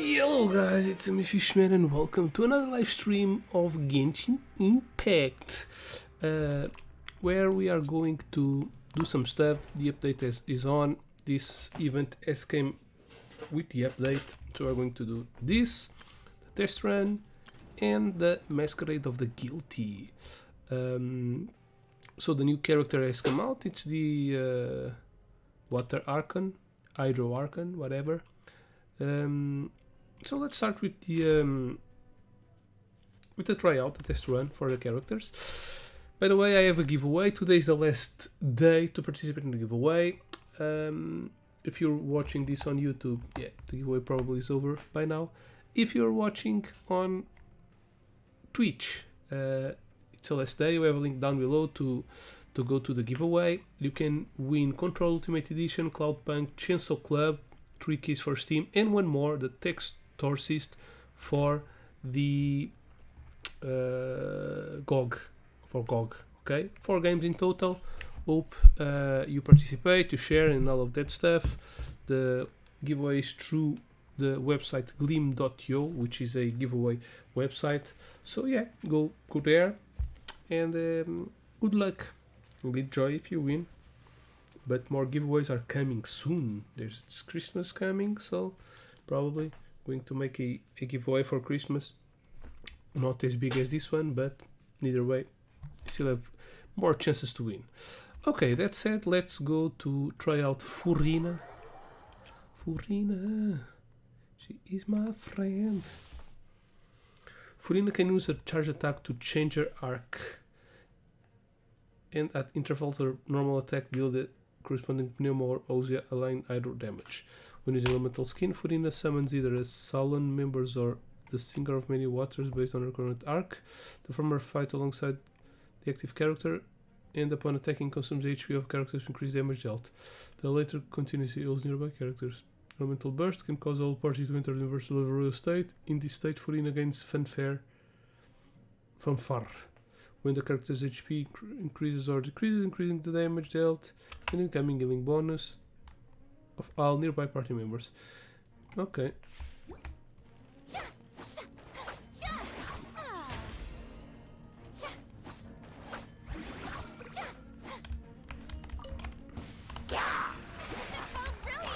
Hello guys, it's me Fishman and welcome to another live stream of Genshin Impact, where we are going to do some stuff. The update is on. This event has came with the update, so we're going to do this, the test run, and the Masquerade of the Guilty. So the new character has come out. It's the Water Archon, Hydro Archon, whatever. So let's start with the tryout, the test run for the characters. By the way, I have a giveaway. Today is the last day to participate in the giveaway. If you're watching this on YouTube, yeah, the giveaway probably is over by now. If you're watching on Twitch, it's the last day. We have a link down below to go to the giveaway. You can win Control Ultimate Edition, Cloudpunk, Chenso Club, 3 keys for Steam, and one more, the Textorcist for the GOG. Okay, 4 games in total. Hope you participate, you share, and all of that stuff. The giveaway is through the website gleam.io, which is a giveaway website. So yeah, go there, and good luck and enjoy if you win. But more giveaways are coming soon. There's Christmas coming, so probably going to make a giveaway for Christmas. Not as big as this one, but either way, still have more chances to win. Okay, that said, let's go to try out Furina. Furina, she is my friend. Furina can use a charge attack to change her arc, and at intervals her normal attack deal the corresponding Pneuma or Ozia aligned hydro damage. When using elemental skin, Furina summons either a Sullen members or the Singer of Many Waters based on her current arc. The former fight alongside the active character, and upon attacking consumes HP of characters to increase damage dealt. The later continuously heals nearby characters. Elemental Burst can cause all parties to enter the universal overall state. In this state, Furina gains fanfare. When the character's HP increases or decreases, increasing the damage dealt, and incoming healing bonus of all nearby party members. Okay.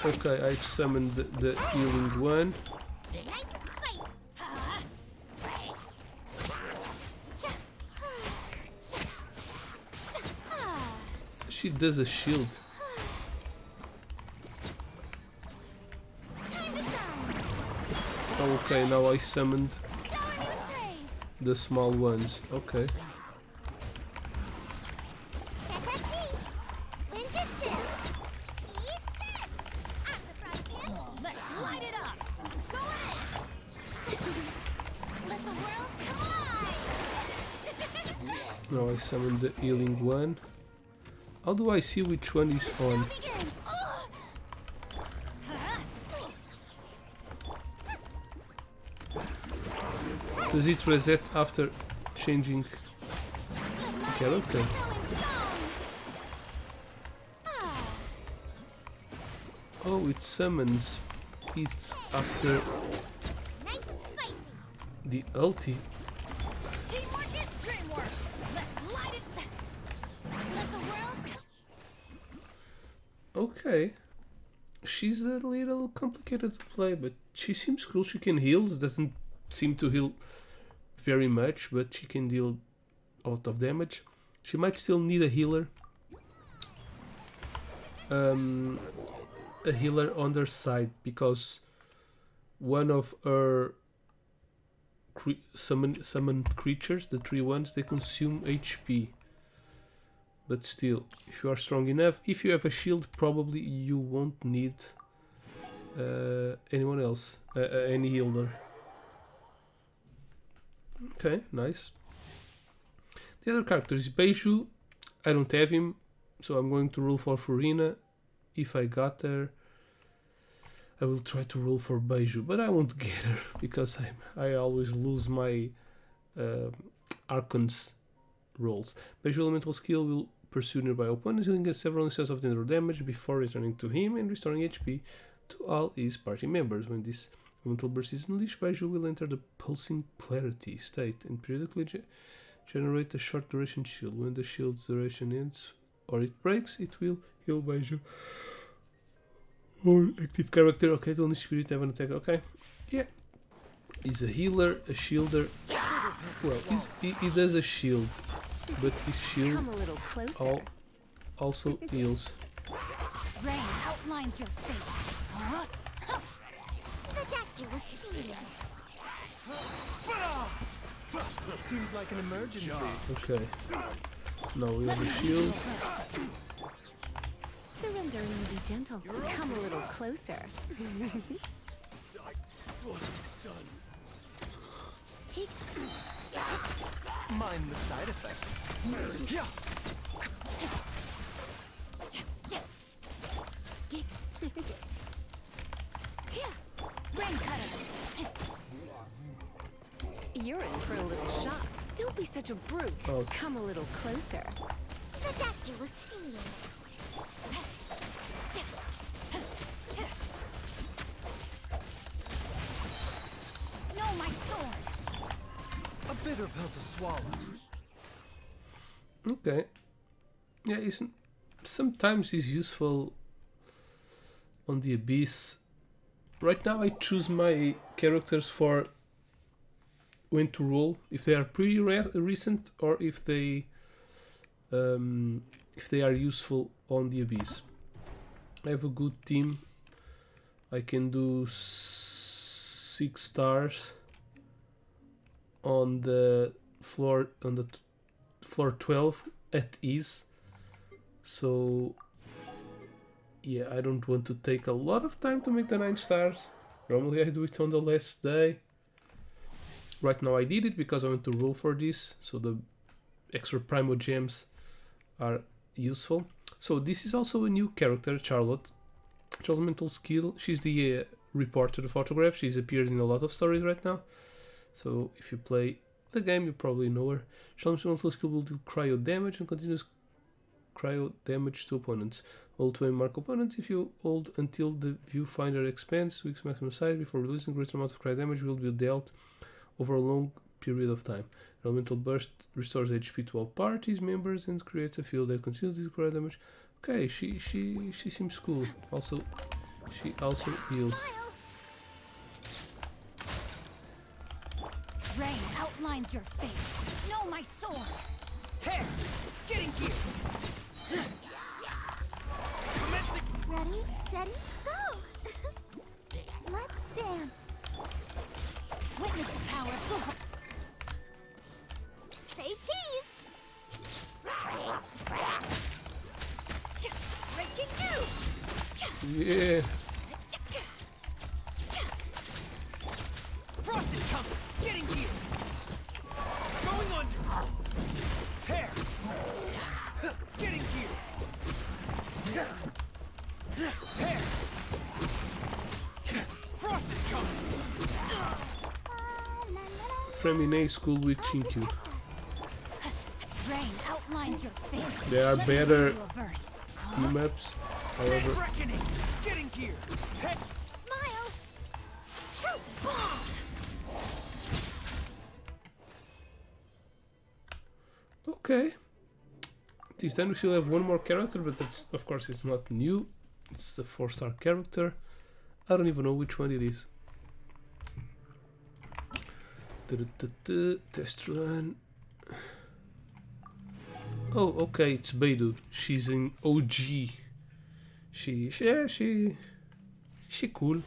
Okay, I've summoned the healing one. She does a shield. Okay, now I summoned the small ones. Okay. Now I summoned the healing one. How do I see which one is on? Does it reset after changing character? Oh, it summons it after the ulti. Okay, she's a little complicated to play, but she seems cool. She can heal, doesn't seem to heal very much, but she can deal a lot of damage. She might still need a healer. A healer on their side, because one of her summoned creatures, the 3 ones, they consume HP. But still, if you are strong enough, if you have a shield, probably you won't need anyone else, any healer. Okay, nice. The other character is Beiju. I don't have him, so I'm going to roll for Furina. If I got her, I will try to roll for Beiju, but I won't get her because I always lose my Archon's rolls. Beiju elemental skill will pursued nearby opponents, healing get several instances of general damage before returning to him and restoring HP to all his party members. When this elemental burst is unleashed, Baiju will enter the pulsing clarity state and periodically generate a short duration shield. When the shield's duration ends or it breaks, it will heal Baiju. Or active character, okay, to only spirit have an attack, okay. Yeah. He's a healer, a shielder. Well, he does a shield, but his shield also heals. Rain outlines your fate. Seems like an emergency. Okay. Now we have a shield. Surrender and be gentle. Come a little closer. Mind the side effects. Rain cutter. You're in for a little shock. Don't be such a brute. Ouch. Come a little closer. The doctor will see you. No, my sword. A bitter pill to swallow. Okay. Yeah, sometimes he's useful on the Abyss. Right now I choose my characters for when to roll, if they are pretty recent or if they are useful on the Abyss. I have a good team. I can do 6 stars on the floor floor 12 at ease. So yeah, I don't want to take a lot of time to make the 9 stars. Normally I do it on the last day. Right now I did it because I want to roll for this, so the extra Primo gems are useful. So this is also a new character, Charlotte. Charlotte mental skill, she's the reporter, the photograph. She's appeared in a lot of stories right now. So if you play the game, you probably know her. Charlotte's mental skill will deal cryo damage and continuous cryo damage to opponents. Hold to aim mark opponents. If you hold until the viewfinder expands, weak's maximum size before releasing greater amount of cryo damage will be dealt over a long period of time. Elemental burst restores HP to all parties members and creates a field that continues to cryo damage. Okay, she seems cool. She also heals. Rain outlines your face. No, my sword. Hey, getting here. Ready, steady, go! Let's dance. Witness the power. Say cheese! Breaking news! Yeah. Frost is coming. Getting here. Going under. Hair. Getting here. Hair. Frost is coming. Femine school with Chinkyu. Rain outlines your face. There are better Reverse. team ups, however. Reckoning. Getting here. Head. Smile! Shoot! Okay. This time we still have one more character, but that's, of course, it's not new. It's the 4-star character. I don't even know which one it is. Test run. Oh, okay, it's Beidou. She's in OG. She cool.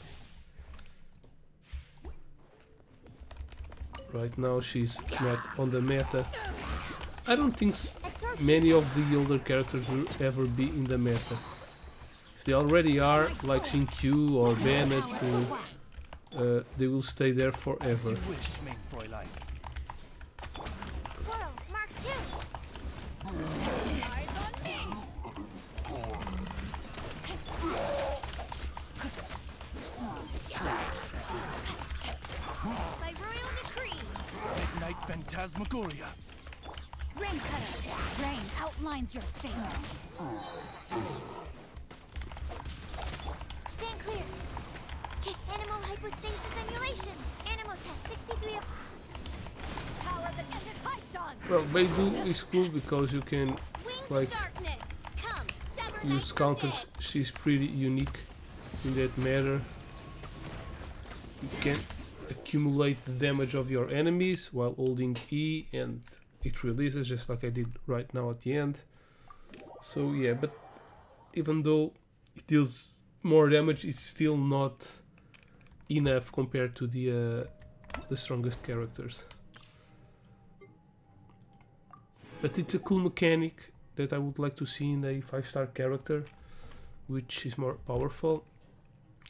Right now she's not on the meta. I don't think many of the older characters will ever be in the meta. If they already are, like Shinkyu or Bennett, they will stay there forever. As you wish, mein Fräulein. Squirrel, Mark 2! Eyes on me. By royal decree! Midnight Phantasmagoria. Rain cutter. Rain out. outlines your fate. Stand clear. Animal hypostasis simulation. Animal test 63 of Power that ended Python. Well, Beidou is cool because you can wings like of darkness. Come, sever use nitro counters. dead. She's pretty unique in that matter. You can accumulate the damage of your enemies while holding E, and it releases just like I did right now at the end. So yeah, but even though it deals more damage, it's still not enough compared to the strongest characters. But it's a cool mechanic that I would like to see in a 5-star character, which is more powerful.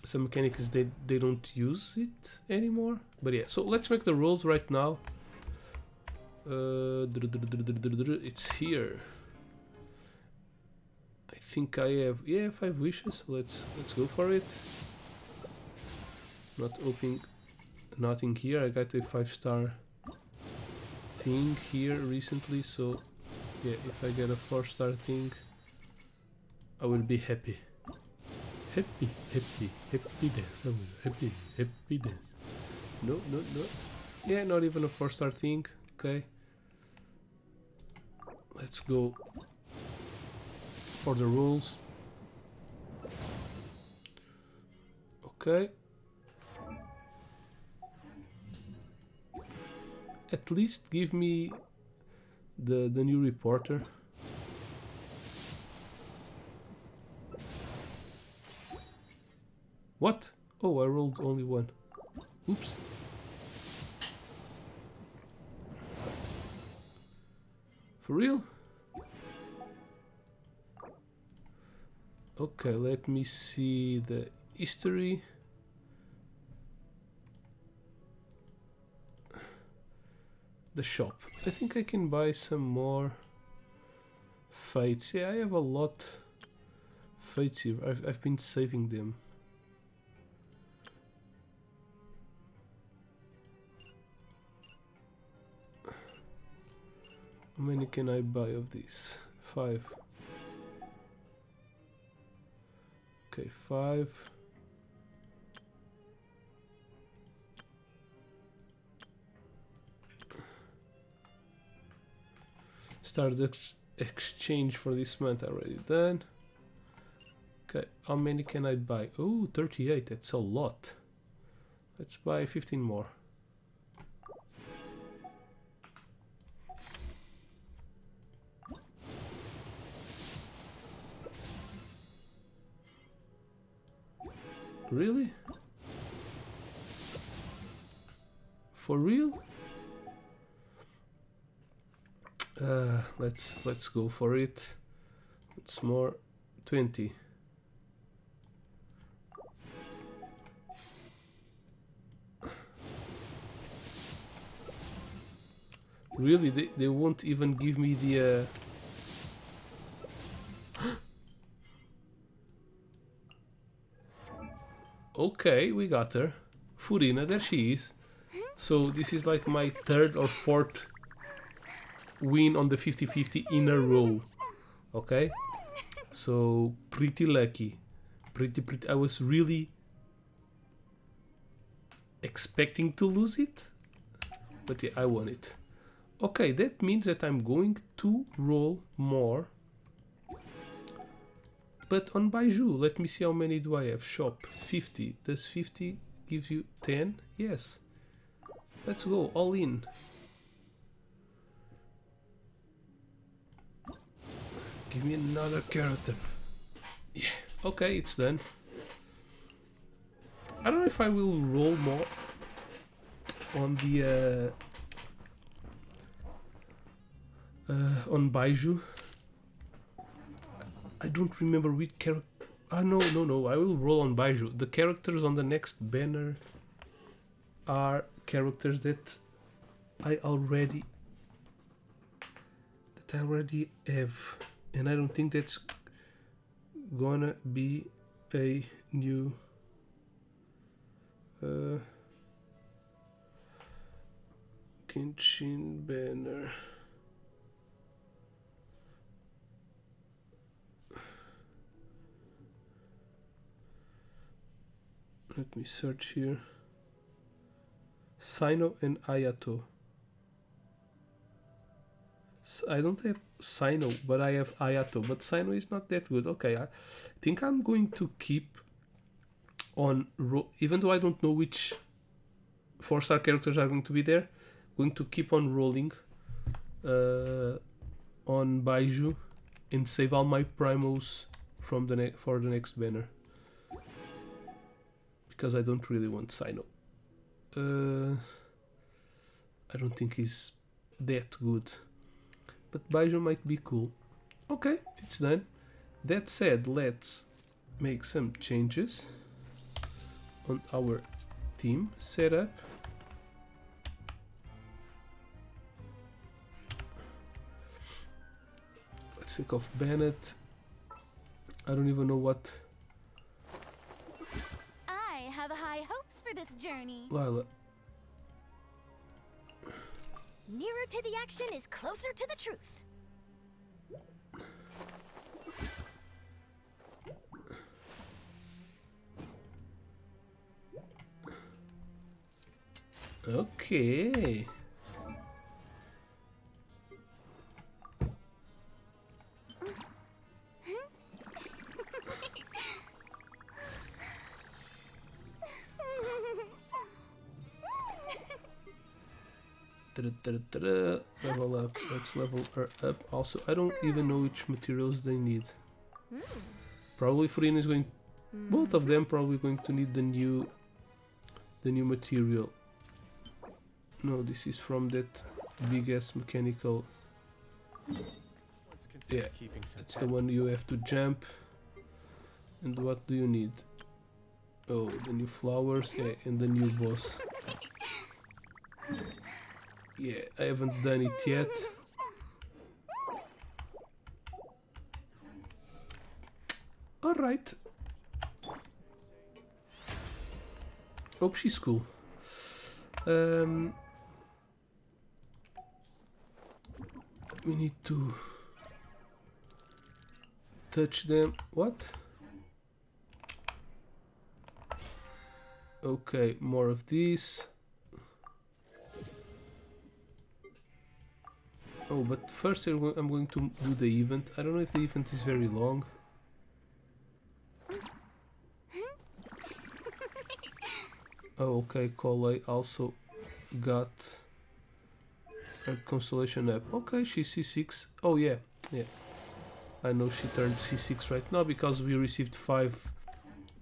Some mechanics they don't use it anymore. But yeah, so let's make the rolls right now. It's here. I think I have 5 wishes. Let's go for it. Not opening nothing here. I got a 5-star thing here recently, so yeah, if I get a 4-star thing, I will be happy. Happy dance. I will happy dance. No. Yeah, not even a 4-star thing. Okay. Let's go for the rules. Okay. At least give me the new reporter. What? Oh, I rolled only one. Oops. For real? Okay, let me see the history. The shop. I think I can buy some more fates. Yeah, I have a lot fates here. I've been saving them. How many can I buy of these? 5. Okay, 5. Start the exchange for this month already done. Okay, how many can I buy? Oh, 38, that's a lot. Let's buy 15 more. Really? For real? Let's go for it. It's more 20. Really, they won't even give me the Okay, we got her. Furina, there she is. So this is like my 3rd or 4th win on the 50-50 in a row. Okay? So pretty lucky. Pretty I was really expecting to lose it. But yeah, I won it. Okay, that means that I'm going to roll more. But on Baiju, let me see how many do I have. Shop, 50. Does 50 give you 10? Yes. Let's go, all in. Give me another character. Yeah, okay, it's done. I don't know if I will roll more on the on Baiju. I don't remember which character. Ah, no. I will roll on Baiju. The characters on the next banner are characters that I already have, and I don't think that's gonna be a new Genshin banner. Let me search here. Sino and Ayato. I don't have Sino, but I have Ayato. But Sino is not that good. Okay, I think I'm going to keep on... even though I don't know which 4-star characters are going to be there, going to keep on rolling on Baiju and save all my primos from for the next banner. Because I don't really want Sino. I don't think he's that good. But Baiju might be cool. Okay, it's done. That said, let's make some changes on our team setup. Let's take off Bennett. I don't even know what... I have high hopes for this journey. Lila. Nearer to the action is closer to the truth. Okay. Level up. Let's level her up. Also, I don't even know which materials they need. Probably Furina is going... both of them probably going to need the new material. No, this is from that big ass mechanical. Yeah, it's the one you have to jump. And what do you need? Oh, the new flowers, yeah, and the new boss. Yeah, I haven't done it yet. Alright. Hope she's cool. We need to touch them. What? Okay, more of these. Oh, but first I'm going to do the event. I don't know if the event is very long. Oh, okay, Cole also got a constellation up. Okay, she's C6. Oh, yeah, yeah. I know she turned C6 right now because we received 5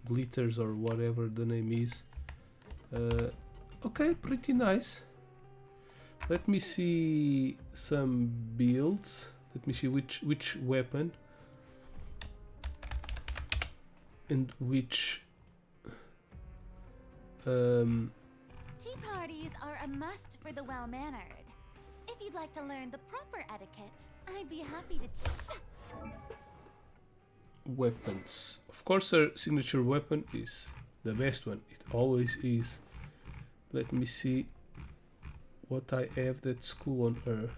glitters or whatever the name is. Okay, pretty nice. Let me see some builds. Let me see which weapon and which Tea parties are a must for the well-mannered. If you'd like to learn the proper etiquette, I'd be happy to teach. Weapons. Of course, her signature weapon is the best one. It always is. Let me see what I have that's cool on her.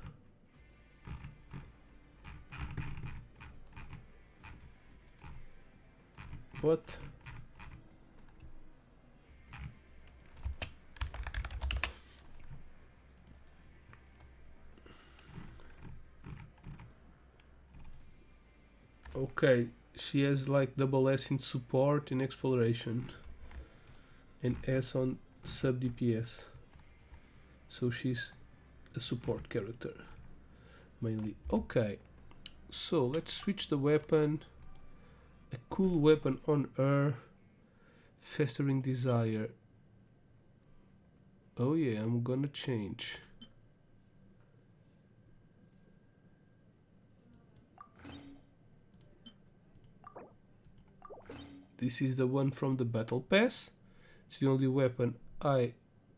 What? Okay, she has like double S in support in exploration and S on sub DPS. So she's a support character mainly. Okay, so let's switch the weapon. A cool weapon on her. Festering Desire. Oh yeah, I'm gonna change. This is the one from the Battle Pass. It's the only weapon I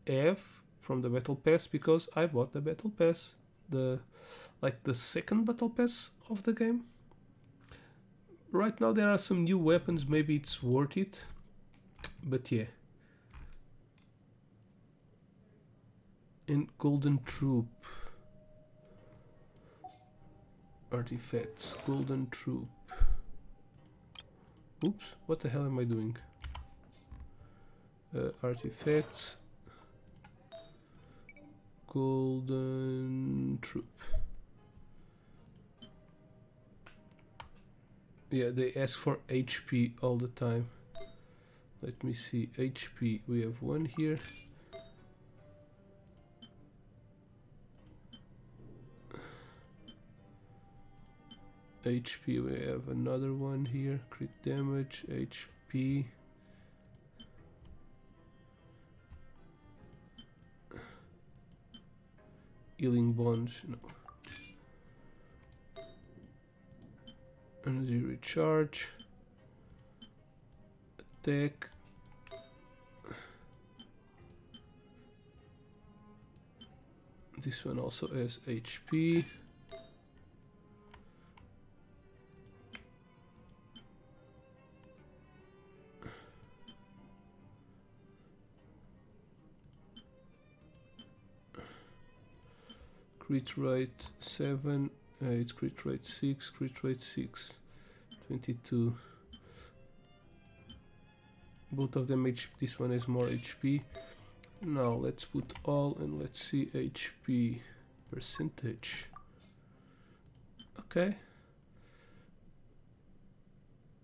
have from the Battle Pass because I bought the Battle Pass. The second Battle Pass of the game. Right now there are some new weapons, maybe it's worth it. But yeah. And Golden Troop. Artifacts, Golden Troop. Oops, what the hell am I doing? Artifacts. Golden troop. Yeah, they ask for HP all the time. Let me see. HP, we have one here. HP, we have another one here. Crit damage, HP. Healing bonds, no. Energy recharge. Attack. This one also has HP. Crit rate 7, it's crit rate 6, crit rate 6, 22. Both of them HP, this one has more HP. Now let's put all and let's see HP percentage. Okay.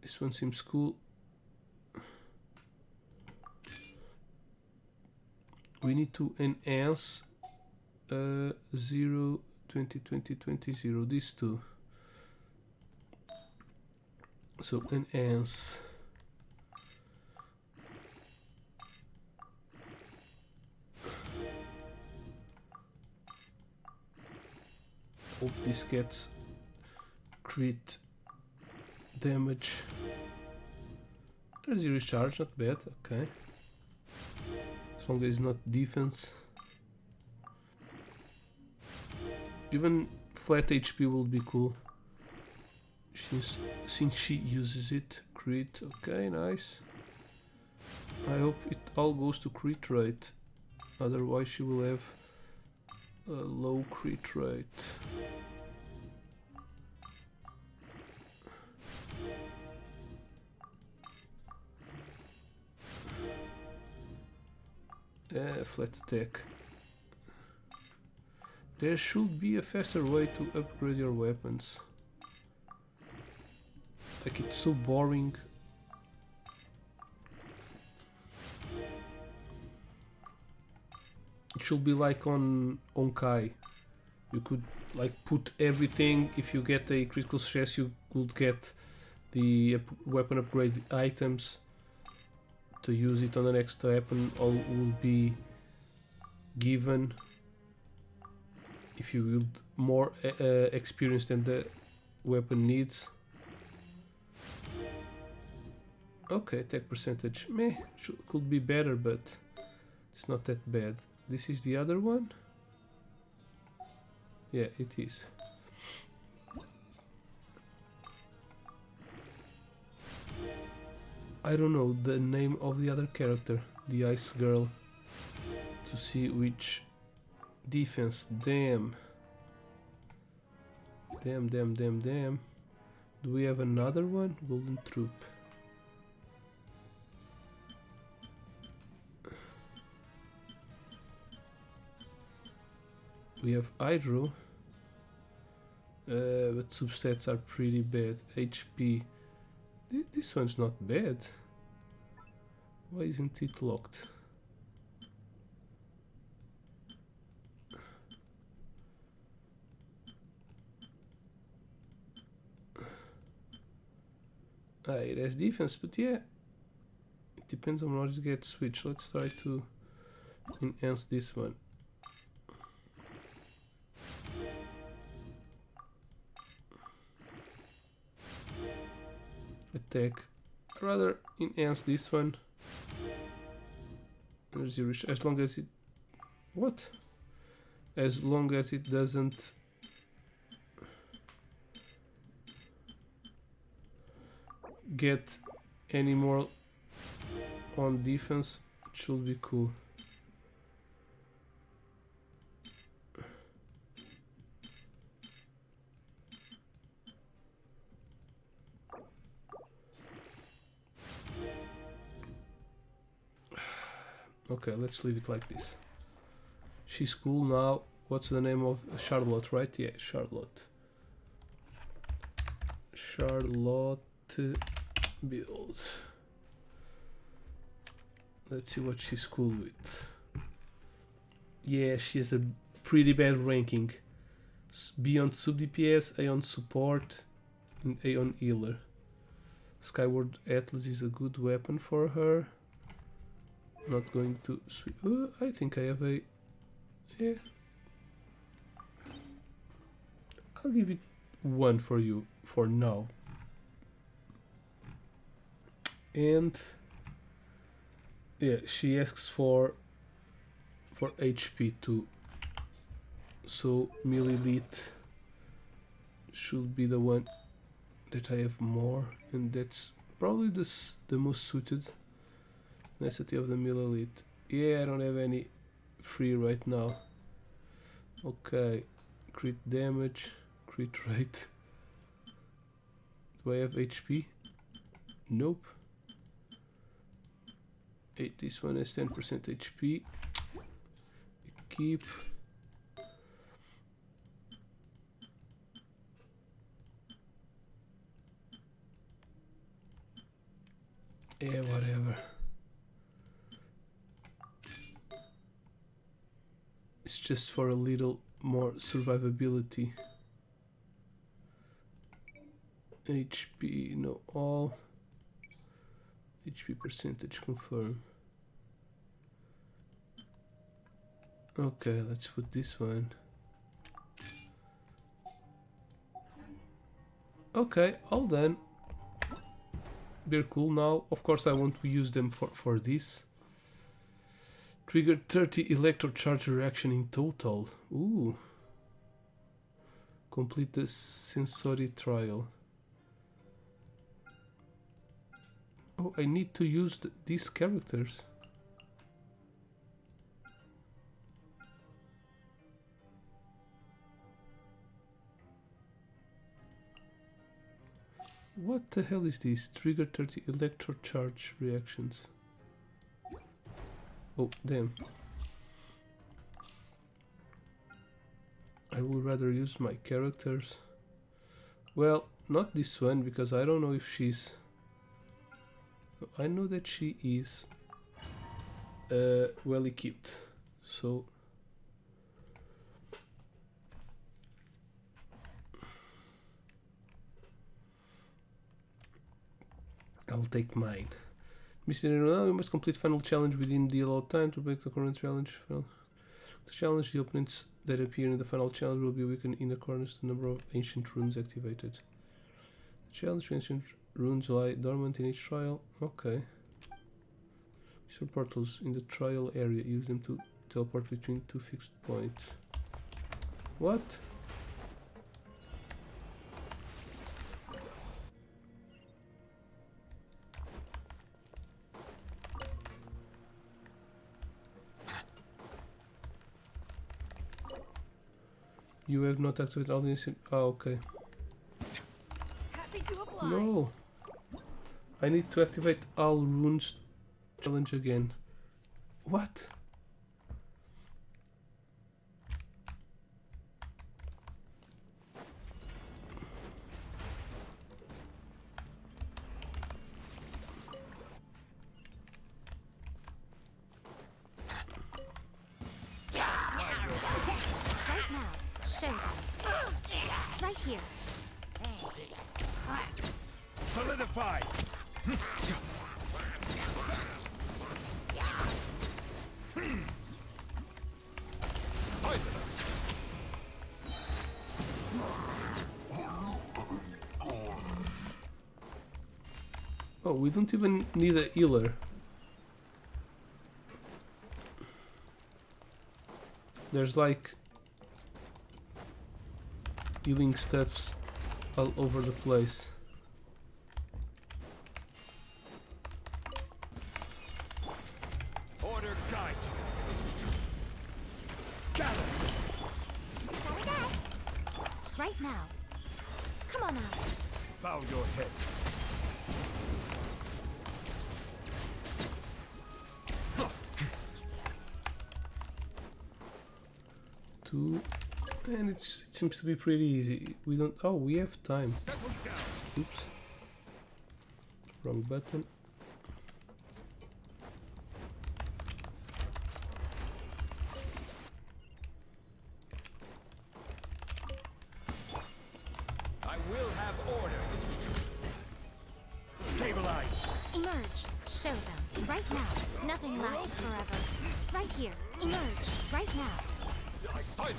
This one seems cool. We need to enhance 0, 20, 20, 20, 0, these two. So enhance. Hope this gets crit damage. There's a recharge, not bad, okay. As long as it's not defense. Even flat HP will be cool. Since she uses it. Crit, okay, nice. I hope it all goes to crit rate. Otherwise she will have a low crit rate. Flat attack. There should be a faster way to upgrade your weapons. Like, it's so boring. It should be like on Kai. You could like put everything. If you get a critical success, you could get the weapon upgrade items to use it on the next weapon. All will be given if you build more experience than the weapon needs. Okay, attack percentage, meh, could be better, but it's not that bad. This is the other one? Yeah, it is. I don't know the name of the other character, the ice girl, to see which defense. Damn. Damn. Do we have another one? Golden Troop. We have Hydro, but substats are pretty bad. HP. This one's not bad. Why isn't it locked? It has defense, but yeah, it depends on what it gets switched. Let's try to enhance this one. Attack. I'd rather enhance this one. As long as it... What? As long as it doesn't... get any more on defense, it should be cool. Okay, let's leave it like this. She's cool now. What's the name of Charlotte, right? Yeah, Charlotte. Charlotte build. Let's see what she's cool with. Yeah, she has a pretty bad ranking. B on sub DPS, A on support, and A on healer. Skyward Atlas is a good weapon for her. Not going to I think I have a... Yeah. I'll give it 1 for you for now. And yeah, she asks for HP too. So Millelite should be the one that I have more, and that's probably the most suited. Necessity of the Millelite. Yeah, I don't have any free right now. Okay, crit damage, crit rate. Do I have HP? Nope. This one has 10% HP. Keep. Yeah, whatever. It's just for a little more survivability. HP, no all. HP percentage confirm. Okay, let's put this one. Okay, all done. They're cool now. Of course I want to use them for this. Trigger 30 electrocharge reaction in total. Ooh. Complete the sensory trial. Oh, I need to use these characters. What the hell is this? Trigger 30 electrocharge reactions. Oh, damn. I would rather use my characters. Well, not this one, because I don't know if she's... I know that she is well equipped, so... I'll take mine. Mr. Ronaldo, you must complete final challenge within the allowed time to break the current challenge. The challenge, the opponents that appear in the final challenge will be weakened in accordance to the number of ancient runes activated. The challenge to ancient runes lie dormant in each trial. Okay. Use portals in the trial area. Use them to teleport between 2 fixed points. What? You have not activated all the okay. Happy to oblige. No. I need to activate all runes challenge again. What? Right now. Show them. Right here. Solidify! Silence! Oh, we don't even need a healer. There's like healing stuffs all over the place. Order guide you. Gather! Right now. Come on out. Bow your head. 2, and it seems to be pretty easy. We don't. Oh, we have time. Settle down. Oops. Wrong button. I will have order. Stabilize. Emerge. Show them. Right now. Nothing lasts forever. Right here. Emerge. Right now. Silence.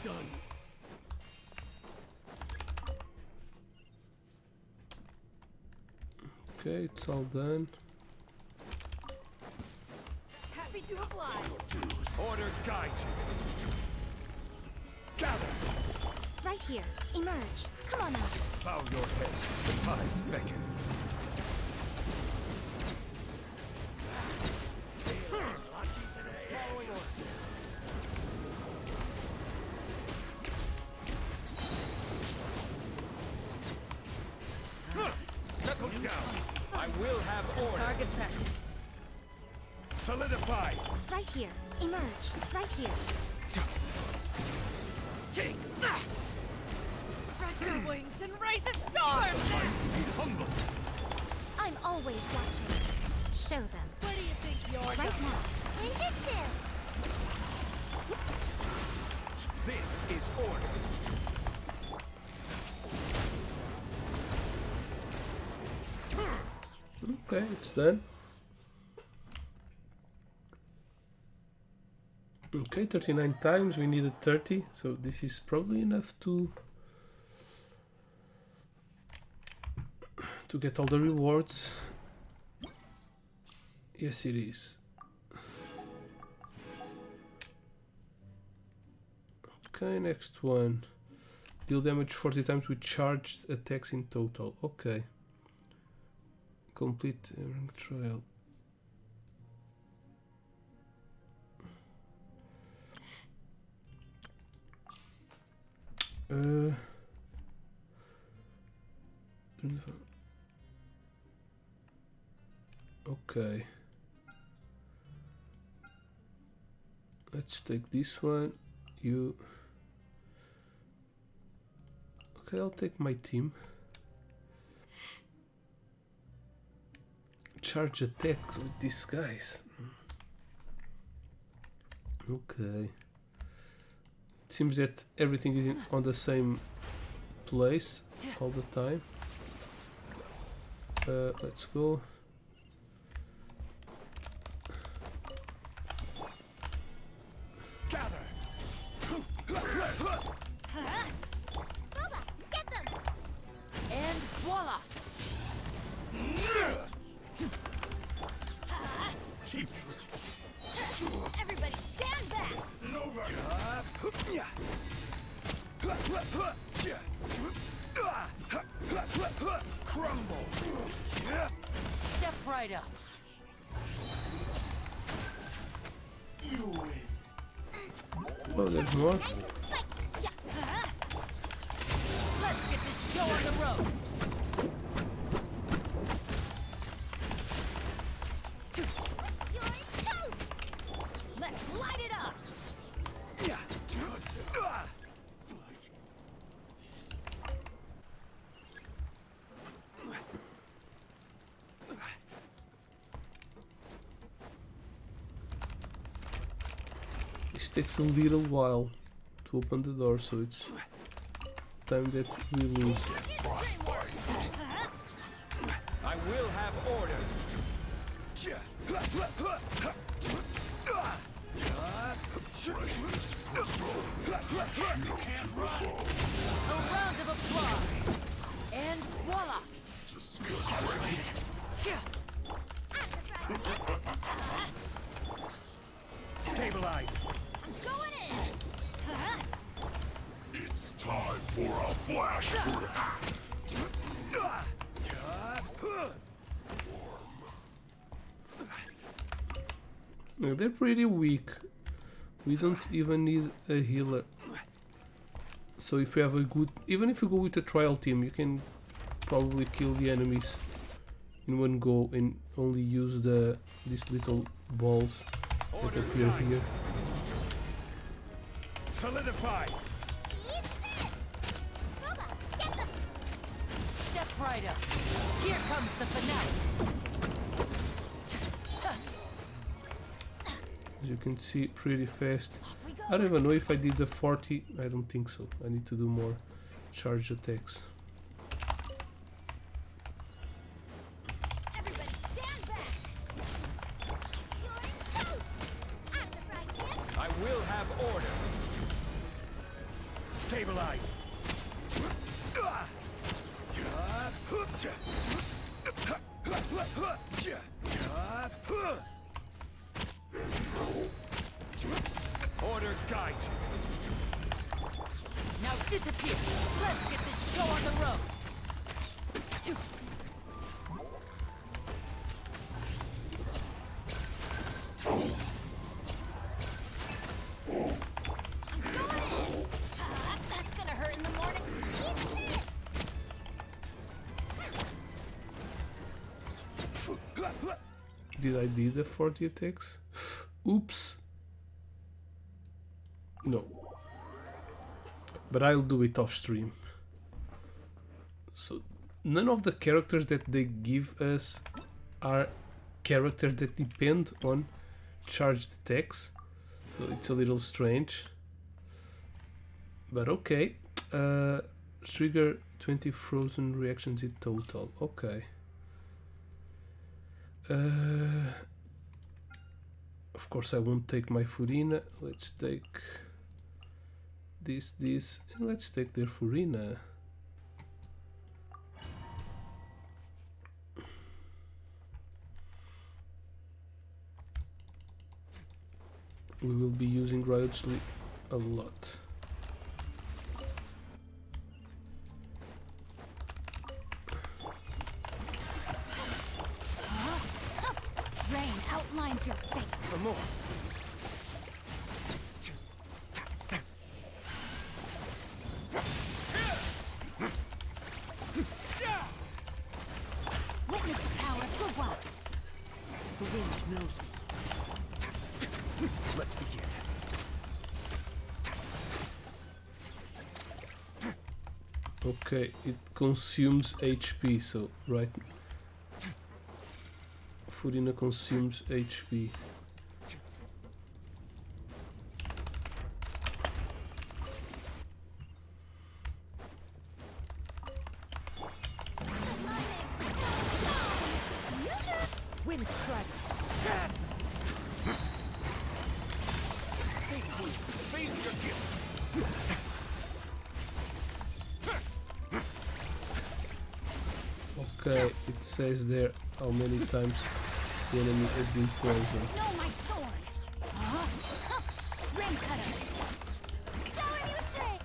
Done. Okay, it's all done. Happy to oblige. Order guide you. Gather. Right here. Emerge. Come on out. Bow your head. The tides beckon. Settle down. I will have order. Target practice. Solidify. Right here. Emerge. Right here. Take. Spread your wings and raise a storm! Be humble. I'm always watching. Show them. Where do you think you're Right going? now. Ninjutsu! This is order. Okay, it's done. Okay, 39 times. We needed 30, so this is probably enough to get all the rewards. Yes, it is. Okay, next one. Deal damage 40 times with charged attacks in total. Okay. Complete rank trial. Okay. Let's take this one. You. Okay, I'll take my team. Charge attacks with these guys. Okay. It seems that everything is on the same place all the time. Let's go. Gather. Booba! Get them! And voila! Cheap tricks. Everybody stand back! Crumble. Step right up. You win. Oh, there's more. Nice and spiked! Yeah. Let's get this show on the road. You're toast! Let's light it up. This takes a little while to open the door, so it's time that we lose. I will have order. A round of applause. And voila! Stabilize. Going in. It's time for a flash grab. No, they're pretty weak. We don't even need a healer. So if you have a good, even if you go with a trial team, you can probably kill the enemies in one go and only use these little balls that appear here. Solidify. Eat this! Boba, get them! Step right up. Here comes the finale. As you can see, pretty fast. Off we go. I don't even know if I did the 40. I don't think so. I need to do more charge attacks. Everybody stand back! You're toast! At the right hip! I will have order. Stabilize. Order guide you. Now disappear. Let's get this show on the road. That's gonna hurt in the morning. Eat this! Did I do the 40 attacks? Oops. No. But I'll do it off stream. So none of the characters that they give us are characters that depend on charged attacks. So it's a little strange. But okay. Trigger 20 frozen reactions in total. Okay. Of course I won't take my Furina. Let's take this, and let's take their Furina. We will be using Riot Sleep a lot. Rain outlines your fate. For more, please. Witness the power of the wild. The wind knows me. Let's begin. Okay, it consumes HP, so right. Furina consumes HP. Wind strike. Stay cool. Face your guilt. Okay, it says there how many times the enemy has been frozen. Know my sword. Rim cutter. Showing you thing.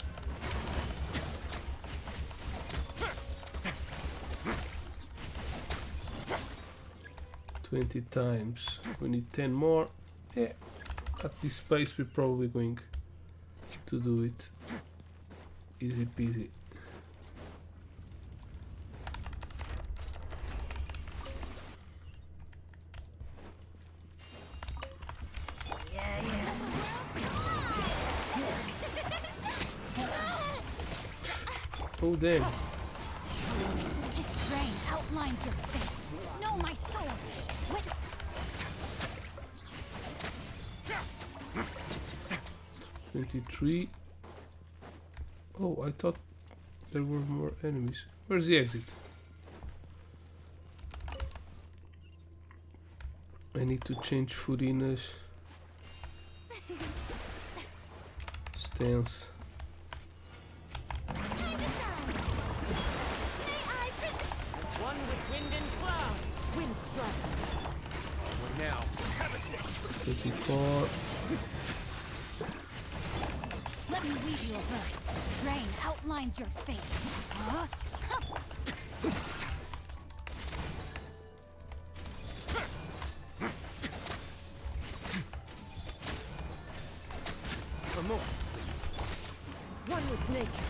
20 times. We need 10 more. Yeah, at this pace we're probably going to do it easy peasy. Oh damn. Rain outlines your fate. Know my sword. Wit 23. Oh, I thought there were more enemies. Where's the exit? I need to change Furina's stance. time to shine. May I present? As one with wind and cloud. Wind strike. Now, have a seat. 24. Let me read you a verse. Rain outlines your fate. For more, please. One with nature.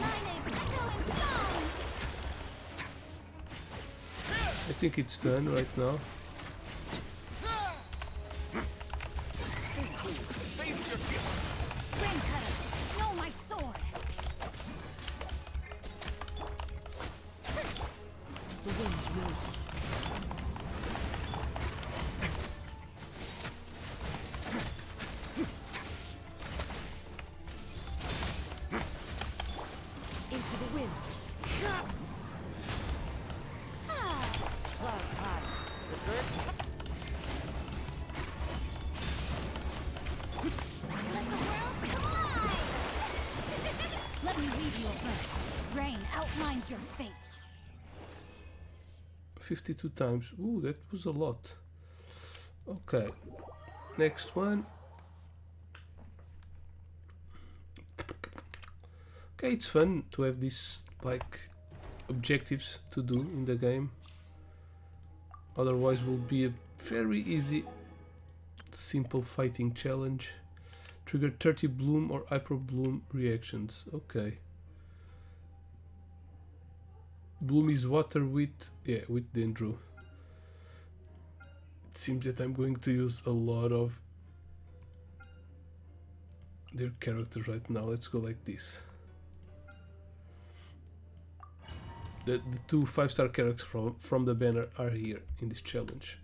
My name echoing song. I think it's done right now. Into the wind. Clouds high. The birds. Let the world collide! Let me read you a verse. Rain outlines your fate. 52 times. Ooh, that was a lot. Okay. Next one. Okay, it's fun to have these like objectives to do in the game. Otherwise will be a very easy simple fighting challenge. Trigger 30 bloom or hyper bloom reactions. Okay. Bloom is water with dendro. It seems that I'm going to use a lot of their characters right now. Let's go like this. The two 5-star characters from the banner are here in this challenge.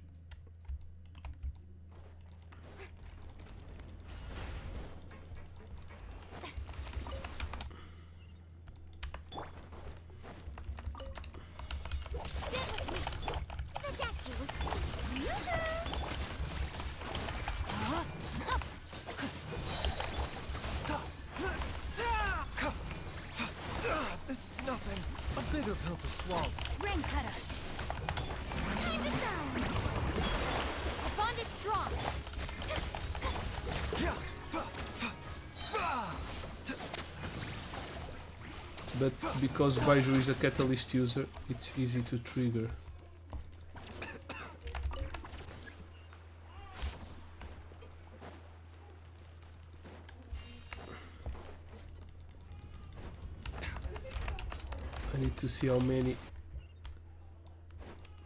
This is nothing. A bitter pill to swallow. Rain cutter. Time to shine. The bond is strong. But because Baiju is a catalyst user, it's easy to trigger. I need to see how many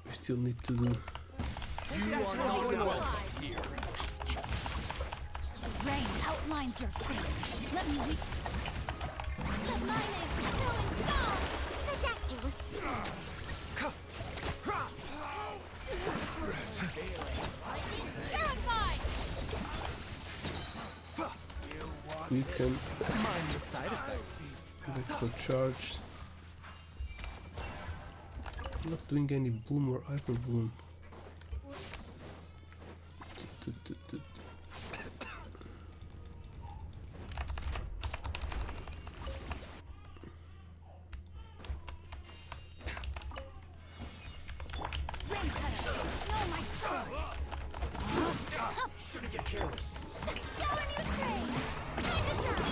we still need to do. Rain outlines your fate. Let me read. Let my name echo in song. Ridiculous. Terrified. We can Mind the side effects. electro charge. I'm not doing any bloom or hyper bloom. Rain cutter. Know my sword. Shouldn't get careless. Show a new trade. Time to shine.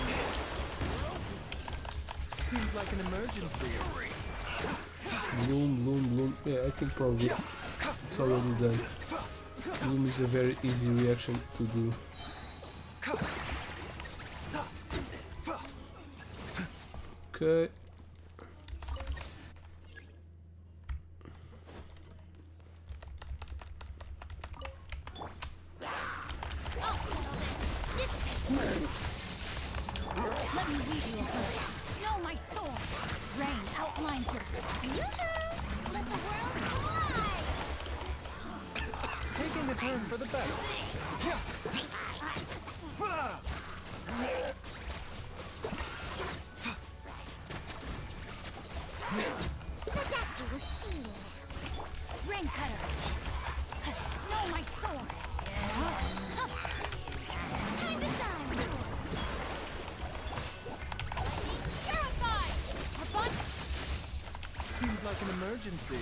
Seems like an emergency. Bloom, bloom, bloom. Yeah, I think probably it's already done. Bloom is a very easy reaction to do. Okay. Let me read you a verse. Know my sword. Rain outlines your fate. Let the world collide. Taking the turn for the better. Ridiculous seal. Rain cutter. Know my sword. Time to shine. Terrified. A bond. Seems like an emergency.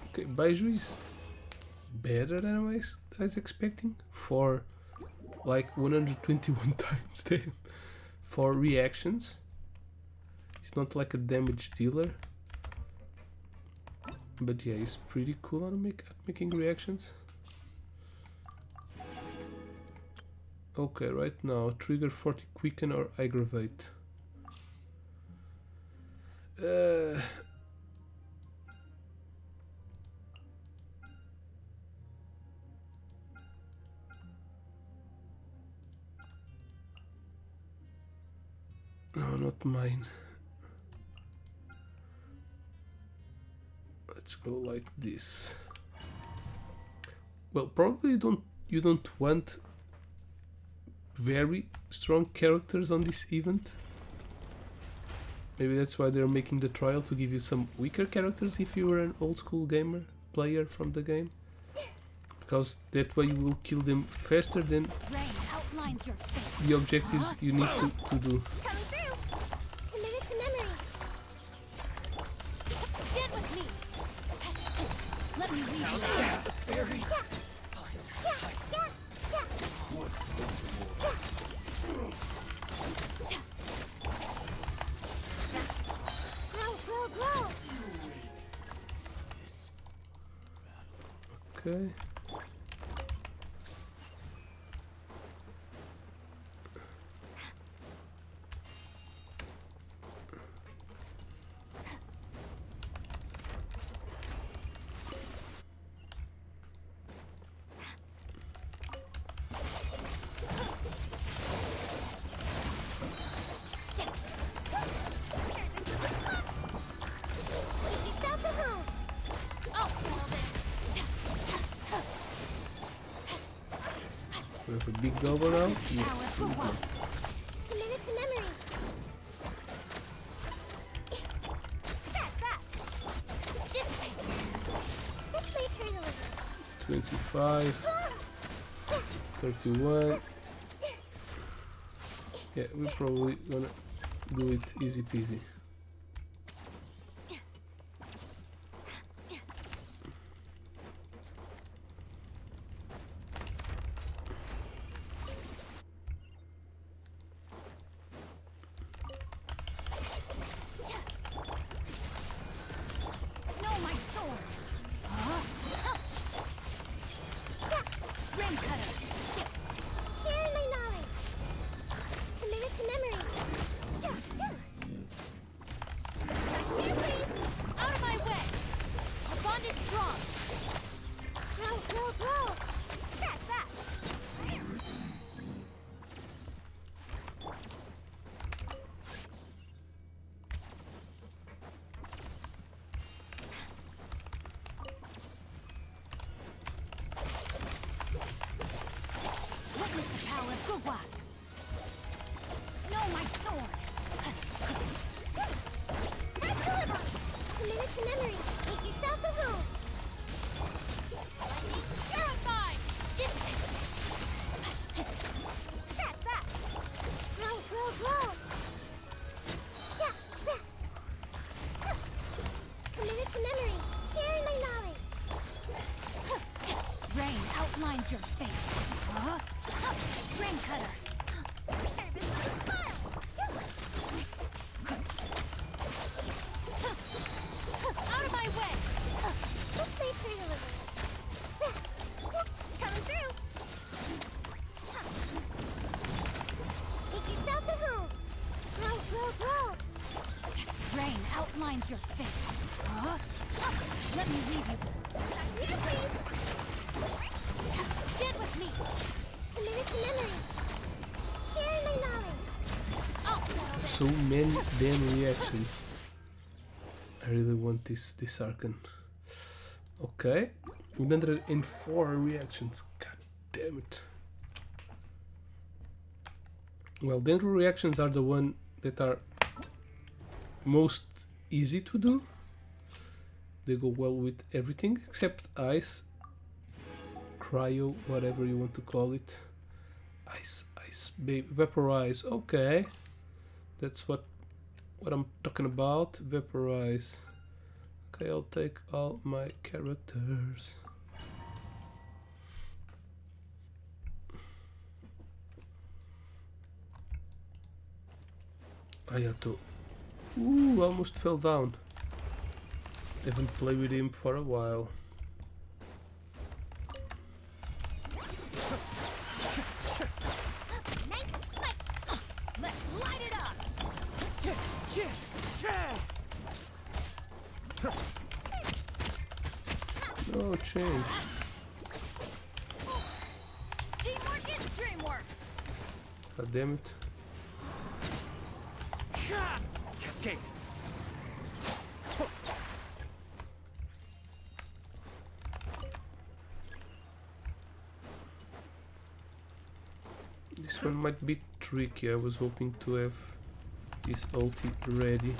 Okay, Baiju is better than I was expecting for like 121 times damn for reactions. He's not like a damage dealer, but yeah, he's pretty cool on making reactions. Okay, right now trigger 40 quicken or aggravate. No, not mine. Let's go like this. Well, probably you don't want very strong characters on this event. Maybe that's why they're making the trial, to give you some weaker characters if you were an old school gamer player from the game. Because that way you will kill them faster than Rain outlines your face. the objectives you need to do. Coming through. Committed to memory. Stand with me. Let me read you. Grow. Okay. Make yourselves at home. Oh, well then. We have a big double now. Yes, we do. Committed to memory. That. Dissipate. This way eternally. 25, 31. Yeah, we're probably gonna do it easy peasy. No, my sword. Rim cutter. Sharing my knowledge. Committed to memory. Out of my way. The bond is strong. Grow. That. Witness the power of Gugwa. No, my sword. Committed to memory. Make yourselves at home. Terrified. Dissipate. That. Grow. Committed to memory. Sharing my knowledge. Rain outlines your face. Rain cutter. Out of my way. Just wait for delivery. Coming through. Make yourselves at home. Grow. Rain outlines your face. Let me leave you. Here, please. Stand with me. Committed to memory. Sharing my knowledge. I'll settle this. So many damn reactions. I really want this Archon. Okay. 104 reactions. God damn it. Well, dendro reactions are the one that are most easy to do. They go well with everything except ice, cryo, whatever you want to call it. Ice, baby, vaporize. Okay, that's what I'm talking about. Vaporize. Okay, I'll take all my characters. Ayato. Ooh, almost fell down. Haven't played with him for a while. Nice spike. Let's light it up. No change. Teamwork is dreamwork. God damn it. Cascade. This one might be tricky. I was hoping to have this ulti ready.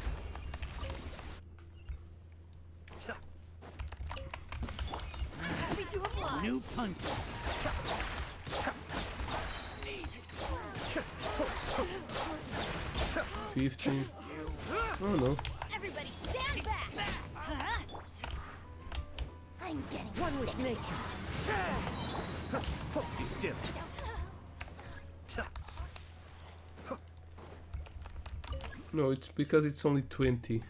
Happy to oblige. New punch. 15. Oh no. Everybody stand back. I'm getting One with nature. Be still. No, it's because it's only 20.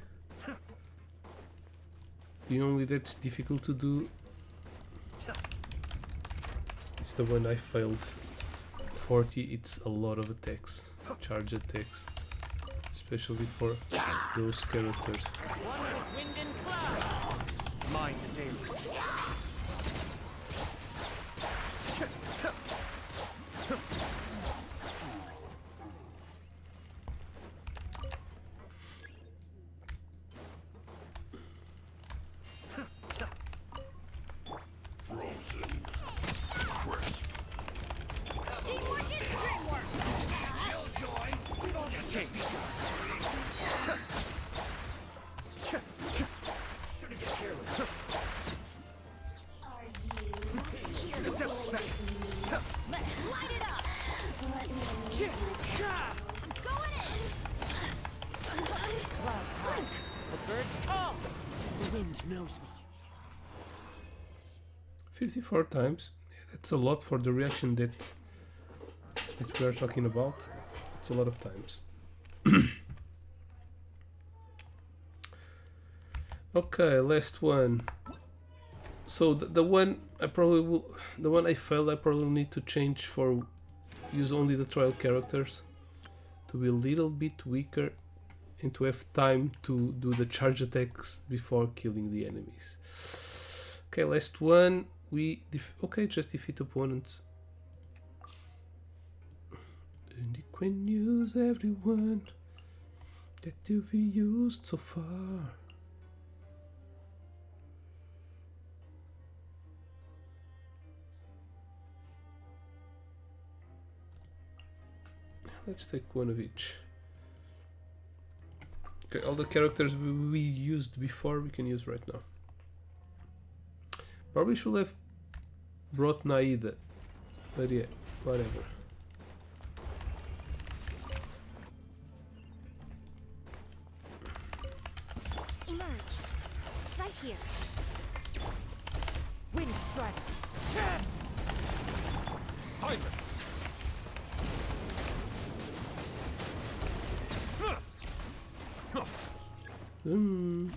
The only that's difficult to do is the one I failed. 40, it's a lot of attacks, charge attacks, especially for those characters. One with wind and cloud. Mind the daily. Frozen. Crisp. Teamwork is dreamwork. Cascade. Are you here? Depth back. Let's light it up. Let me I'm going in. Clouds high. The birds call. The wind knows me. 54 times. Yeah, that's a lot for the reaction that we are talking about. It's a lot of times. Okay, last one. So the one I probably will, the one I failed, I probably need to change for use only the trial characters to be a little bit weaker and to have time to do the charge attacks before killing the enemies. Okay, last one. Just defeat opponents. And you can use everyone that you've used so far. Let's take one of each. Okay, all the characters we used before we can use right now. Probably should have brought Naida, but yeah, whatever. emerge. Right here. Wind strider. Silence. Hmm.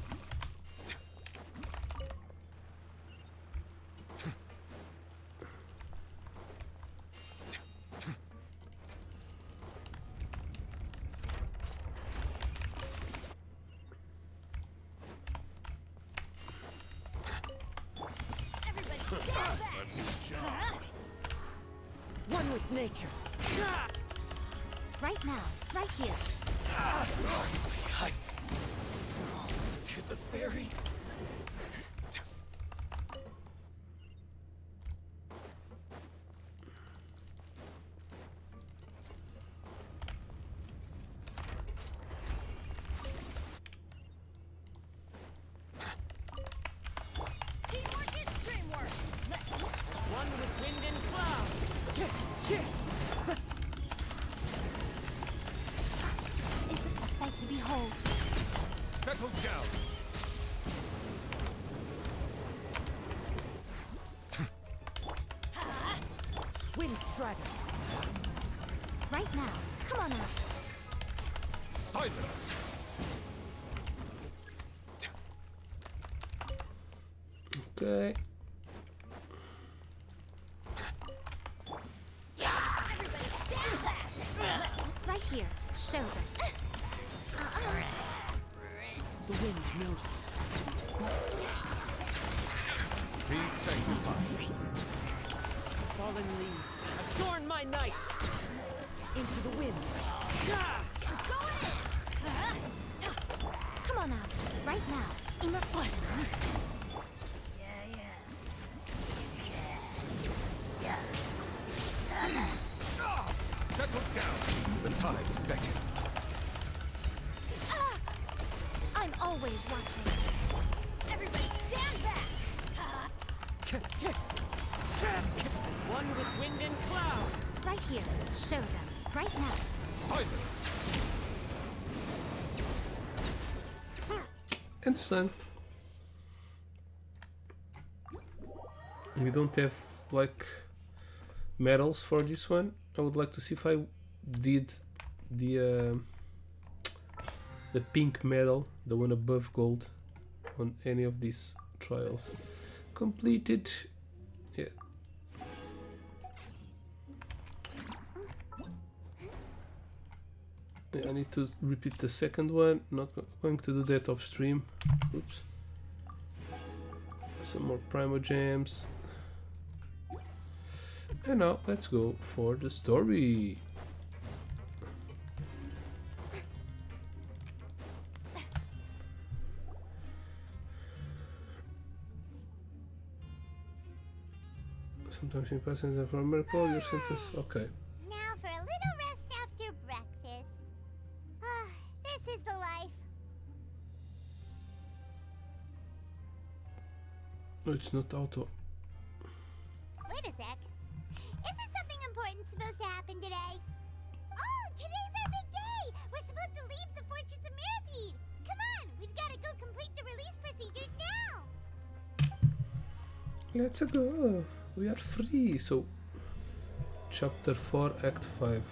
Everybody stand back. One with nature. Right now. Right here. To the berry. Teamwork is dreamwork. One with wind and cloud. Is it a sight to behold? Settle down. Wind strider. Right now. Come on out. Silence. Okay. Right here. Show them. The wind knows me. Be sanctified. Fallen leaves. Adorn my night. Into the wind. Going in. on out, right now. What a nuisance. Settle down. The tides beckon. I'm always watching. Everybody stand back! As one with wind and cloud. Right here. Show them. Right now. Silence. And sun. We don't have like medals for this one. I would like to see if I did the pink medal, the one above gold, on any of these trials. Completed. Yeah. Yeah, I need to repeat the second one. Not going to do that off stream. Oops. Some more Primogams. And now let's go for the story. Sometimes in passing the from miracle, your sentence. Okay. Now for a little rest after breakfast. This is the life. No, it's not auto. Wait a sec. Isn't something important supposed to happen today? Oh, today's our big day! We're supposed to leave the Fortress of Mirapede! Come on, we've got to go complete the release procedures now! Let's go. We are free. So, chapter 4, act 5.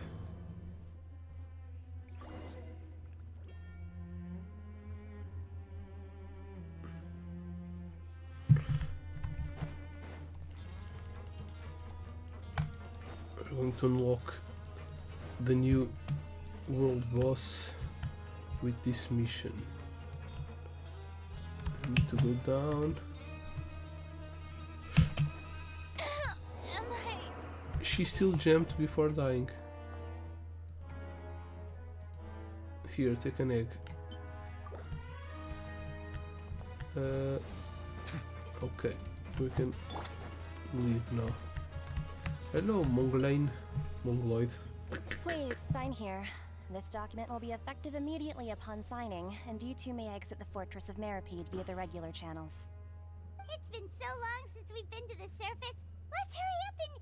We're going to unlock the new world boss with this mission. I need to go down. She still jumped before dying. Here, take an egg. Okay, we can leave now. Hello, Mongoloid. Please, sign here. This document will be effective immediately upon signing, and you two may exit the Fortress of Mirapede via the regular channels. It's been so long since we've been to the surface. Let's hurry up and...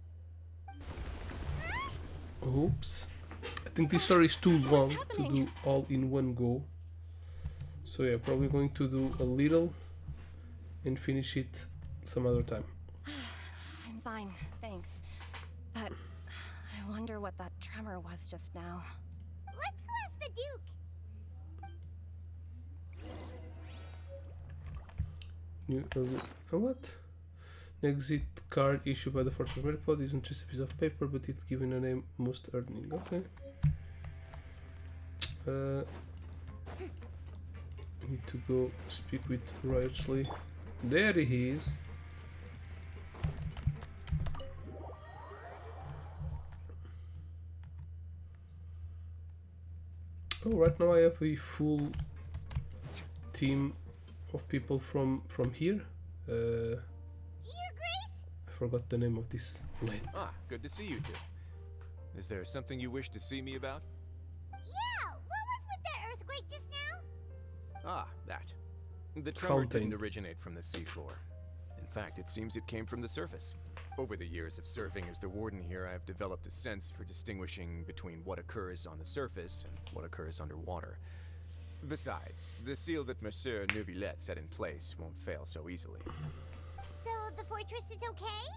Oops. I think this story is too long to do all in one go. So yeah, probably going to do a little and finish it some other time. I'm fine, thanks. But I wonder what that tremor was just now. Let's go ask the Duke. What? An exit card issued by the Fortress of Mirapod isn't just a piece of paper, but it's given a name most earning. Okay. I need to go speak with Riosley. There he is. Oh, right now I have a full team of people from here. Your Grace? I forgot the name of this land. Ah, good to see you two. Is there something you wish to see me about? Yeah, what was with that earthquake just now? Ah, that. The tremor Fountain. didn't originate from the seafloor. In fact, it seems it came from the surface. Over the years of serving as the warden here, I've developed a sense for distinguishing between what occurs on the surface and what occurs underwater. Besides, the seal that Monsieur Neuvillette set in place won't fail so easily. So the fortress is okay?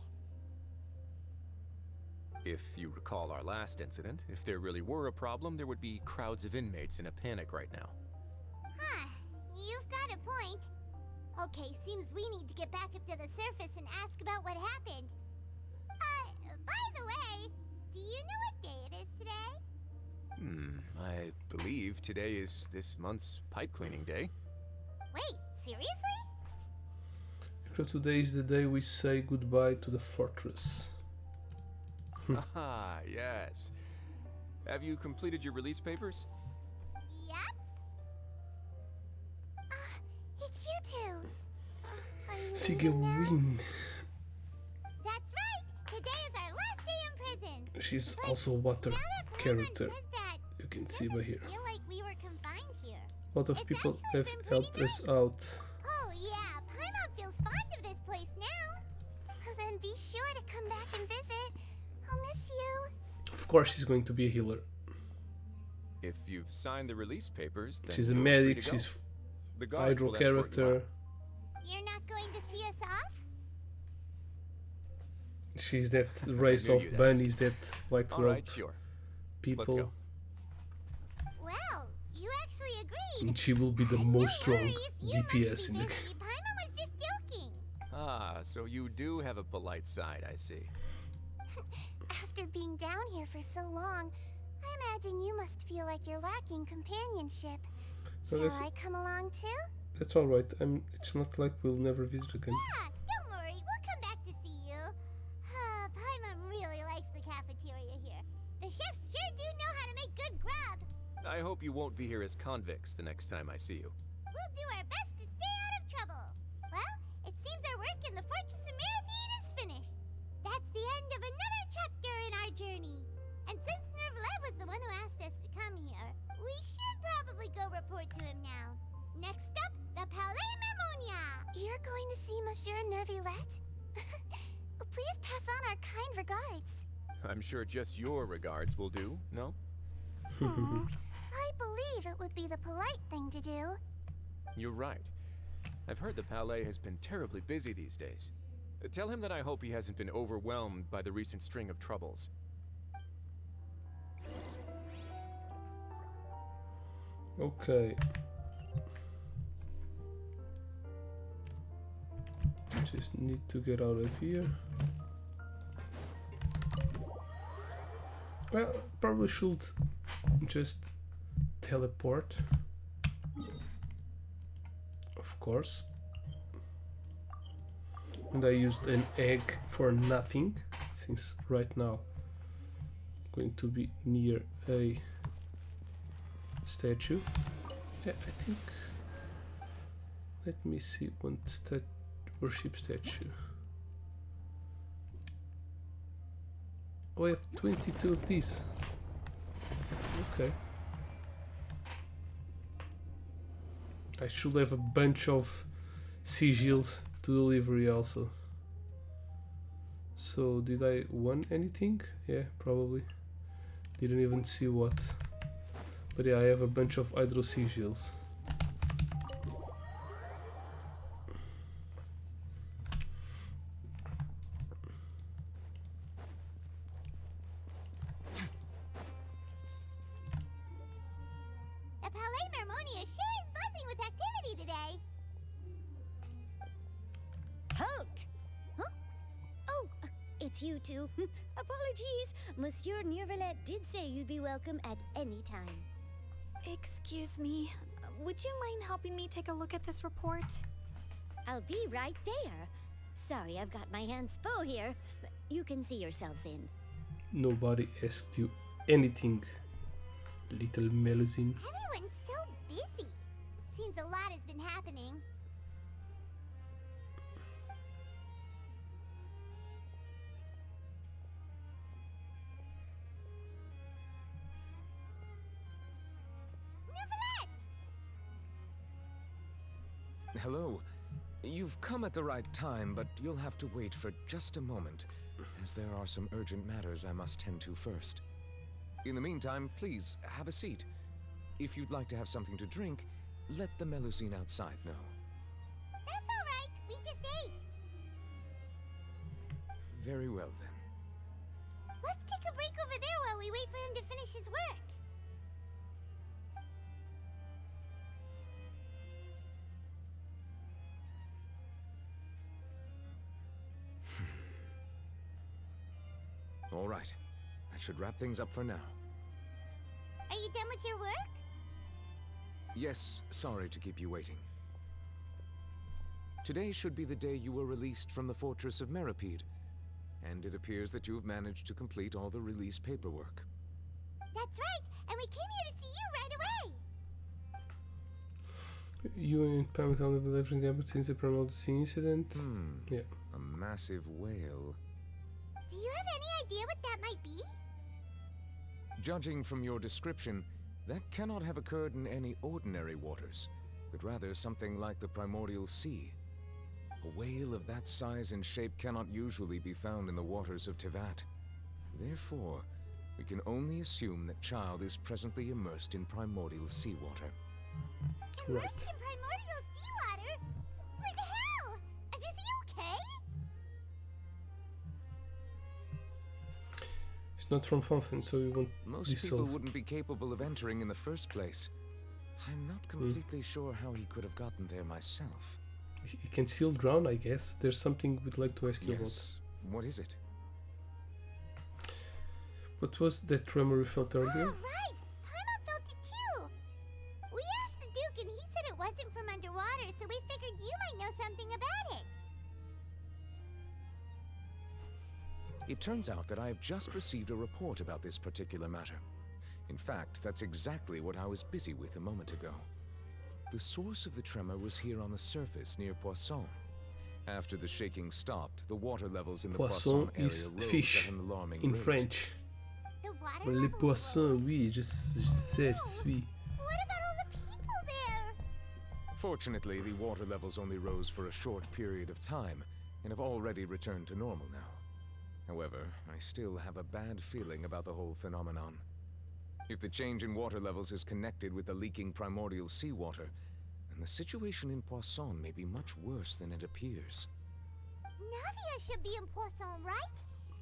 If you recall our last incident, if there really were a problem, there would be crowds of inmates in a panic right now. Huh, you've got a point. Okay, seems we need to get back up to the surface and ask about what happened. By the way, do you know what day it is today? I believe today is this month's pipe cleaning day. Wait, seriously? Because today is the day we say goodbye to the fortress. Ah, yes. Have you completed your release papers? Yep. Sigewin. That's right. Today is our last day in prison. She's also a water Now that Paimon character. says that, You can see by here. feel like we were confined here. A lot of It's people actually have been helped pretty us out. Oh yeah, Paimon feels fond of this place now. Then be sure to come back and visit. I'll miss you. Of course, she's going to be a healer. If you've signed the release papers, then She's a you're free medic. to go. She's The guards hydro will escort you out. character. You're not going to see us off? She's that race knew of you'd ask. bunnies that like to All rob right, sure. people. Let's go. Well, you actually agreed. And she will be the most No strong worries, you must DPS be in the busy. Paimon was just joking. Ah, so you do have a polite side, I see. After being down here for so long, I imagine you must feel like you're lacking companionship. So Shall that's- I come along too? That's alright. It's not like we'll never visit again. Yeah, don't worry, we'll come back to see you. Paimon really likes the cafeteria here. The chefs sure do know how to make good grub. I hope you won't be here as convicts the next time I see you. We'll do our best to stay out of trouble. Well, it seems our work in the Fortress of Mirapede is finished. That's the end of another chapter in our journey. And since Nervlet was the one who asked us to come here, we should probably go report to him now. Next up, the Palais Mermonia. You're going to see Monsieur Nervilet? Please pass on our kind regards. I'm sure just your regards will do, no? I believe it would be the polite thing to do. You're right. I've heard the Palais has been terribly busy these days. Tell him that I hope he hasn't been overwhelmed by the recent string of troubles. Okay. Just need to get out of here. Well, probably should just teleport. Of course. And I used an egg for nothing, since right now I'm going to be near a statue. Yeah, I think. Let me see one worship statue. Oh, I have 22 of these. Okay. I should have a bunch of sigils to delivery also. So did I won anything? Yeah, probably. Didn't even see what. But yeah, I have a bunch of hydro sigils. The Palais Mermonia sure is buzzing with activity today. Halt! Huh? Oh, it's you two. Apologies. Monsieur Nervilet did say you'd be welcome at any time. Excuse me. Would you mind helping me take a look at this report? I'll be right there. Sorry, I've got my hands full here. You can see yourselves in. Nobody asked you anything, little Melusine. Everyone's so busy. Seems a lot has been happening. Nervilet! Hello. You've come at the right time, but you'll have to wait for just a moment, as there are some urgent matters I must tend to first. In the meantime, please, have a seat. If you'd like to have something to drink, let the Melusine outside know. That's all right. We just ate. Very well, then. Let's take a break over there while we wait for him to finish his work. All right. I should wrap things up for now. Are you done with your work? Yes, sorry to keep you waiting. Today should be the day you were released from the Fortress of Mirapede, and it appears that you have managed to complete all the release paperwork. That's right, and we came here to see you right away. You and Pam have everything happened since the Primal Sea incident. Yeah. A massive whale. Do you have any idea what that might be? Judging from your description, that cannot have occurred in any ordinary waters, but rather something like the primordial sea. A whale of that size and shape cannot usually be found in the waters of Tivat. Therefore, we can only assume that Child is presently immersed in primordial seawater. Immersed in primordial seawater? But how? And is he okay? It's not from Fonfen, so we won't Most people wouldn't be capable of entering in the first place. I'm not completely sure how he could have gotten there myself. He can still drown, I guess. There's something we'd like to ask you about. What is it? What was that tremor we felt earlier? Oh, right! Paimon felt it too! We asked the Duke and he said it wasn't from underwater, so we figured you might know something about it. It turns out that I have just received a report about this particular matter. In fact, that's exactly what I was busy with a moment ago. The source of the tremor was here on the surface near Poisson. After the shaking stopped, the water levels in the Poisson area is rose fish at an alarming in rate. French. The water Les levels poissons, rose. oui, je sais, je suis. What about all the people there? Fortunately, the water levels only rose for a short period of time and have already returned to normal now. However, I still have a bad feeling about the whole phenomenon. If the change in water levels is connected with the leaking primordial seawater, then the situation in Poisson may be much worse than it appears. Navia should be in Poisson, right?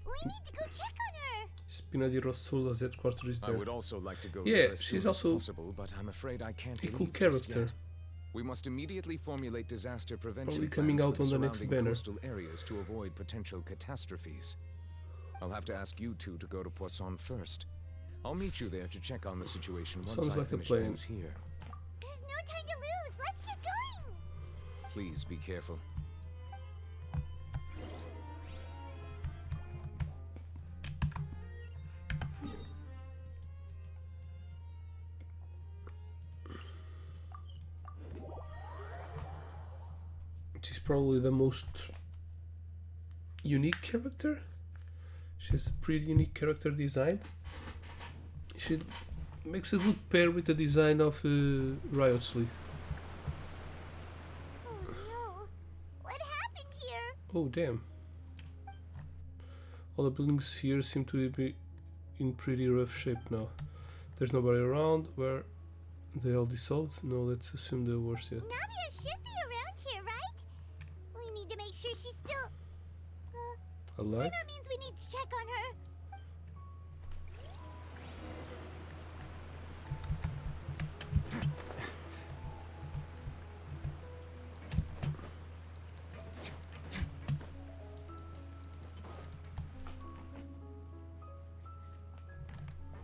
We need to go check on her. Spina di Rossola's headquarters is I there. would also like to go Yeah, there as she's soon as also possible, but I'm afraid I can't a cool leave just character. yet. We must immediately formulate disaster prevention Probably coming plans out for on the next surrounding banner. coastal areas to avoid potential catastrophes. I'll have to ask you two to go to Poisson first. I'll meet you there to check on the situation once Sounds I like a finish plan. things here. There's no time to lose. Let's get going. Please be careful. She's probably the most unique character. She has a pretty unique character design. She makes a good pair with the design of Riot's Lee. Oh no. What happened here? Oh damn. All the buildings here seem to be in pretty rough shape now. There's nobody around. Where they all dissolved? No, let's assume the worst yet. Navia should be around here, right? We need to make sure she's still... Alive? That means we need to check on her.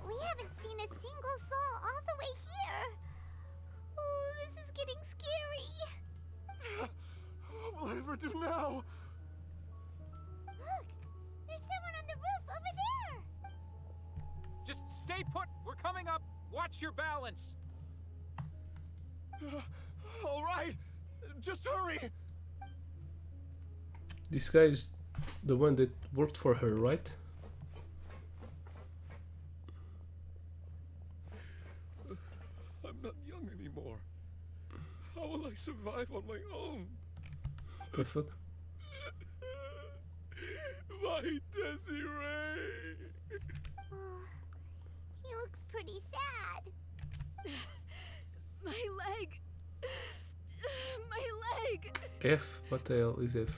We haven't seen a single soul all the way here. Oh, this is getting scary. What will I ever do now? Look, there's someone on the roof over there. Just stay put. We're coming up. Watch your balance. All right, just hurry. This guy is the one that worked for her, right? I'm not young anymore. How will I survive on my own? The fuck? My Desiree. Oh, he looks pretty sad. My leg. My leg. F? What the hell is F?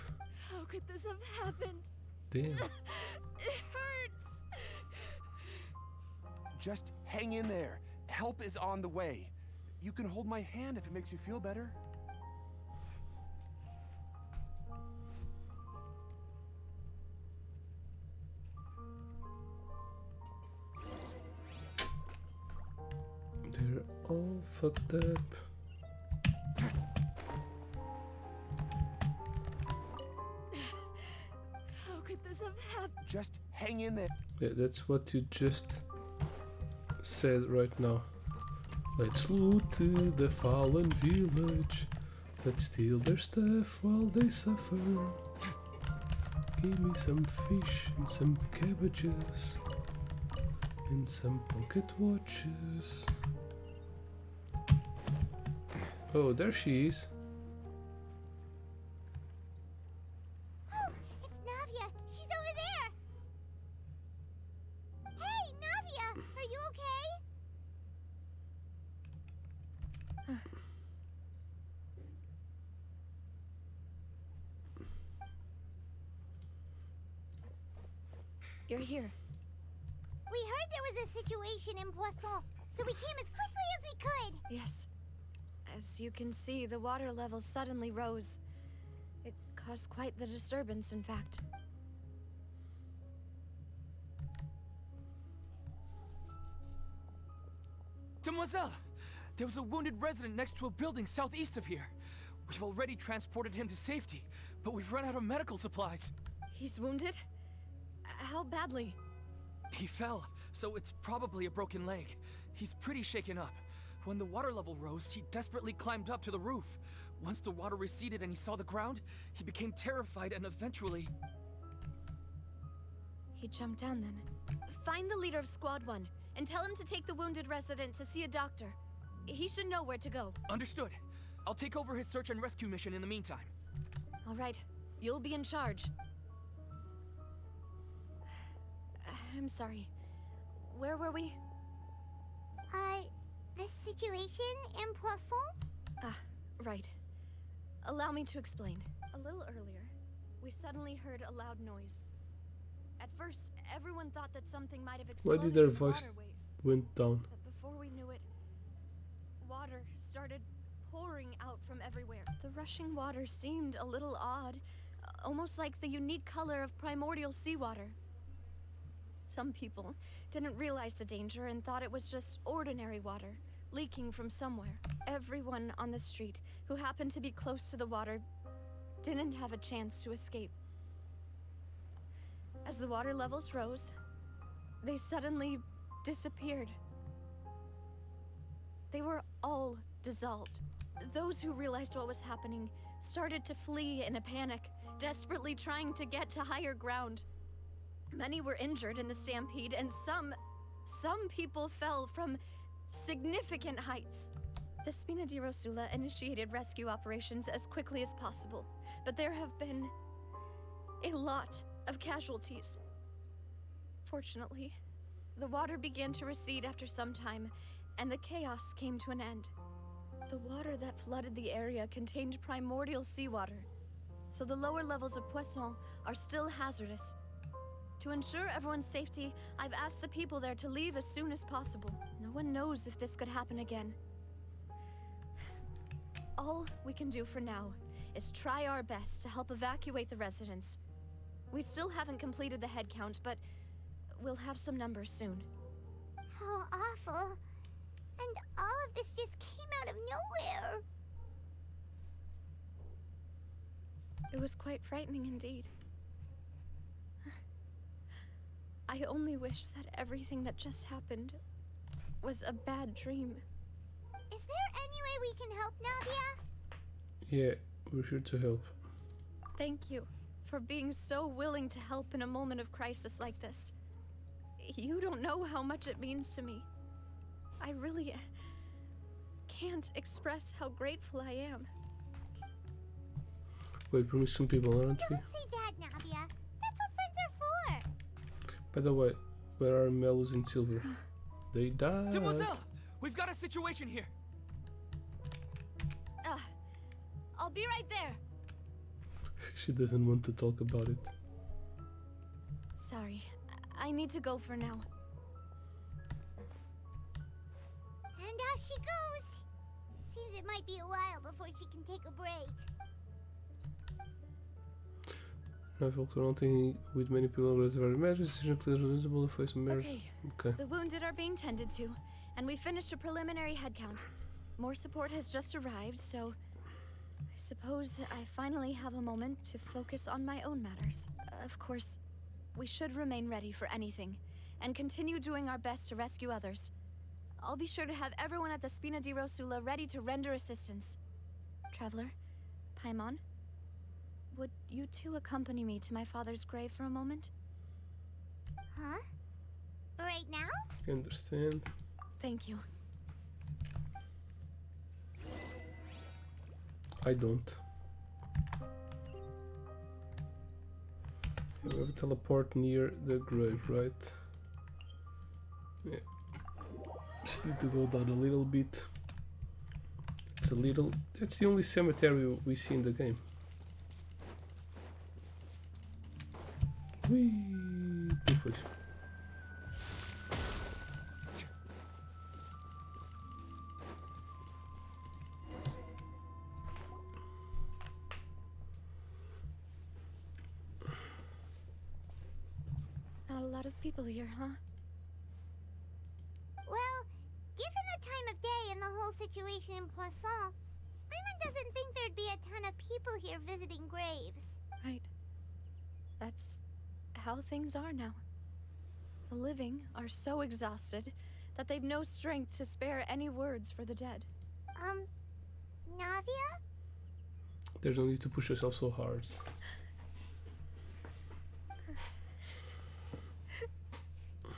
How could this have happened? Damn. It hurts. Just hang in there. Help is on the way. You can hold my hand if it makes you feel better. They're all fucked up. How could this have happened? Just hang in there. Yeah, that's what you just said right now. Let's loot the fallen village. Let's steal their stuff while they suffer. Give me some fish and some cabbages and some pocket watches. Oh, there she is. Oh, it's Navia. She's over there. Hey, Navia, are you okay? You're here. We heard there was a situation in Poisson, so we came as quickly as we could. Yes. As you can see, the water level suddenly rose. It caused quite the disturbance, in fact. Demoiselle! There was a wounded resident next to a building southeast of here. We've already transported him to safety, but we've run out of medical supplies. He's wounded? How badly? He fell, so it's probably a broken leg. He's pretty shaken up. When the water level rose, he desperately climbed up to the roof. Once the water receded and he saw the ground, he became terrified and eventually... He jumped down then. Find the leader of Squad 1 and tell him to take the wounded resident to see a doctor. He should know where to go. Understood. I'll take over his search and rescue mission in the meantime. All right. You'll be in charge. I'm sorry. Where were we? The situation in Poisson? Ah, right. Allow me to explain. A little earlier, we suddenly heard a loud noise. At first, everyone thought that something might have Why exploded did their in the voice waterways. went down? But before we knew it, water started pouring out from everywhere. The rushing water seemed a little odd, almost like the unique color of primordial seawater. Some people didn't realize the danger and thought it was just ordinary water, leaking from somewhere. Everyone on the street who happened to be close to the water didn't have a chance to escape. As the water levels rose, they suddenly disappeared. They were all dissolved. Those who realized what was happening started to flee in a panic, desperately trying to get to higher ground. Many were injured in the stampede, and some people fell from significant heights. The Spina di Rosula initiated rescue operations as quickly as possible, but there have been a lot of casualties. Fortunately, the water began to recede after some time, and the chaos came to an end. The water that flooded the area contained primordial seawater, so the lower levels of Poisson are still hazardous. To ensure everyone's safety, I've asked the people there to leave as soon as possible. No one knows if this could happen again. All we can do for now is try our best to help evacuate the residents. We still haven't completed the head count, but we'll have some numbers soon. How awful. And all of this just came out of nowhere. It was quite frightening indeed. I only wish that everything that just happened was a bad dream. Is there any way we can help, Navia? Yeah, we're sure to help. Thank you for being so willing to help in a moment of crisis like this. You don't know how much it means to me. I really can't express how grateful I am. Wait, we're missing people, aren't we? Don't say that, Navia. That's what friends are for. By the way, where are Melus and Silver? They died. Demoiselle! We've got a situation here! I'll be right there. She doesn't want to talk about it. Sorry, I need to go for now. And off she goes. Seems it might be a while before she can take a break. Rifle confronting with many people aggressive very measures, decision clear reasonable to face some measures. Okay. The wounded are being tended to, and we finished a preliminary head count. More support has just arrived, so I suppose I finally have a moment to focus on my own matters. Of course, we should remain ready for anything, and continue doing our best to rescue others. I'll be sure to have everyone at the Spina di Rosula ready to render assistance. Traveler, Paimon, would you two accompany me to my father's grave for a moment? Huh? Right now? I understand. Thank you. I don't. We have a teleport near the grave, right? Yeah. Just need to go down a little bit. It's a little... That's the only cemetery we see in the game. Whee! Perfect. Not a lot of people here, huh? Well, given the time of day and the whole situation in Poisson, Paimon doesn't think there'd be a ton of people here visiting graves. Right. That's how things are now. The living are so exhausted that they've no strength to spare any words for the dead. Navia? There's no need to push yourself so hard.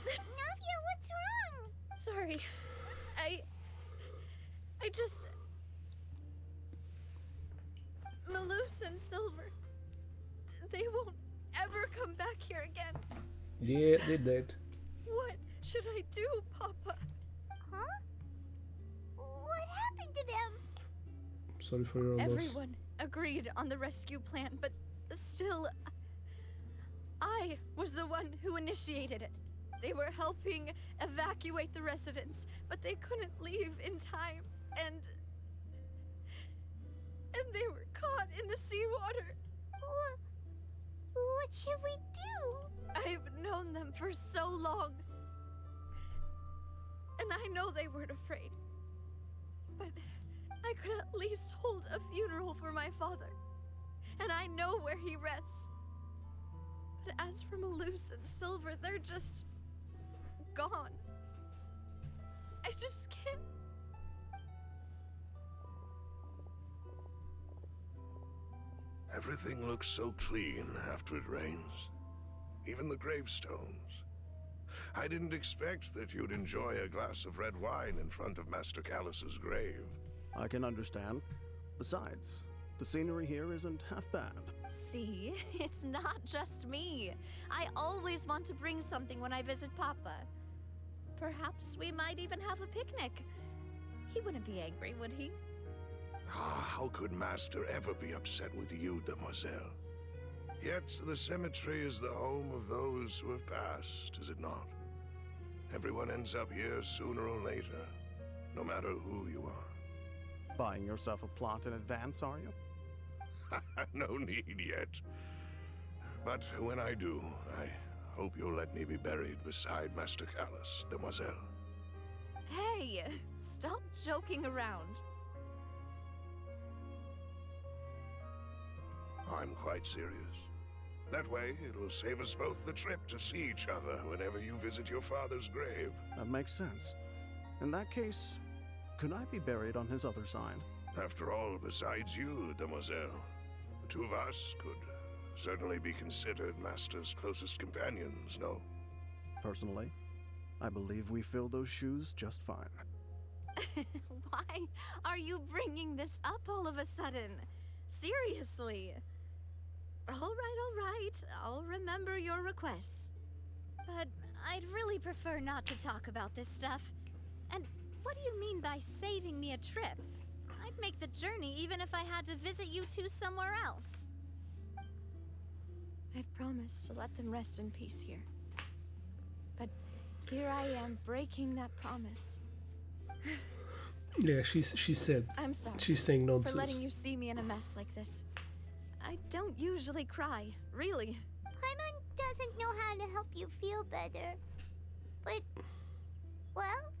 Navia, what's wrong? Sorry. I just... Malus and Silver, they won't ever come back here again. Yeah, they did. What should I do, Papa? Huh? What happened to them? Sorry for your loss. Everyone agreed on the rescue plan, but still, I was the one who initiated it. They were helping evacuate the residents, but they couldn't leave in time, and they were caught in the seawater. What should we do? I've known them for so long, and I know they weren't afraid. But I could at least hold a funeral for my father, and I know where he rests. But as for Malus and Silver, they're just gone. I just can't. Everything looks so clean after it rains. Even the gravestones. I didn't expect that you'd enjoy a glass of red wine in front of Master Callus's grave. I can understand. Besides, the scenery here isn't half bad. See, it's not just me. I always want to bring something when I visit Papa. Perhaps we might even have a picnic. He wouldn't be angry, would he? How could Master ever be upset with you, Demoiselle? Yet the cemetery is the home of those who have passed, is it not? Everyone ends up here sooner or later, no matter who you are. Buying yourself a plot in advance, are you? No need yet. But when I do, I hope you'll let me be buried beside Master Callus, Demoiselle. Hey, stop joking around. I'm quite serious. That way, it'll save us both the trip to see each other whenever you visit your father's grave. That makes sense. In that case, could I be buried on his other side? After all, besides you, Demoiselle, the two of us could certainly be considered Master's closest companions, no? Personally, I believe we fill those shoes just fine. Why are you bringing this up all of a sudden? Seriously. All right. I'll remember your requests. But I'd really prefer not to talk about this stuff. And what do you mean by saving me a trip? I'd make the journey even if I had to visit you two somewhere else. I'd promised to let them rest in peace here. But here I am breaking that promise. Yeah, she said. I'm sorry. She's saying nonsense. For letting you see me in a mess like this. I don't usually cry, really. Paimon doesn't know how to help you feel better. But, well,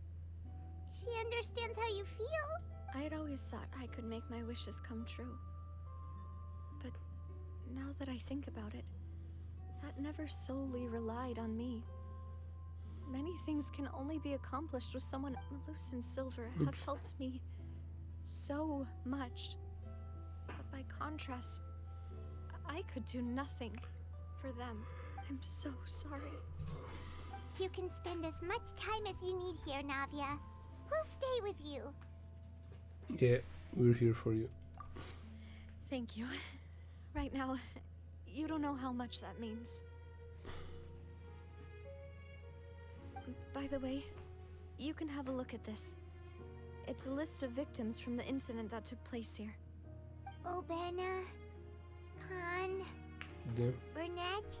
she understands how you feel. I had always thought I could make my wishes come true. But now that I think about it, that never solely relied on me. Many things can only be accomplished with someone. Malus and Silver have helped me so much. But by contrast, I could do nothing for them. I'm so sorry. You can spend as much time as you need here, Navia. We'll stay with you. Yeah, we're here for you. Thank you. Right now, you don't know how much that means. By the way, you can have a look at this. It's a list of victims from the incident that took place here. Obena, Khan, Yeah. Burnett.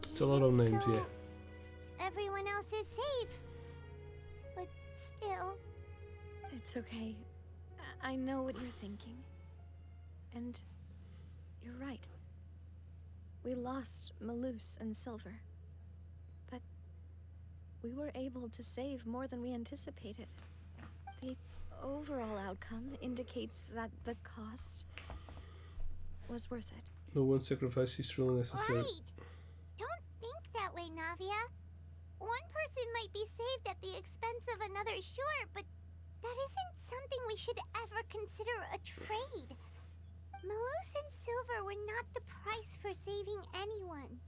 It's a lot of names, So, yeah. everyone else is safe. But still, It's okay. I know what you're thinking. And you're right. We lost Malus and Silver. But we were able to save more than we anticipated. The overall outcome indicates that the cost was worth it. No one sacrifice is truly necessary. right. Don't think that way, Navia. One person might be saved at the expense of another, sure, but that isn't something we should ever consider a trade. Malus and Silver were not the price for saving anyone.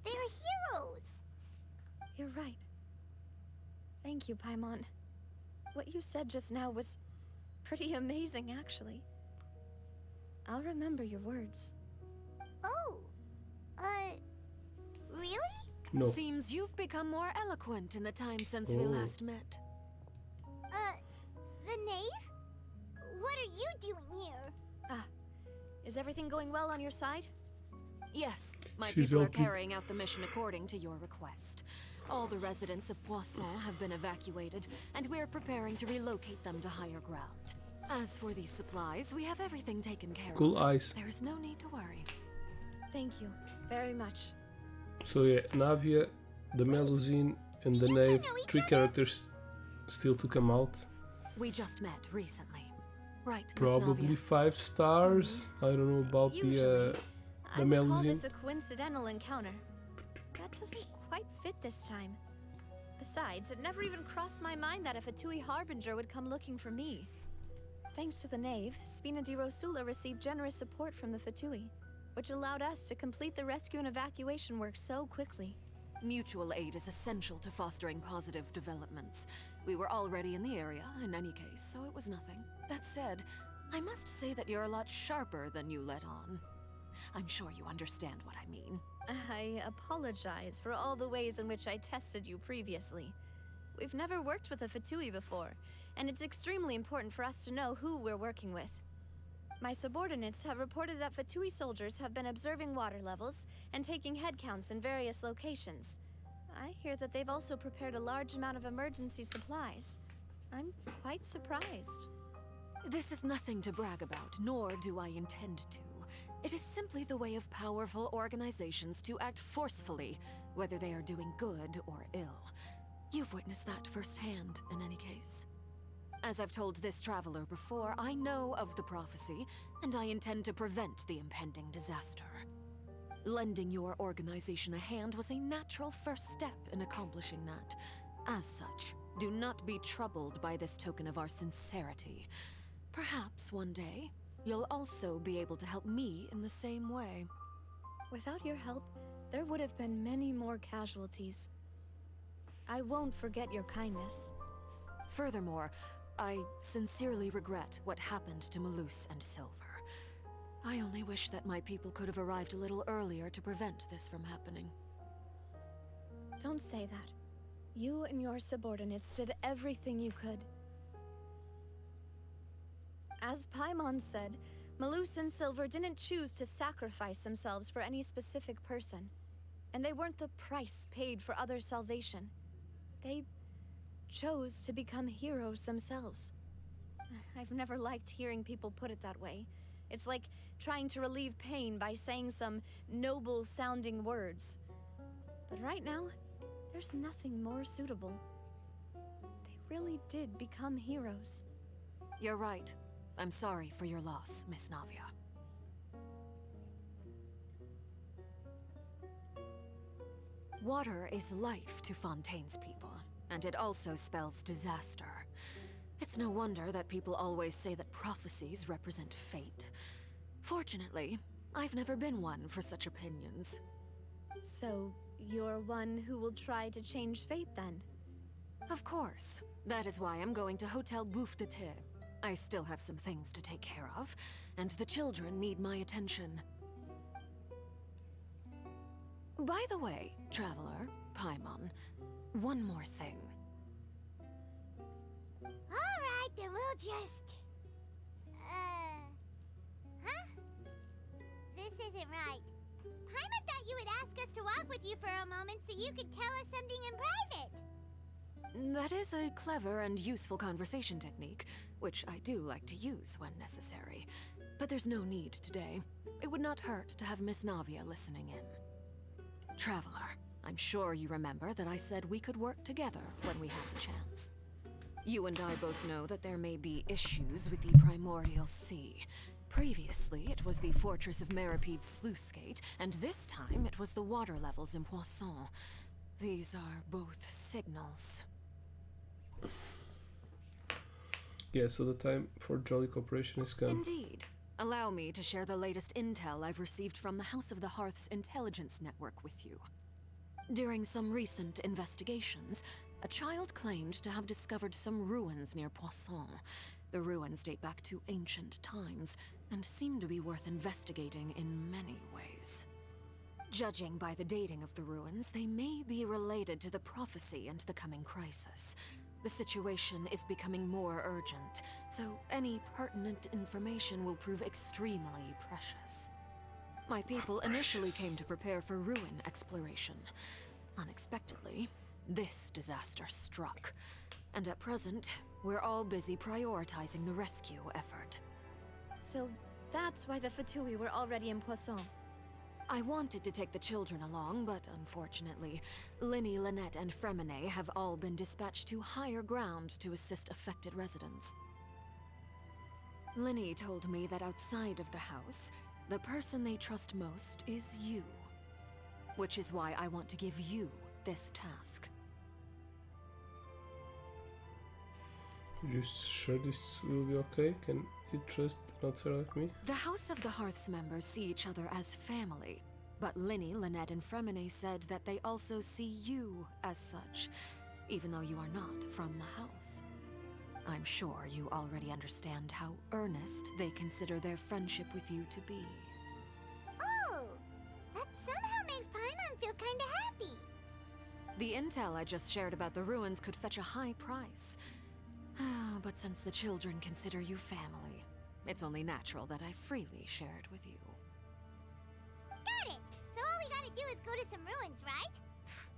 They were heroes. You're right. Thank you, Paimon. What you said just now was pretty amazing, actually. I'll remember your words. Oh, really? No. Seems you've become more eloquent in the time since we Oh. last met. The knave? What are you doing here? Is everything going well on your side? Yes, my She's people are helping. carrying out the mission according to your request. All the residents of Poisson have been evacuated, and we're preparing to relocate them to higher ground. As for these supplies, we have everything taken care Cool of. eyes. There is no need to worry. Thank you very much. So yeah, Navia, the Melusine, and the Knave, three characters still to come out. We just met recently. Right, Miss Probably Navia? 5 stars. I don't know about Usually, the I would call Melusine. this a coincidental encounter. That doesn't quite fit this time. Besides, it never even crossed my mind that a Fatui Harbinger would come looking for me. Thanks to the Knave, Spina di Rosula received generous support from the Fatui, which allowed us to complete the rescue and evacuation work so quickly. Mutual aid is essential to fostering positive developments. We were already in the area, in any case, so it was nothing. That said, I must say that you're a lot sharper than you let on. I'm sure you understand what I mean. I apologize for all the ways in which I tested you previously. We've never worked with a Fatui before, and it's extremely important for us to know who we're working with. My subordinates have reported that Fatui soldiers have been observing water levels and taking head counts in various locations. I hear that they've also prepared a large amount of emergency supplies. I'm quite surprised. This is nothing to brag about, nor do I intend to. It is simply the way of powerful organizations to act forcefully, whether they are doing good or ill. You've witnessed that firsthand, in any case. As I've told this traveler before, I know of the prophecy, and I intend to prevent the impending disaster. Lending your organization a hand was a natural first step in accomplishing that. As such, do not be troubled by this token of our sincerity. Perhaps one day, you'll also be able to help me in the same way. Without your help, there would have been many more casualties. I won't forget your kindness. Furthermore, I sincerely regret what happened to Malus and Silver. I only wish that my people could have arrived a little earlier to prevent this from happening. Don't say that. You and your subordinates did everything you could. As Paimon said, Malus and Silver didn't choose to sacrifice themselves for any specific person. And they weren't the price paid for other salvation. They chose to become heroes themselves. I've never liked hearing people put it that way. It's like trying to relieve pain by saying some noble-sounding words. But right now, there's nothing more suitable. They really did become heroes. You're right. I'm sorry for your loss, Miss Navia. Water is life to Fontaine's people, and it also spells disaster. It's no wonder that people always say that prophecies represent fate. Fortunately, I've never been one for such opinions. So, you're one who will try to change fate then? Of course. That is why I'm going to Hotel Bouffe de Thé. I still have some things to take care of, and the children need my attention. By the way, Traveler, Paimon, one more thing. Alright, then we'll just... Huh? This isn't right. Paimon thought you would ask us to walk with you for a moment so you could tell us something in private. That is a clever and useful conversation technique, which I do like to use when necessary. But there's no need today. It would not hurt to have Miss Navia listening in. Traveler, I'm sure you remember that I said we could work together when we had the chance. You and I both know that there may be issues with the Primordial Sea. Previously, it was the Fortress of Meripede's sluice gate, and this time it was the water levels in Poisson. These are both signals. Yeah, so the time for jolly cooperation is come. Indeed. Allow me to share the latest intel I've received from the House of the Hearth's intelligence network with you. During some recent investigations, a child claimed to have discovered some ruins near Poisson. The ruins date back to ancient times, and seem to be worth investigating in many ways. Judging by the dating of the ruins, they may be related to the prophecy and the coming crisis. The situation is becoming more urgent, so any pertinent information will prove extremely precious. My people initially came to prepare for ruin exploration. Unexpectedly, this disaster struck, and at present, we're all busy prioritizing the rescue effort. So that's why the Fatui were already in Poisson. I wanted to take the children along, but unfortunately, Linny, Lynette, and Fremine have all been dispatched to higher ground to assist affected residents. Linny told me that outside of the house, the person they trust most is you. Which is why I want to give you this task. Are you sure this will be okay? Can you trust an outsider like me? The House of the Hearth's members see each other as family, but Linny, Lynette, and Fremine said that they also see you as such, even though you are not from the house. I'm sure you already understand how earnest they consider their friendship with you to be. Oh, that somehow makes Paimon feel kinda happy. The intel I just shared about the ruins could fetch a high price. But since the children consider you family, it's only natural that I freely share it with you. Got it! So all we gotta do is go to some ruins, right?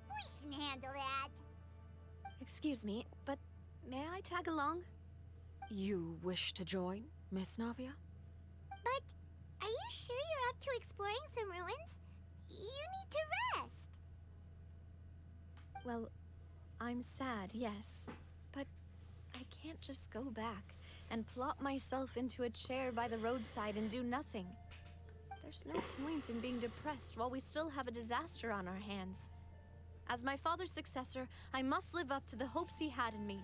We can handle that. Excuse me, but may I tag along? You wish to join, Miss Navia? But are you sure you're up to exploring some ruins? You need to rest. Well, I'm sad, yes. But I can't just go back and plop myself into a chair by the roadside and do nothing. There's no point in being depressed while we still have a disaster on our hands. As my father's successor, I must live up to the hopes he had in me.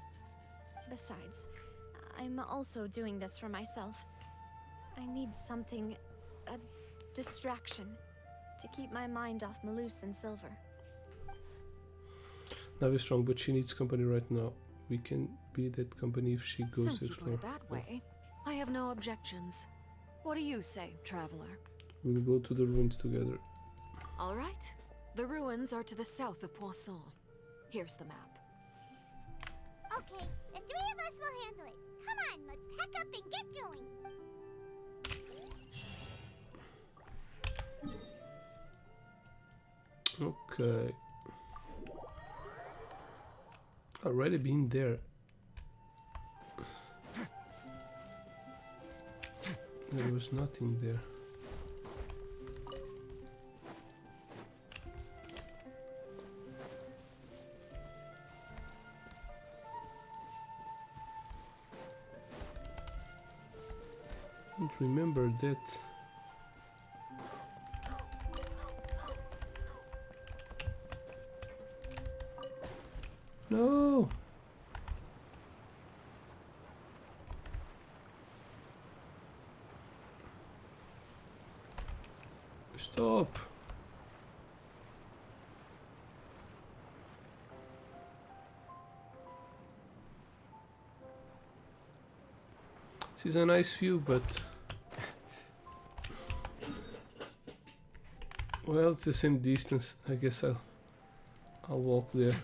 Besides, I'm also doing this for myself. I need something, a distraction, to keep my mind off Malus and Silver. Navi is strong, but she needs company right now. We can be that company if she goes Since to you put explore. it that way, I have no objections. What do you say, Traveler? We'll go to the ruins together. All right. The ruins are to the south of Poisson. Here's the map. Okay, the three of us will handle it. Come on, let's pack up and get going. Okay. Already been there. There was nothing there. Don't remember that. No! Stop! This is a nice view, but well, it's the same distance. I guess I'll walk there.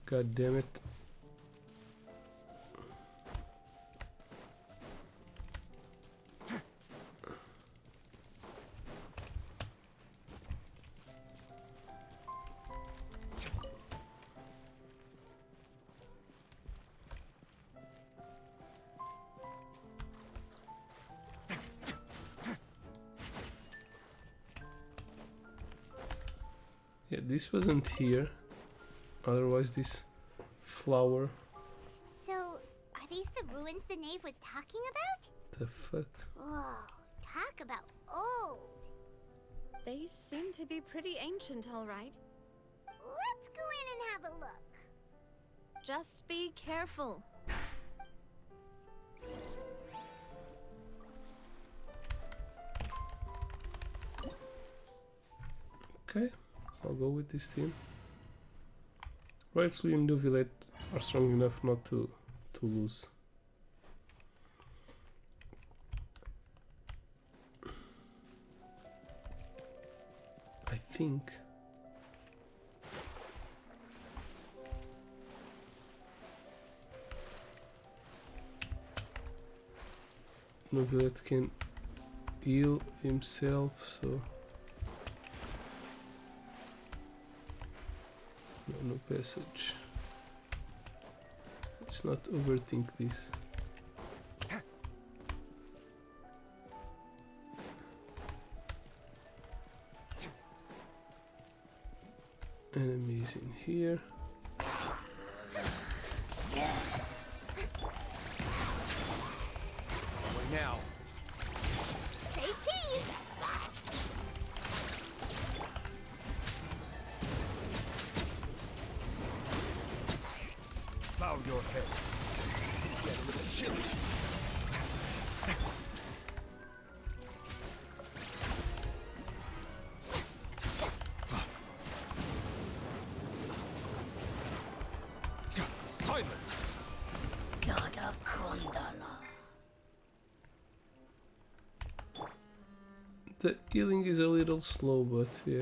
God damn it. Yeah, this wasn't here. Otherwise, this flower. So, are these the ruins the knave was talking about? The fuck? Whoa, talk about old. They seem to be pretty ancient, all right. Let's go in and have a look. Just be careful. Okay, I'll go with this team. Right, Sui and Nuvilet are strong enough not to lose. I think. Nuvilet can heal himself, so no passage. Let's not overthink this. Enemies in here. What now? Say cheese! Bow your head. Get a little chilly. Silence! Nada Kundala. The healing is a little slow, but yeah.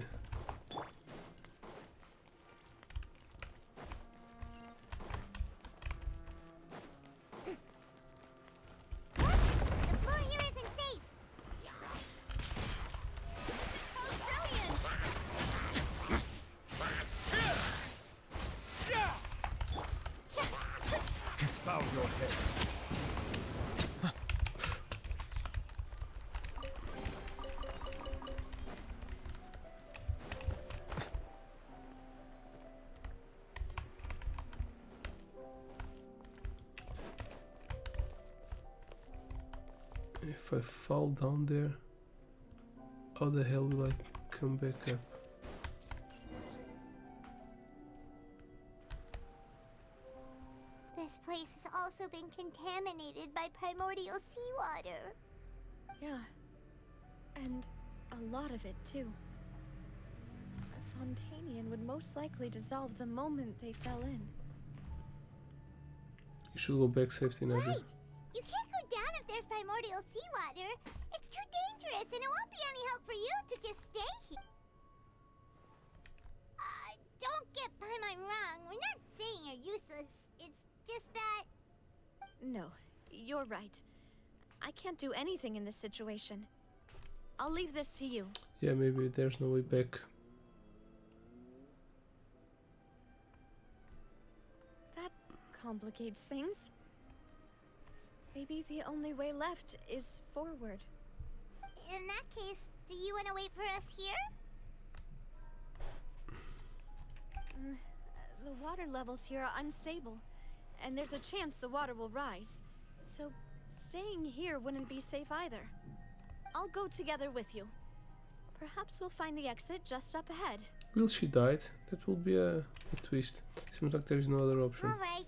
The floor here isn't safe. Bow your head. If I fall down there, how the hell will I come back up? This place has also been contaminated by primordial seawater. Yeah. And a lot of it, too. A Fontanian would most likely dissolve the moment they fell in. You should go back, safety Navi. Right! You can't go down if there's primordial seawater. It's too dangerous, and it won't be any help for you to just stay here. Don't get by my wrong. We're not saying you're useless. It's just that... No, you're right. I can't do anything in this situation. I'll leave this to you. Yeah, maybe there's no way back. That complicates things. Maybe the only way left is forward. In that case, do you want to wait for us here? The water levels here are unstable, and there's a chance the water will rise. So staying here wouldn't be safe either. I'll go together with you. Perhaps we'll find the exit just up ahead. Will she died? That will be a twist. Seems like there is no other option. Alright.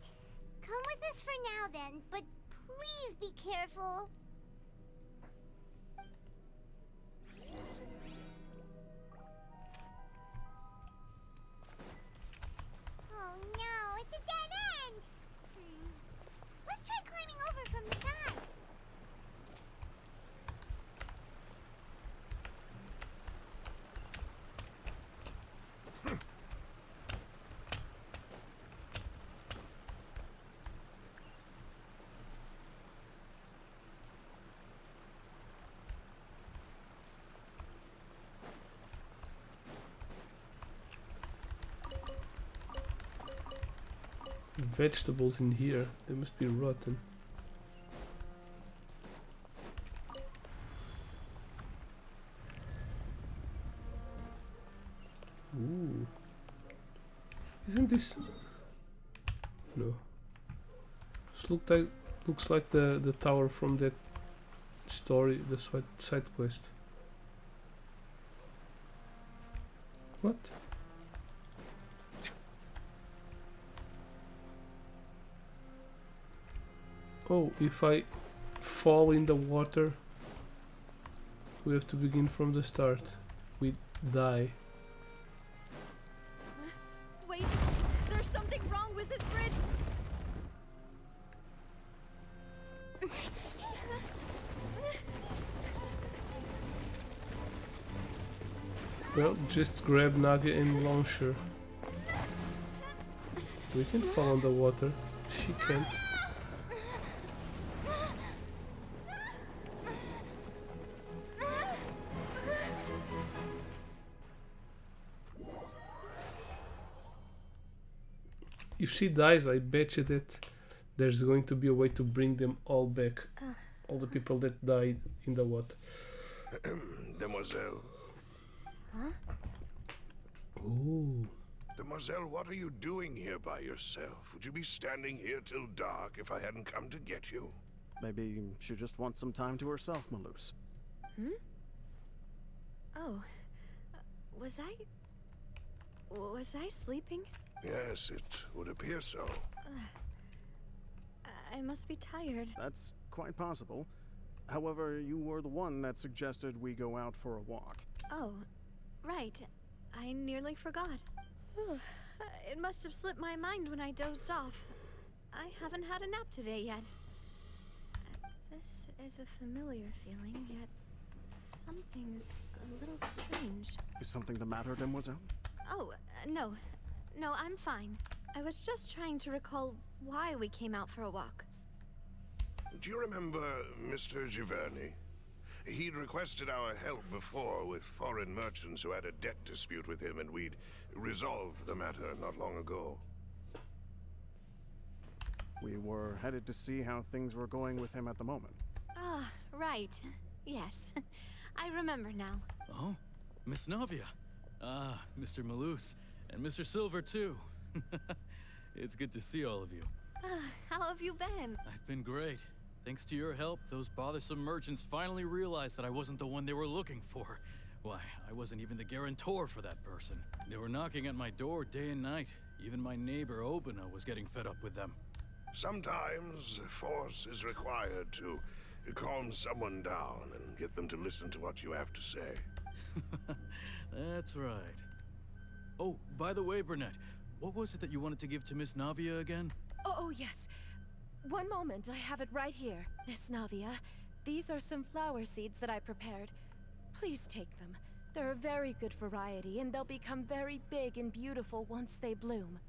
Come with us for now then, but please be careful. Oh no, it's a dead end! Let's try climbing over from the side. Vegetables in here. They must be rotten. Ooh. Isn't this... No. This looks like the tower from that story, the side quest. What? Oh, if I fall in the water, we have to begin from the start. We die. Wait, there's something wrong with this bridge. Well, just grab Naga and launch her. We can fall in the water. She can't. If she dies, I bet you that there's going to be a way to bring them all back. All the people that died in the water. Demoiselle. Huh? Ooh. Demoiselle, what are you doing here by yourself? Would you be standing here till dark if I hadn't come to get you? Maybe she just wants some time to herself, Malus. Hmm? Oh. Was I sleeping? Yes, it would appear so. I must be tired. That's quite possible. However, you were the one that suggested we go out for a walk. Oh, right. I nearly forgot. It must have slipped my mind when I dozed off. I haven't had a nap today yet. This is a familiar feeling, yet something's a little strange. Is something the matter, Demoiselle? Oh, no. No, I'm fine. I was just trying to recall why we came out for a walk. Do you remember Mr. Giverny? He'd requested our help before with foreign merchants who had a debt dispute with him, and we'd resolved the matter not long ago. We were headed to see how things were going with him at the moment. Ah, right. Yes. I remember now. Oh, Miss Navia. Ah, Mr. Malus. And Mr. Silver, too. It's good to see all of you. How have you been? I've been great. Thanks to your help, those bothersome merchants finally realized that I wasn't the one they were looking for. Why, I wasn't even the guarantor for that person. They were knocking at my door day and night. Even my neighbor, Obina, was getting fed up with them. Sometimes force is required to calm someone down and get them to listen to what you have to say. That's right. Oh, by the way, Burnett, what was it that you wanted to give to Miss Navia again? Oh, yes. One moment, I have it right here. Miss Navia, these are some flower seeds that I prepared. Please take them. They're a very good variety, and they'll become very big and beautiful once they bloom.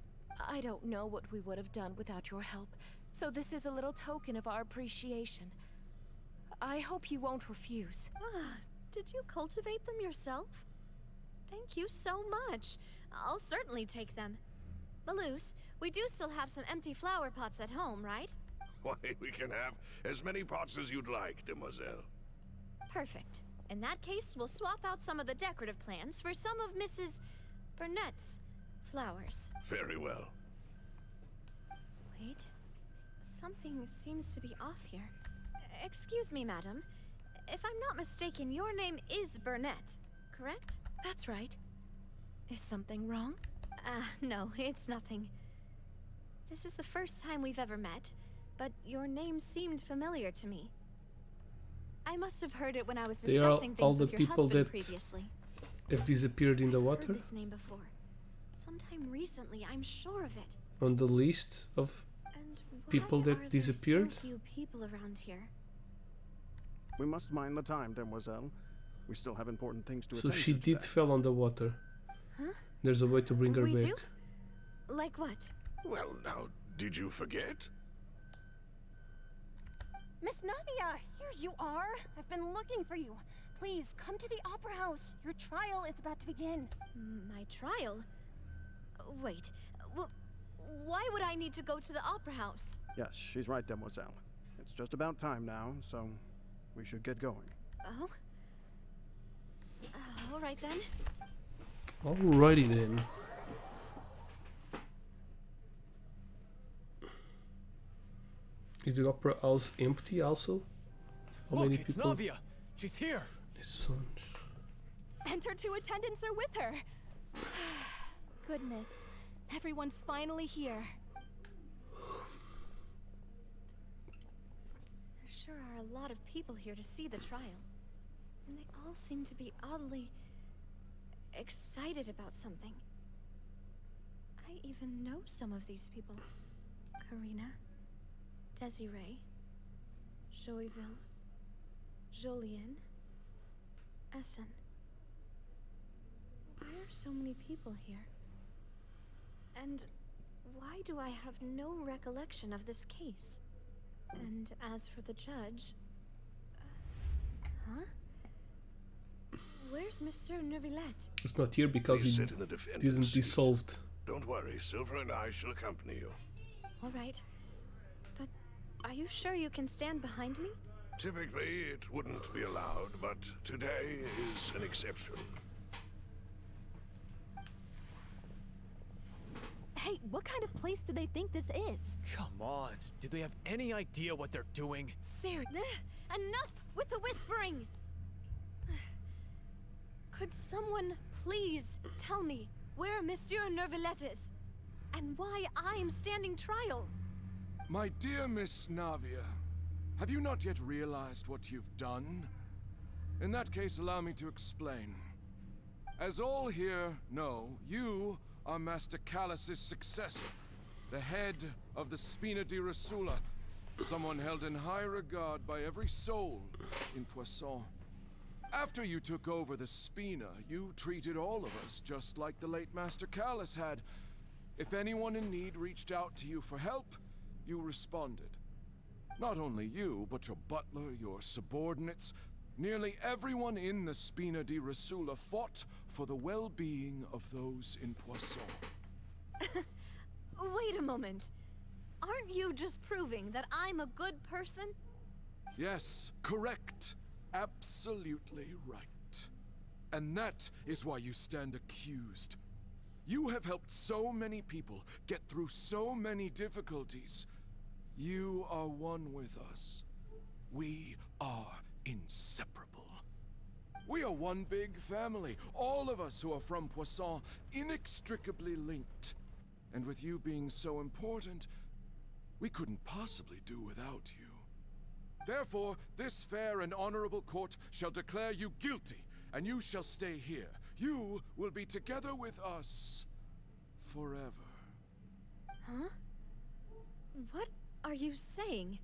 I don't know what we would have done without your help, so this is a little token of our appreciation. I hope you won't refuse. Did you cultivate them yourself? Thank you so much. I'll certainly take them. Malus, we do still have some empty flower pots at home, right? Why, we can have as many pots as you'd like, Demoiselle. Perfect. In that case, we'll swap out some of the decorative plants for some of Mrs. Burnett's flowers. Very well. Wait. Something seems to be off here. Excuse me, madam. If I'm not mistaken, your name is Burnett, correct? That's right. Is something wrong? No, it's nothing. This is the first time we've ever met, but your name seemed familiar to me. I must have heard it when I was They are discussing all things the with your people husband that previously. have disappeared in the I've water heard this name before. Sometime recently, I'm sure of it. on the list of And people why that are disappeared. there so few people around here? We must mind the time, demoiselle. We still have important things to So attend she to did today. fell on the water. Huh? There's a way to bring her We back. do? Like what? Well, now, did you forget? Miss Navia, here you are. I've been looking for you. Please, come to the Opera House. Your trial is about to begin. My trial? Wait, why would I need to go to the Opera House? Yes, she's right, demoiselle. It's just about time now, so we should get going. Oh? Alright then. Alrighty then. Is the opera house empty also? How Look, many it's people? Navia. She's here. And her two attendants are with her. Goodness, everyone's finally here. There sure are a lot of people here to see the trial. And they all seem to be oddly excited about something. I even know some of these people. Karina, Desiree, Joyville, Jolien, Essen. Why are so many people here? And why do I have no recollection of this case? And as for the judge... huh? Where's Monsieur Neuvillette? It's not here because Please he sit in the defendant's didn't seat. dissolved. Don't worry, Silver and I shall accompany you. All right. But are you sure you can stand behind me? Typically, it wouldn't be allowed, but today is an exception. Hey, what kind of place do they think this is? Come on. Do they have any idea what they're doing? Seriously. Enough with the whispering! Could someone please tell me where Monsieur Neuvillette is? And why I'm standing trial? My dear Miss Navia, have you not yet realized what you've done? In that case, allow me to explain. As all here know, you are Master Callus's successor, the head of the Spina di Rasula, someone held in high regard by every soul in Poisson. After you took over the Spina, you treated all of us just like the late Master Callus had. If anyone in need reached out to you for help, you responded. Not only you, but your butler, your subordinates, nearly everyone in the Spina di Rasula fought for the well-being of those in Poisson. Wait a moment. Aren't you just proving that I'm a good person? Yes, correct. Absolutely right. And that is why you stand accused. You have helped so many people get through so many difficulties. You are one with us. We are inseparable. We are one big family, all of us who are from Poisson, inextricably linked. And with you being so important, we couldn't possibly do without you. Therefore, this fair and honorable court shall declare you guilty, and you shall stay here. You will be together with us forever. Huh? What are you saying?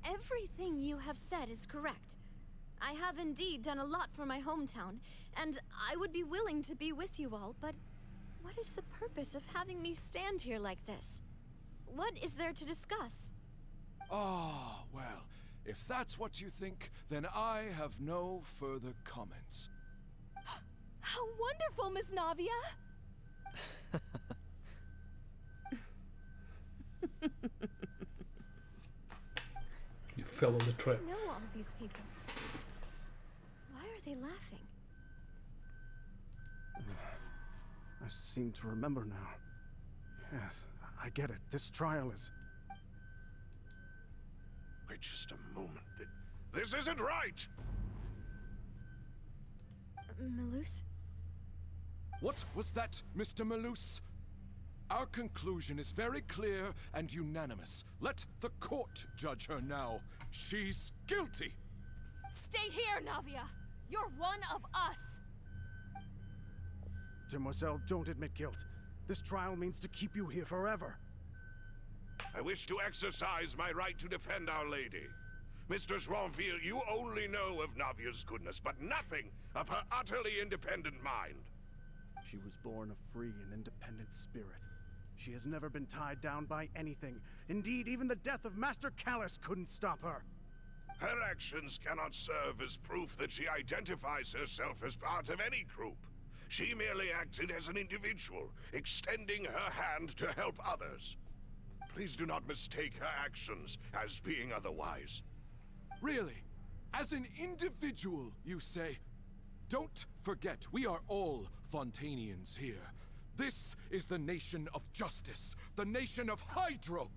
Everything you have said is correct. I have indeed done a lot for my hometown, and I would be willing to be with you all, but what is the purpose of having me stand here like this? What is there to discuss? Ah, well, if that's what you think, then I have no further comments. How wonderful, Miss Navia! You fell on the trap. I know all these people. Why are they laughing? I seem to remember now. Yes, I get it. This trial is... Wait just a moment. This isn't right! Melus? What was that, Mr. Malus? Our conclusion is very clear and unanimous. Let the court judge her now. She's guilty! Stay here, Navia! You're one of us! Demoiselle, don't admit guilt. This trial means to keep you here forever. I wish to exercise my right to defend Our Lady. Mr. Joinville, you only know of Navia's goodness, but nothing of her utterly independent mind. She was born a free and independent spirit. She has never been tied down by anything. Indeed, even the death of Master Callus couldn't stop her. Her actions cannot serve as proof that she identifies herself as part of any group. She merely acted as an individual, extending her hand to help others. Please do not mistake her actions as being otherwise. Really? As an individual, you say? Don't forget, we are all Fontanians here. This is the nation of justice, the nation of Hydro!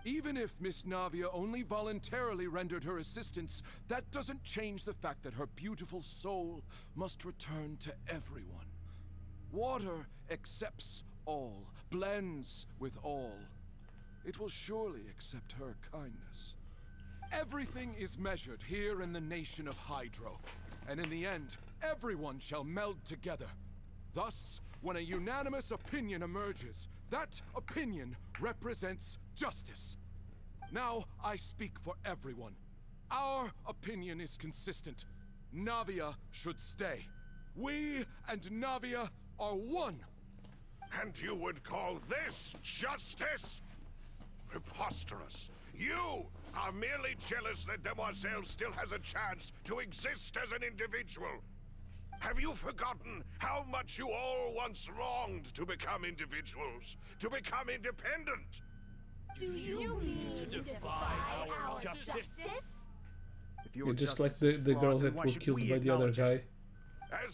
Even if Miss Navia only voluntarily rendered her assistance, that doesn't change the fact that her beautiful soul must return to everyone. Water accepts all, blends with all. It will surely accept her kindness. Everything is measured here in the nation of Hydro, and in the end, everyone shall meld together. Thus, when a unanimous opinion emerges, that opinion represents justice. Now, I speak for everyone. Our opinion is consistent. Navia should stay. We and Navia are one. And you would call this justice? Preposterous. You are merely jealous that Demoiselle still has a chance to exist as an individual. Have you forgotten how much you all once longed to become individuals, to become independent? Do you mean to defy our justice? Yeah, just like the girls that were killed by the other guy.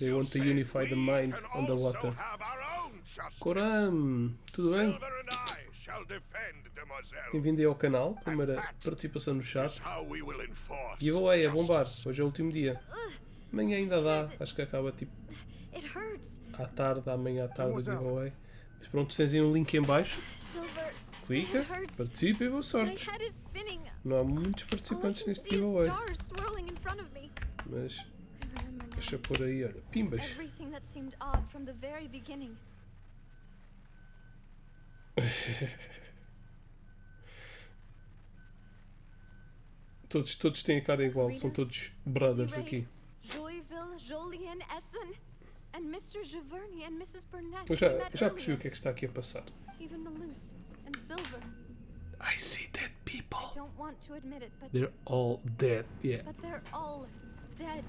They want to unify the mind on the water. Coram, tudo bem? Bem-vindo aí ao canal, primeira participação no chat. Giveaway a bombar, hoje é o último dia. Amanhã ainda dá, acho que acaba tipo à tarde, amanhã à tarde o giveaway. Mas pronto, tens aí um link em baixo. Clica, participa e boa sorte. Não há muitos participantes neste giveaway. Mas deixa por aí, olha, pimbas. Todos têm a cara igual, são todos brothers aqui. Pois já percebi o que é que está aqui a passar. I see dead people. I don't want to admit it, but They're all dead, yeah. But they're all dead.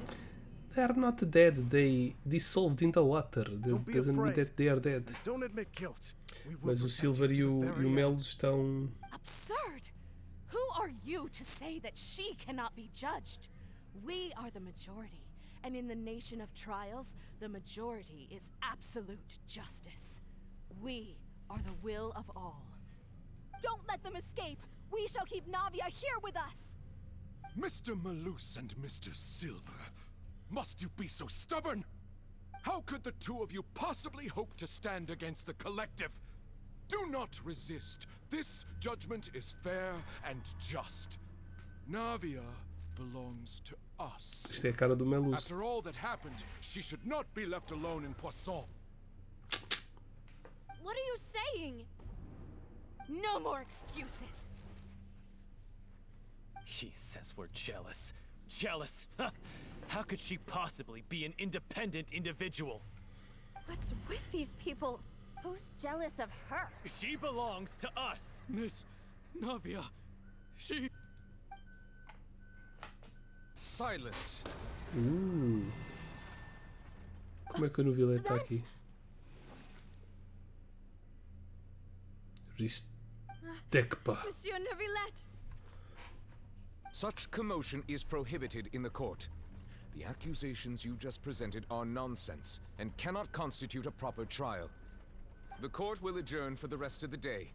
They're not dead, they dissolved in the water. That doesn't mean that they are dead. Mas o Silver e o Melo estão... Absurd! Who are you to say that she cannot be judged? We are the majority, and in the nation of trials, the majority is absolute justice. We are the will of all. Don't let them escape! We shall keep Navia here with us! Mr. Malus and Mr. Silver, must you be so stubborn? How could the two of you possibly hope to stand against the collective? Do not resist. This judgment is fair and just. Navia belongs to us. Isto é a cara do Melus. After all that happened, she should not be left alone in Poisson. What are you saying? No more excuses. He says we're jealous. Jealous? How could she possibly be an independent individual? What's with these people? Who's jealous of her? She belongs to us. Miss Navia, she... Silence. Como é que o Novilete está aqui? Ristekpa. Monsieur Neuvillette! Such commotion is prohibited in the court. The accusations you just presented are nonsense and cannot constitute a proper trial. The court will adjourn for the rest of the day.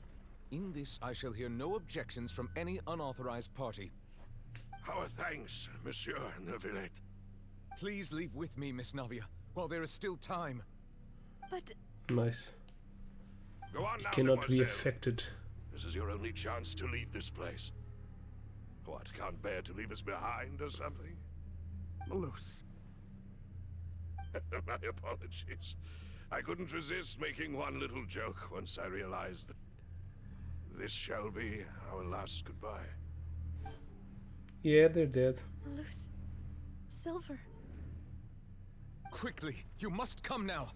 In this, I shall hear no objections from any unauthorized party. Our thanks, Monsieur Neuvillette. Please leave with me, Miss Navia, while there is still time. But Nice. Go on You now, cannot be mademoiselle. affected. This is your only chance to leave this place. What, can't bear to leave us behind or something? Malus. My apologies. I couldn't resist making one little joke once I realized that this shall be our last goodbye. Yeah, they're dead. Malus, Silver. Quickly, you must come now.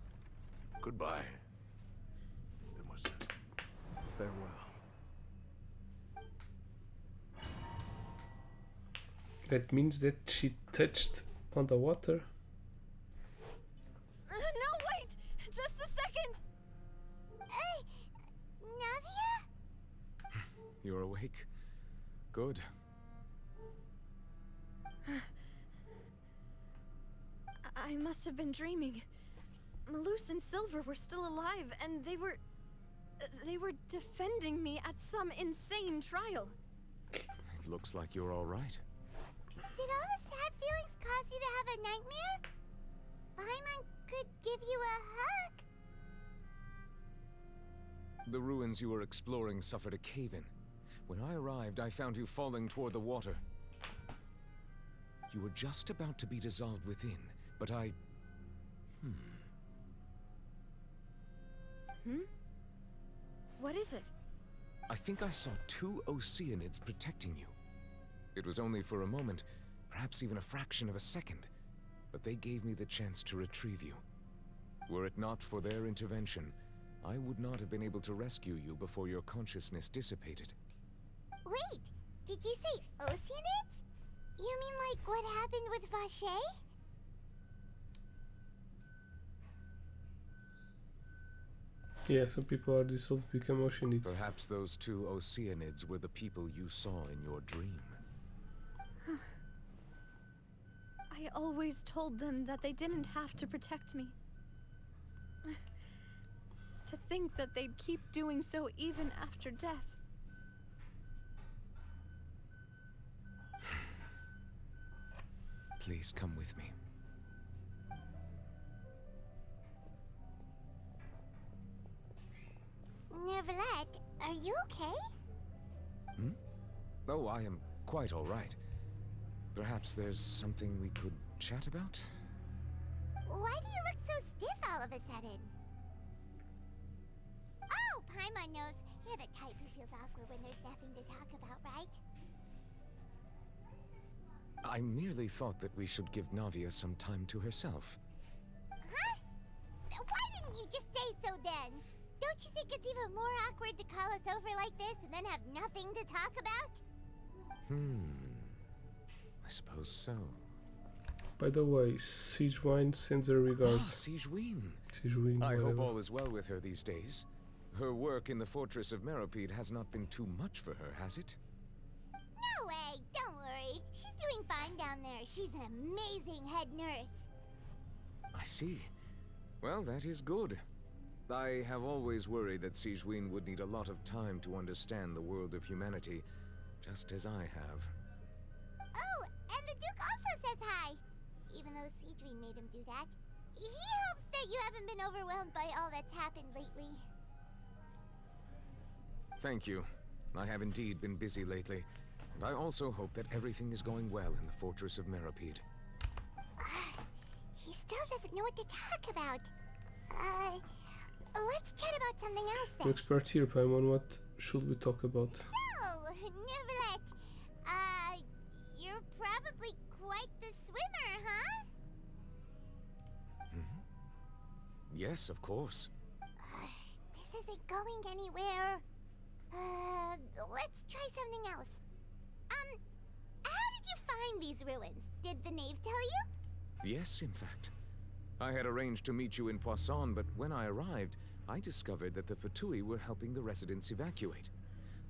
Goodbye, mademoiselle. Farewell. That means that she touched on the water. No, wait! Just a second! Navia? You're awake. Good. I must have been dreaming. Malus and Silver were still alive, and they were defending me at some insane trial. It looks like you're all right. Did all the sad feelings cause you to have a nightmare? Paimon could give you a hug. The ruins you were exploring suffered a cave-in. When I arrived, I found you falling toward the water. You were just about to be dissolved within, but I... What is it? I think I saw 2 Oceanids protecting you. It was only for a moment, perhaps even a fraction of a second, but they gave me the chance to retrieve you. Were it not for their intervention, I would not have been able to rescue you before your consciousness dissipated. Wait, did you say Oceanids? You mean like what happened with Vache? Yeah, some people are dissolved, become oceanids. Perhaps those 2 Oceanids were the people you saw in your dream. I always told them that they didn't have to protect me. To think that they'd keep doing so even after death. Please come with me. Neverlet, are you okay? Oh, I am quite all right. Perhaps there's something we could chat about? Why do you look so stiff all of a sudden? Oh, Paimon knows. You're the type who feels awkward when there's nothing to talk about, right? I merely thought that we should give Navia some time to herself. Huh? Why didn't you just say so then? Don't you think it's even more awkward to call us over like this and then have nothing to talk about? I suppose so. By the way, Sigewine sends her regards. Sigewine. Sigewine, I whatever. hope all is well with her these days. Her work in the Fortress of Meropide has not been too much for her, has it? No way, don't worry. She's doing fine down there. She's an amazing head nurse. I see. Well, that is good. I have always worried that Sigewine would need a lot of time to understand the world of humanity, just as I have. Oh, and the Duke also says hi. Even though Sigewine made him do that. He hopes that you haven't been overwhelmed by all that's happened lately. Thank you. I have indeed been busy lately, and I also hope that everything is going well in the Fortress of Meropide. He still doesn't know what to talk about. Let's chat about something else then. You expert here, Paimon. What should we talk about? So, Neverlet, you're probably quite the swimmer, huh? Yes, of course. This isn't going anywhere. Let's try something else. How did you find these ruins? Did the knave tell you? Yes, in fact. I had arranged to meet you in Poisson, but when I arrived, I discovered that the Fatui were helping the residents evacuate.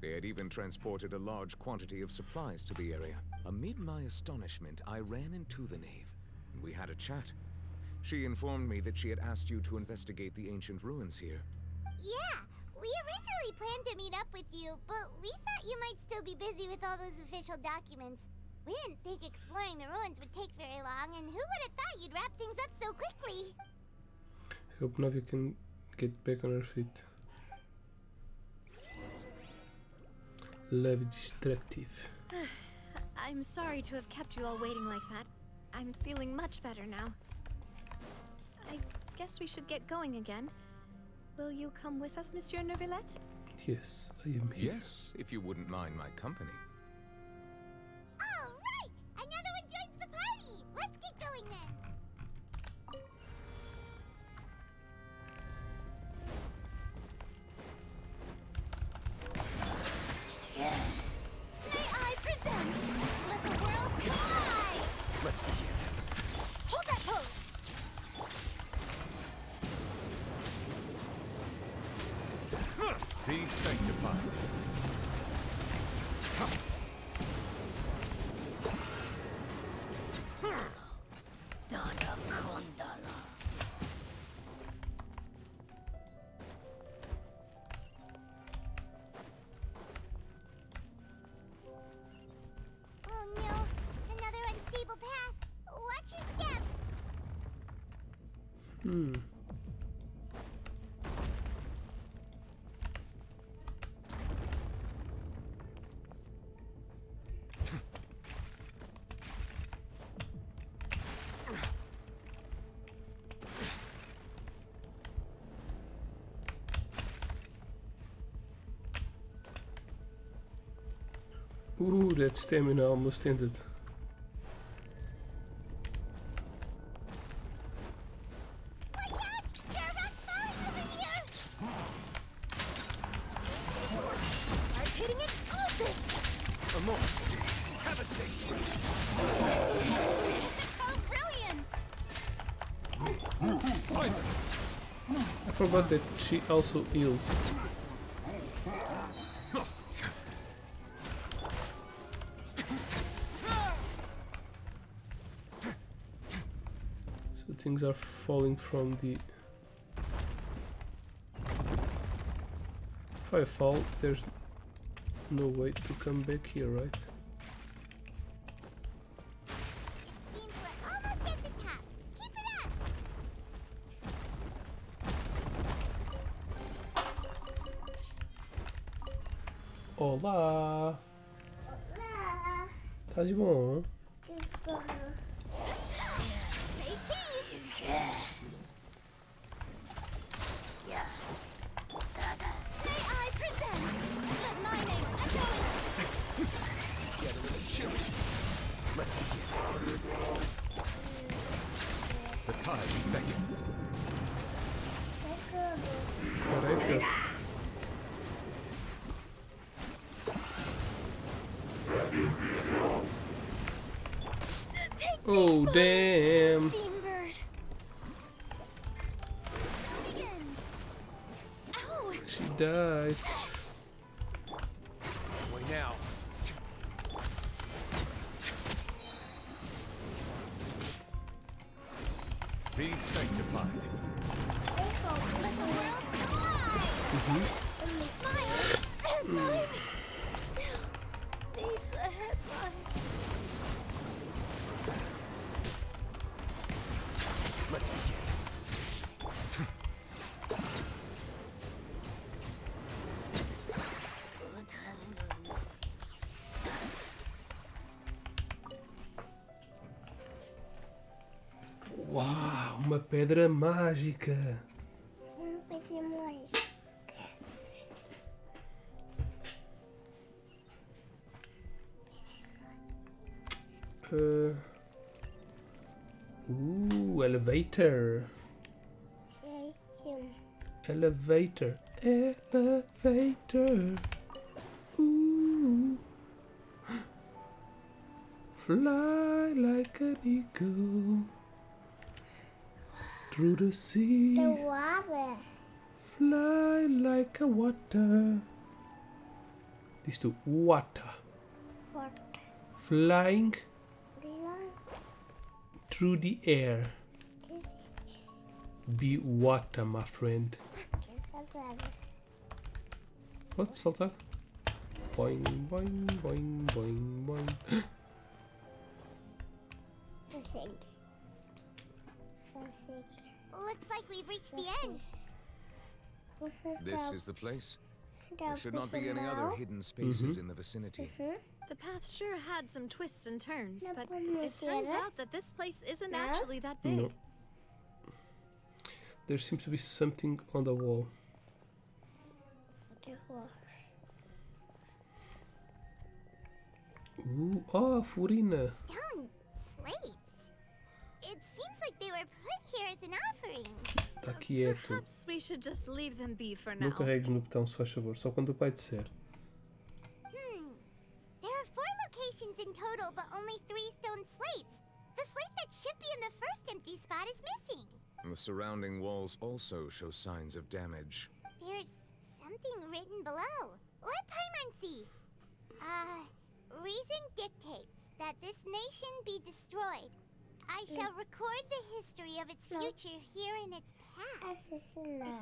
They had even transported a large quantity of supplies to the area. Amid my astonishment, I ran into the knave, and we had a chat. She informed me that she had asked you to investigate the ancient ruins here. Yeah, we originally planned to meet up with you, but we thought you might still be busy with all those official documents. We didn't think exploring the ruins would take very long, and who would have thought you'd wrap things up so quickly? Hope Navia can get back on her feet. Love is destructive. I'm sorry to have kept you all waiting like that. I'm feeling much better now. I guess we should get going again. Will you come with us, Monsieur Neuvillette? Yes, I am here. Yes, if you wouldn't mind my company. All right! Another one joins the party! Let's get going then! May I present? Let the world fly! Let's begin. Hold that pose! Be sanctified. Oh no! Another unstable path! Watch your step! Ooh, that stamina almost ended. Watch out! There are rock falls over here! Hard hitting explosive! A moment, please. Have a safe trip. How brilliant! Silence! I forgot that she also heals. So things are falling from the... If I fall, there's no way to come back here, right? Seems we're almost at the top. Keep it up! Olá! Tá de bom? Say cheese! May I present? Let my name echo Get a little chilly. Let's begin. The tide beckons. Peraí, filho. Oh, damn! Steambird. Ow! She died. Way now. Be sanctified. Let the world fly! Smile! Headline! Still needs a headline. Let's begin. Uau, uma pedra mágica! Elevator! Elevator! Elevator! Ooh! Fly like an eagle through the sea. The water. Fly like a water. These two, water. Water. Flying through the air. Be water, my friend. What? Saltar? Boing, boing, boing, boing, boing. Looks like we've reached the end. This is the place? There should not be any other hidden spaces in the vicinity. The path sure had some twists and turns, but it turns out that this place isn't actually that big. No. There seems to be something on the wall. Ooh, oh, Furina. Stone slates. It seems like they were put here as an offering. Tá quieto. Perhaps we should just leave them be for now. Não carregues no botão, se faz favor, só quando o pai disser. There are 4 locations in total, but only 3 stone slates. The slate that should be in the first empty spot is missing. The surrounding walls also show signs of damage. There's something written below. Let Paimon see. Reason dictates that this nation be destroyed. I shall record the history of its future here in its past. It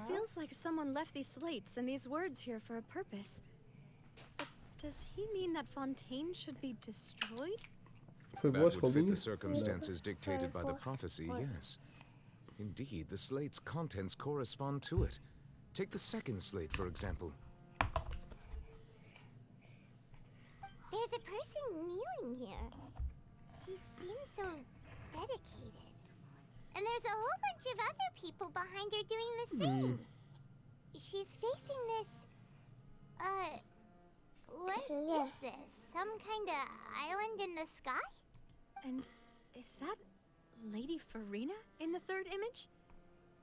feels like someone left these slates and these words here for a purpose. But does he mean that Fontaine should be destroyed? That would fit the circumstances dictated by the prophecy, yes. Indeed, the slate's contents correspond to it. Take the second slate, for example. There's a person kneeling here. She seems so dedicated. And there's a whole bunch of other people behind her doing the same. She's facing this... what is this? Some kind of island in the sky? And is that Lady Farina in the third image?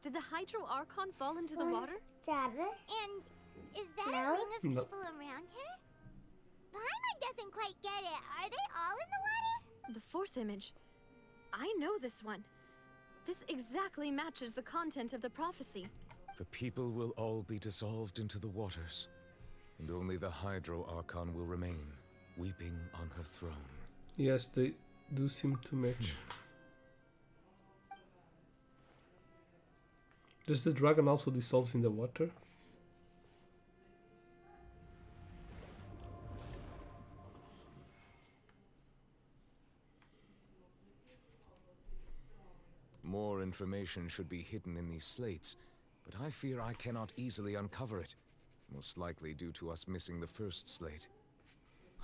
Did the Hydro Archon fall into the water? And is that a ring of people around her? Paimon doesn't quite get it. Are they all in the water? The fourth image. I know this one. This exactly matches the content of the prophecy. The people will all be dissolved into the waters, and only the Hydro Archon will remain, weeping on her throne. Yes, they do seem to match. Does the dragon also dissolve in the water? More information should be hidden in these slates, but I fear I cannot easily uncover it, most likely due to us missing the first slate.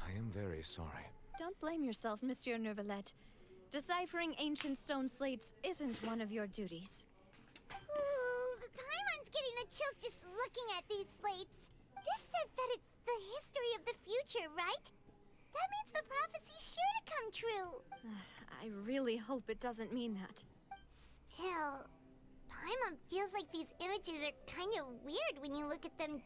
I am very sorry. Don't blame yourself, Monsieur Neuvillette. Deciphering ancient stone slates isn't one of your duties. Ooh, Paimon's getting the chills just looking at these slates. This says that it's the history of the future, right? That means the prophecy's sure to come true. I really hope it doesn't mean that. Still, Paimon feels like these images are kind of weird when you look at them.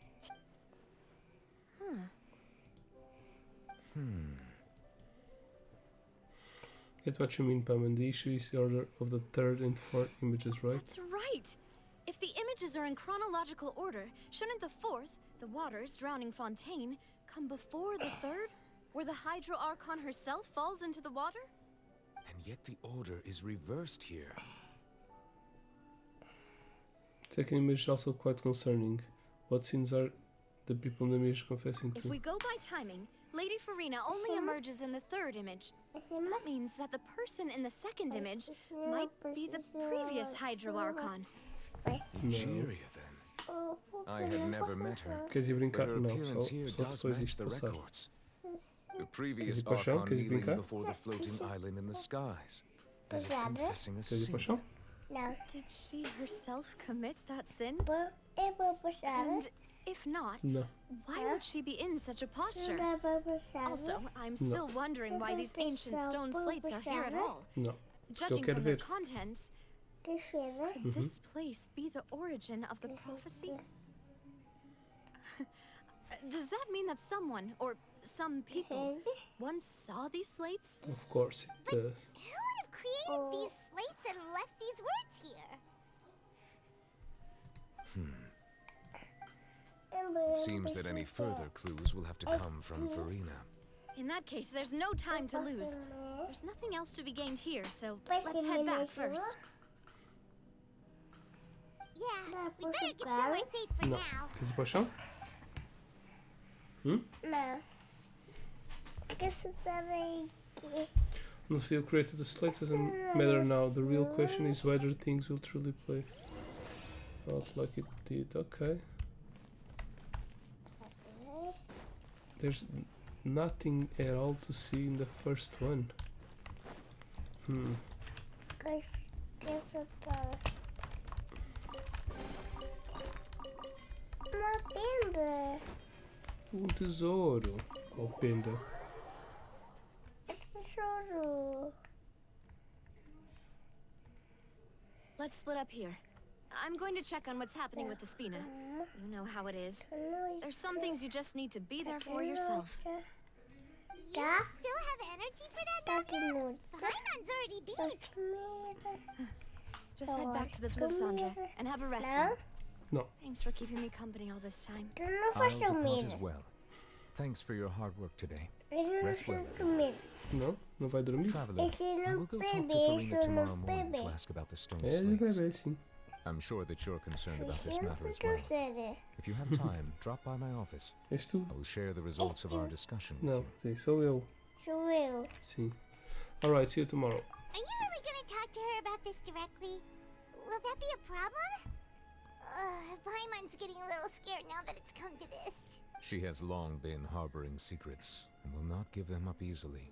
Get what you mean, Paimon. The issue is the order of the third and fourth images, right? That's right! If the images are in chronological order, shouldn't the fourth, the waters drowning Fontaine, come before the third, where the Hydro Archon herself falls into the water? And yet the order is reversed here. Second image is also quite concerning. What sins are the people in the image confessing If to? we go by timing, Lady Farina only emerges in the third image. That means that the person in the second image might be the previous Hydro Archon. Cheeria, then. I have never met her, Queres ir but brincar? her Não, appearance só here depois does match disto the passar. records. The previous ir para o chão? Archon Queres ir kneeling brincar? before the floating island in the skies, as if confessing a Queres ir para o sin. chão? No. Did she herself commit that sin? And if not, No. why would she be in such a posture? Also, I'm still wondering why these ancient stone slates are here at all. No. Judging quero from their ver. contents, could this place be the origin of the prophecy? Does that mean that someone, or some people, once saw these slates? Of course it does. Who would have created these slates and left these words here? It seems that any further clues will have to come from Farina. In that case, there's no time to lose. There's nothing else to be gained here, so let's head back first. Yeah, we better get somewhere safe for No. now. Queres ir para o chão? No, see who created the slates doesn't matter now. The real question is whether things will truly play. Felt like it did. Okay. There's nothing at all to see in the first one. Uma penda. Tesouro. Qual penda? Tesouro. Let's split up here. I'm going to check on what's happening with the Spina. You know how it is. There's some things you just need to be there for yourself. You still have energy for that, Navia? Paimon's already beat. Just head back to the Fluvsandra and have a rest then. No. Thanks for keeping me company all this time. I'll depart as well. Thanks for your hard work today. Rest well. Não, não vai dormir. Traveler, I will go talk to Farina tomorrow morning to ask about the stone slates. I'm sure that you're concerned about this matter as well. If you have time, drop by my office. És tu? I will share the results of our discussion with Não, sim, sou eu. Sim. Alright, see you tomorrow. Are you really gonna talk to her about this directly? Will that be a problem? Paimon's getting a little scared now that it's come to this. She has long been harboring secrets and will not give them up easily,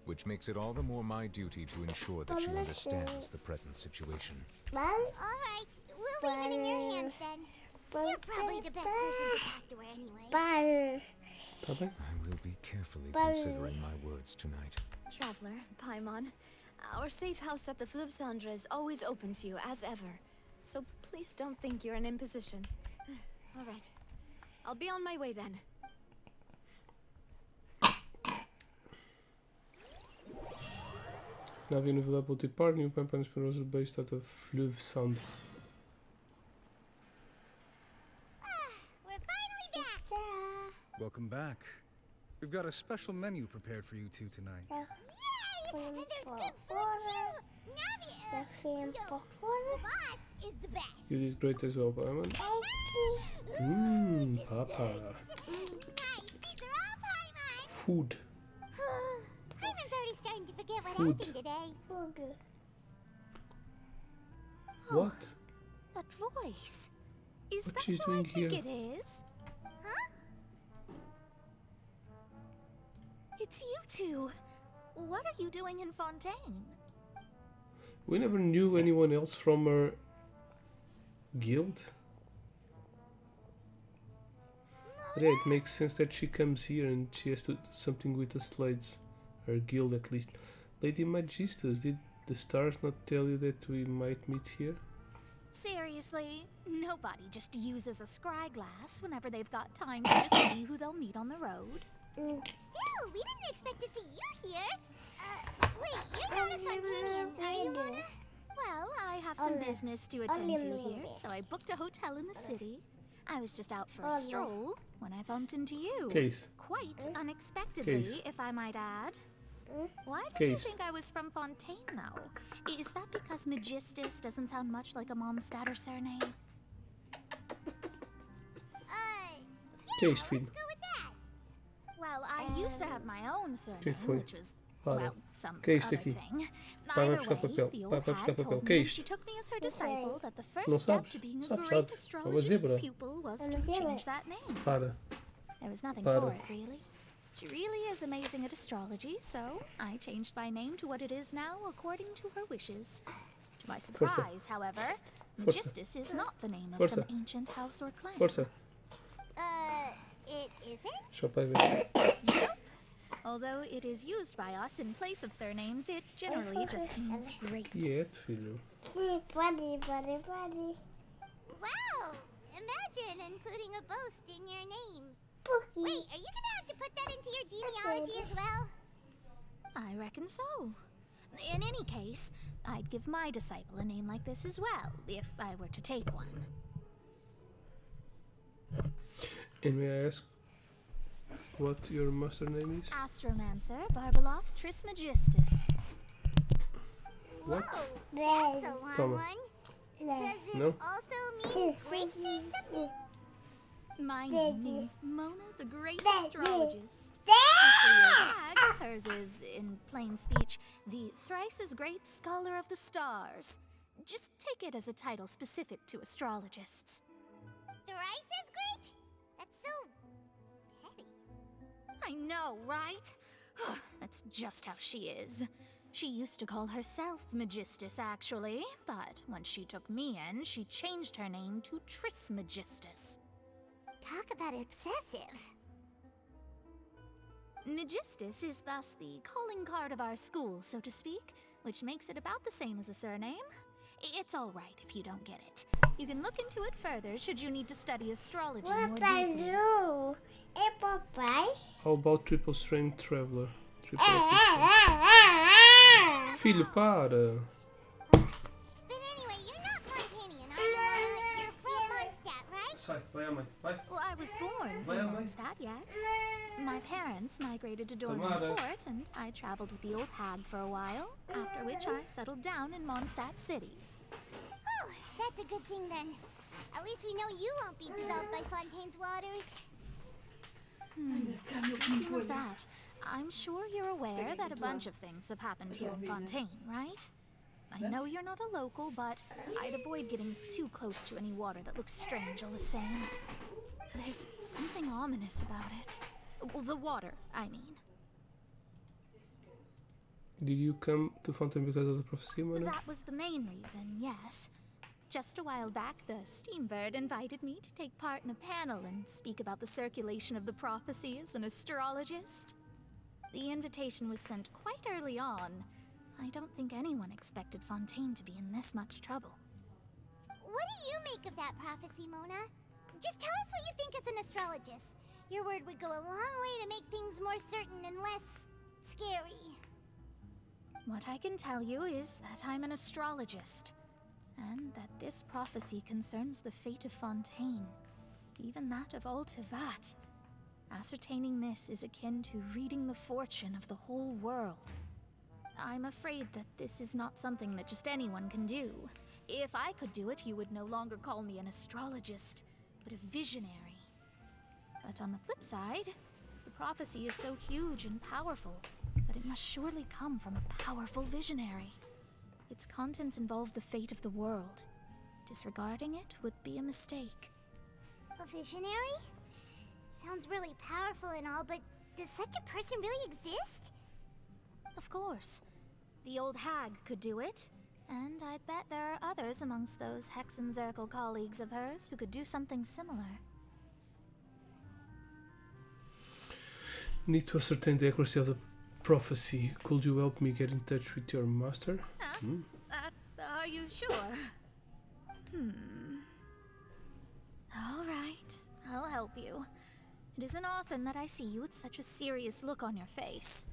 which makes it all the more my duty to ensure that she understands the present situation. Alright, we'll leave it in your hands then. You're probably the best person to talk to her anyway. I will be carefully considering my words tonight. Traveler, Paimon, our safe house at the Fluvsandra is always open to you as ever. So please don't think you're an imposition. Alright. I'll be on my way then. Navia novidade para o tipar, new campaigns para os based out of Fluvsandra. We're finally back! Welcome back. We've got a special menu prepared for you two tonight. Yay! And there's good food too! Navia! The boss is the best! You did great as well, Paimon. Papa. Nice! These are all Paimon! Food. Paimon's already starting to forget what Food. happened today. What? That voice. Is What that she's who I doing think here? it is? Huh? It's you two. What are you doing in Fontaine? We never knew anyone else from her guild. But yeah, it makes sense that she comes here and she has to do something with the Slades. Her guild at least. Lady Magistus, did the stars not tell you that we might meet here? Seriously, nobody just uses a scry glass whenever they've got time to just see who they'll meet on the road. Still, we didn't expect to see you here. Wait, you're not a Fontanian, are you, Mona? Well, I have some business to attend to here, so I booked a hotel in the city. I was just out for a stroll when I bumped into you. Case. Quite unexpectedly, Case. if I might add. Why did you Case. think I was from Fontaine, though? Is that because Magistus doesn't sound much like a Mondstadt surname? Case, filho. Well, I used to have my own surname, Que foi? which was, Para. well, some Que é isto other aqui? thing. Vai Either buscar way, papel. the Vai old buscar hag papel. told Que é me isto? she took me as her disciple that the first Não step sabes? to being a Sabes, great sabes. É uma astrologist's zebra. pupil was Uma to zebra. change that name. Para. There was nothing Para. for it, really. She really is amazing at astrology, so I changed my name to what it is now according to her wishes. To my surprise, however, Força. Magistus is not the name of Força. some ancient house or clan. Força. It isn't? Deixa o pai ver. Yep. Although it is used by us in place of surnames, it generally just means great. Quieto, filho. Sim, pode. Wow! Imagine including a boast in your name. Pouquinho. Wait, are you gonna have to put that into your genealogy as well? I reckon so. In any case, I'd give my disciple a name like this as well, if I were to take one. And may I ask what your master name is? Astromancer Barbaloth Trismegistus. What? That's a long Toma. one. Does it No. also mean great or something? My name means Mona the Great Astrologist. As for your hag, hers is, in plain speech, the thrice as great scholar of the stars. Just take it as a title specific to astrologists. Thrice as great? That's so petty. I know, right? That's just how she is. She used to call herself Magistus, actually, but when she took me in, she changed her name to Trismegistus. Talk about excessive. Magistus is thus the calling card of our school, so to speak, which makes it about the same as a surname. It's all right if you don't get it. You can look into it further should you need to study astrology more What deeply. I do? Hey, Popeye. How about Triple Strength Traveler? Filho, para! But anyway, you're not Montanian, are you, Mona? You're from Mondstadt, right? Sai, vai à mãe, vai. Well, I was born Vai in à mãe. Mondstadt, yes. My parents migrated to Dornum Tomara. Port, and I traveled with the old hag for a while, after which I settled down in Mondstadt City. Oh, that's a good thing then. At least we know you won't be dissolved by Fontaine's waters. Speaking of that, I'm sure you're aware that a bunch of things have happened here in Fontaine, right? I know you're not a local, but I'd avoid getting too close to any water that looks strange all the same. There's something ominous about it. Well, the water, I mean. Did you come to Fontaine because of the prophecy, Mona? That was the main reason, yes. Just a while back, the Steambird invited me to take part in a panel and speak about the circulation of the prophecy as an astrologist. The invitation was sent quite early on. I don't think anyone expected Fontaine to be in this much trouble. What do you make of that prophecy, Mona? Just tell us what you think as an astrologist. Your word would go a long way to make things more certain and less scary. What I can tell you is that I'm an astrologist, and that this prophecy concerns the fate of Fontaine, even that of Altivat. Ascertaining this is akin to reading the fortune of the whole world. I'm afraid that this is not something that just anyone can do. If I could do it, you would no longer call me an astrologist, but a visionary. But on the flip side, the prophecy is so huge and powerful that it must surely come from a powerful visionary. Its contents involve the fate of the world. Disregarding it would be a mistake. A visionary? Sounds really powerful and all, but does such a person really exist? Of course. The old hag could do it, and I'd bet there are others amongst those Hexenzirkel colleagues of hers who could do something similar. Need to ascertain the accuracy of the prophecy. Could you help me get in touch with your master? Are you sure? All right, I'll help you. It isn't often that I see you with such a serious look on your face.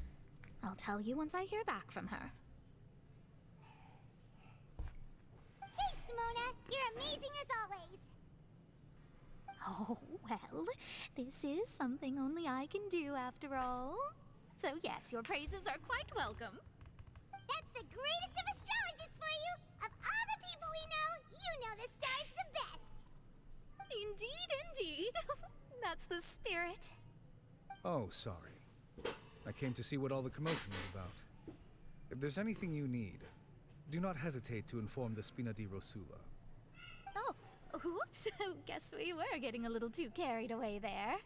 I'll tell you once I hear back from her. Thanks, Mona. You're amazing as always. Oh, well, this is something only I can do after all. So yes, your praises are quite welcome. That's the greatest of astrologists for you. Of all the people we know, you know the star's the best. Indeed, indeed. That's the spirit. Oh, sorry. I came to see what all the commotion was about. If there's anything you need, do not hesitate to inform the Spina di Rosula. Oh, whoops. Guess we were getting a little too carried away there.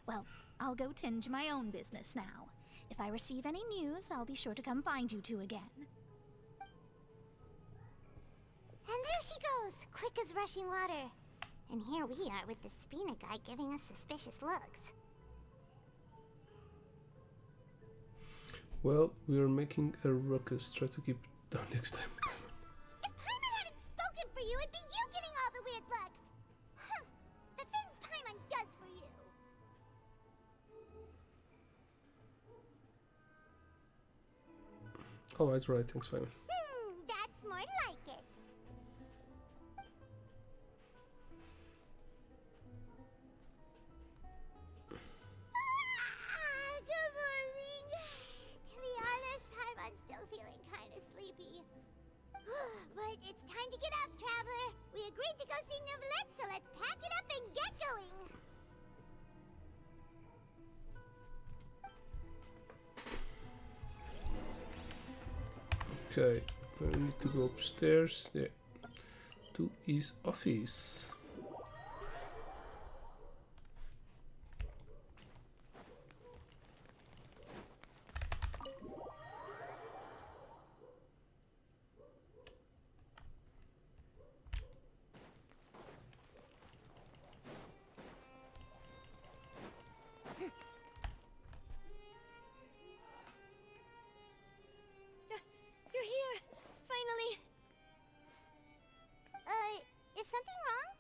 Well, I'll go tend to my own business now. If I receive any news, I'll be sure to come find you two again. And there she goes, quick as rushing water. And here we are with the Spina guy giving us suspicious looks. Well, we are making a ruckus. Try to keep it down next time. If Paimon hadn't spoken for you, it'd be you getting all the weird looks. The things Paimon does for you. Alright, right, thanks, Paimon. That's more like it. Good morning. To be honest, Paimon's still feeling kind of sleepy. But it's time to get up, traveler. We agreed to go see Neuvillette, so let's pack it up and get going. Okay, I need to go upstairs. Yeah, to his office. You're here! Finally! Is something wrong?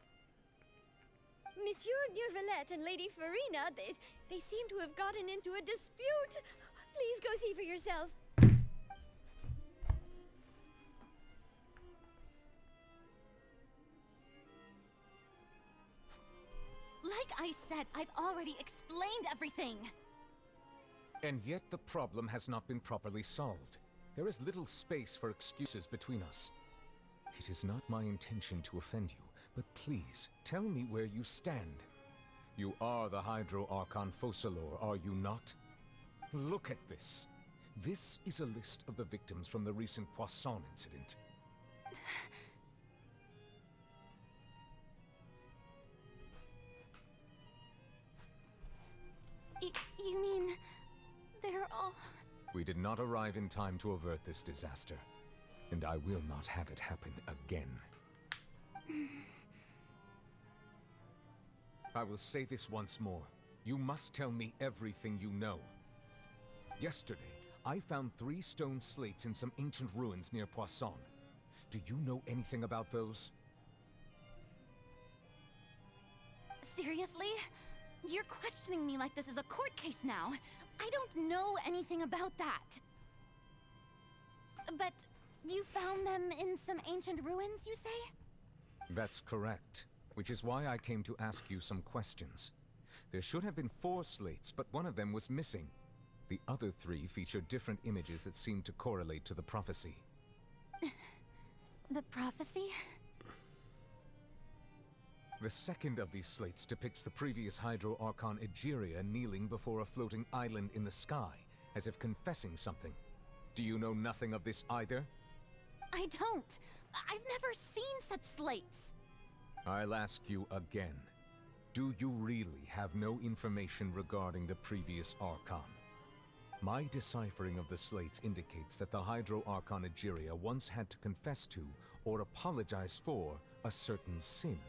Monsieur Nurvelet and Lady Farina, they seem to have gotten into a dispute. Please go see for yourself. Like I said, I've already explained everything. And yet the problem has not been properly solved. There is little space for excuses between us. It is not my intention to offend you, but please, tell me where you stand. You are the Hydro Archon Focalor, are you not? Look at this. This is a list of the victims from the recent Poisson incident. You mean... they're all... We did not arrive in time to avert this disaster, and I will not have it happen again. I will say this once more. You must tell me everything you know. Yesterday, I found 3 stone slates in some ancient ruins near Poisson. Do you know anything about those? Seriously? You're questioning me like this is a court case now. I don't know anything about that. But you found them in some ancient ruins, you say? That's correct, which is why I came to ask you some questions. There should have been 4 slates, but one of them was missing. The other 3 feature different images that seem to correlate to the prophecy. The prophecy? The second of these slates depicts the previous Hydro Archon Egeria kneeling before a floating island in the sky, as if confessing something. Do you know nothing of this either? I don't. I've never seen such slates. I'll ask you again. Do you really have no information regarding the previous Archon? My deciphering of the slates indicates that the Hydro Archon Egeria once had to confess to, or apologize for, a certain sin.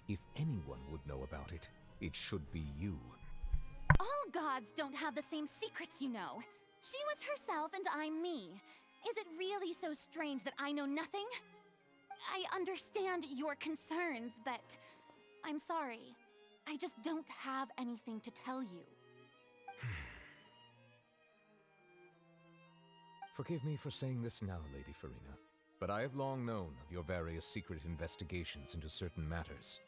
If anyone would know about it, it should be you. All gods don't have the same secrets, you know. She was herself and I'm me. Is it really so strange that I know nothing? I understand your concerns, but I'm sorry. I just don't have anything to tell you. Forgive me for saying this now, Lady Farina, but I have long known of your various secret investigations into certain matters.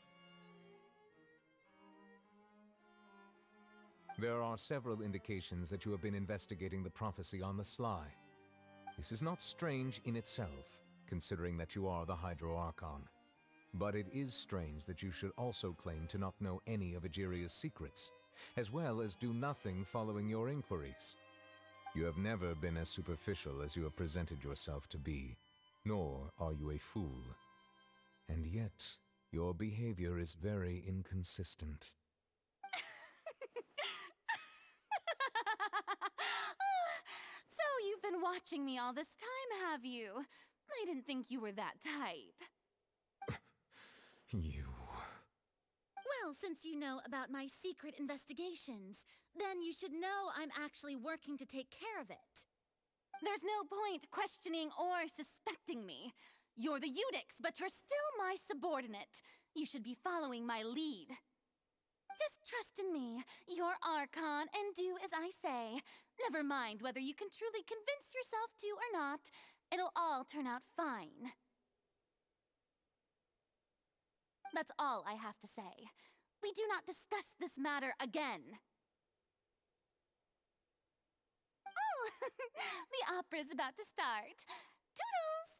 There are several indications that you have been investigating the prophecy on the sly. This is not strange in itself, considering that you are the Hydro Archon. But it is strange that you should also claim to not know any of Egeria's secrets, as well as do nothing following your inquiries. You have never been as superficial as you have presented yourself to be, nor are you a fool. And yet, your behavior is very inconsistent. So you've been watching me all this time, have you? I didn't think you were that type. You... Well, since you know about my secret investigations, then you should know I'm actually working to take care of it. There's no point questioning or suspecting me. You're the Eudix, but you're still my subordinate. You should be following my lead. Just trust in me, your Archon, and do as I say. Never mind whether you can truly convince yourself to or not. It'll all turn out fine. That's all I have to say. We do not discuss this matter again. Oh, the opera's about to start. Toodles!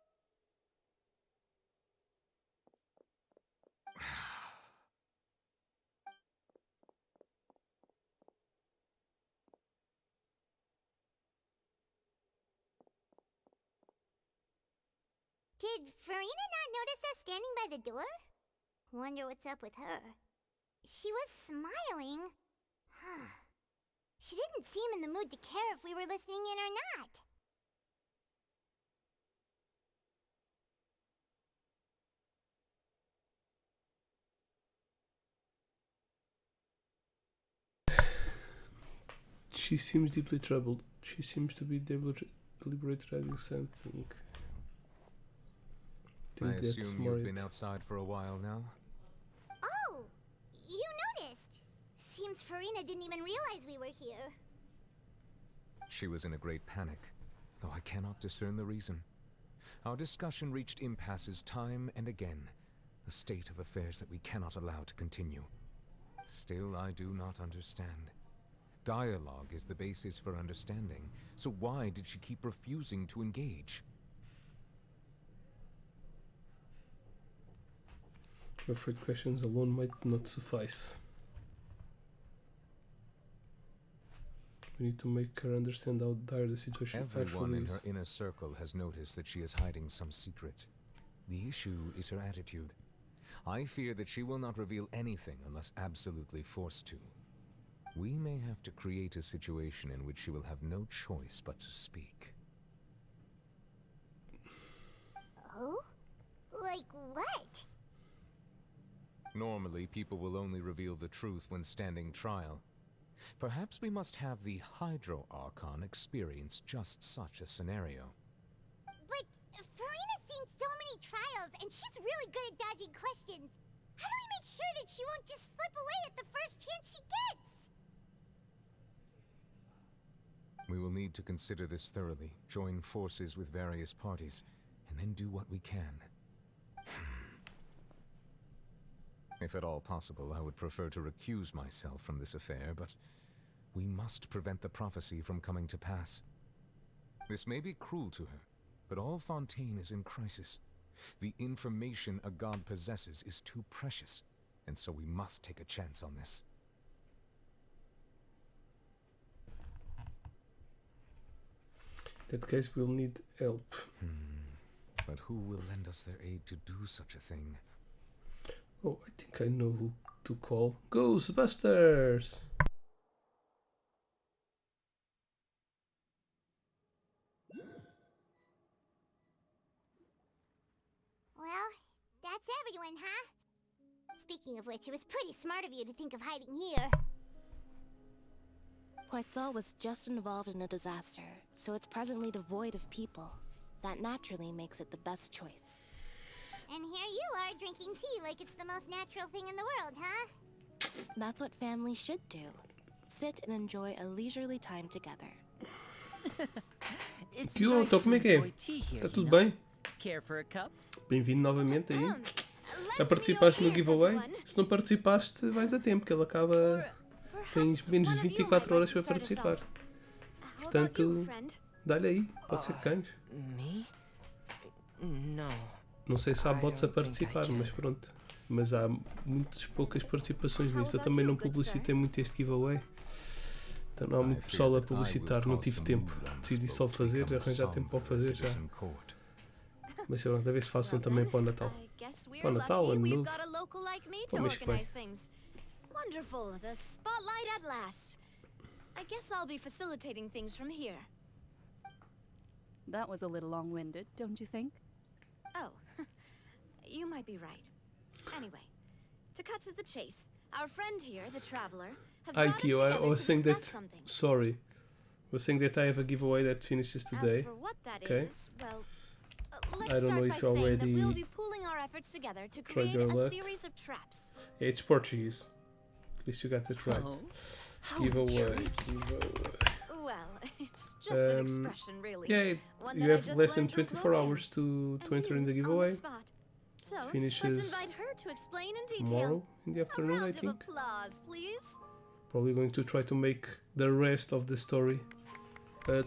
Kid, Did Farina not notice us standing by the door? Wonder what's up with her. She was smiling. Huh. She didn't seem in the mood to care if we were listening in or not. She seems deeply troubled. She seems to be deliberately hiding something. I Think that's assume more you've been it. outside for a while now? Oh, you noticed. Seems Farina didn't even realize we were here. She was in a great panic, though I cannot discern the reason. Our discussion reached impasses time and again, a state of affairs that we cannot allow to continue. Still, I do not understand. Dialogue is the basis for understanding, so why did she keep refusing to engage? I'm afraid questions alone might not suffice. We need to make her understand how dire the situation Everyone actually in is. her inner circle has noticed that she is hiding some secret. The issue is her attitude. I fear that she will not reveal anything unless absolutely forced to. We may have to create a situation in which she will have no choice but to speak. Oh? Like what? Normally, people will only reveal the truth when standing trial. Perhaps we must have the Hydro Archon experience just such a scenario. But Farina's seen so many trials, and she's really good at dodging questions. How do we make sure that she won't just slip away at the first chance she gets? We will need to consider this thoroughly, join forces with various parties, and then do what we can. If at all possible, I would prefer to recuse myself from this affair, but we must prevent the prophecy from coming to pass. This may be cruel to her, but all Fontaine is in crisis. The information a god possesses is too precious, and so we must take a chance on this. In that case, we'll need help. But who will lend us their aid to do such a thing? Oh, I think I know who to call. Ghostbusters! Well, that's everyone, huh? Speaking of which, it was pretty smart of you to think of hiding here. Poisson was just involved in a disaster, so it's presently devoid of people. That naturally makes it the best choice. And here you are drinking tea like it's the most natural thing in the world, huh? That's what families should do. Sit and enjoy a leisurely time together. Que então, como é que é? Está tudo bem? Care for a cup? Bem-vindo novamente aí. Já participaste no giveaway? Se não participaste, vais a tempo, que ele acaba... Tens menos de 24 horas para participar. Portanto, dá-lhe aí, pode ser que ganhes. Não sei se há bots a participar, mas pronto. Mas há muitas poucas participações nisto. Eu também não publicitei muito este giveaway. Então não há muito pessoal a publicitar, não tive tempo. Decidi só fazer, arranjar tempo para o fazer já. Mas pronto, a ver se façam também para o Natal. Para o Natal, Ano Novo. Para o mês que vem. Wonderful, the spotlight at last. I guess I'll be facilitating things from here. That was a little long-winded, don't you think? Oh, you might be right. Anyway, to cut to the chase, our friend here, the traveler, has brought us Kyo, I together was to saying discuss that. something. Sorry. I was saying that I have a giveaway that finishes today. As for what that Okay. is, well, let's I don't start know by if you saying that already we'll be pooling our efforts together to tried create your a luck. series of traps. Yeah, it's Portuguese. At least you got it right. Oh, how Giveaway. Well, it's just an expression, really. Yeah, One you that I have just less than learned through 24 Gloria, hours to and enter in the used on giveaway. spot. So, Finishes let's invite her to explain in detail. Tomorrow in the afternoon, I Round think. of applause, please. Probably going to try to make the rest of the story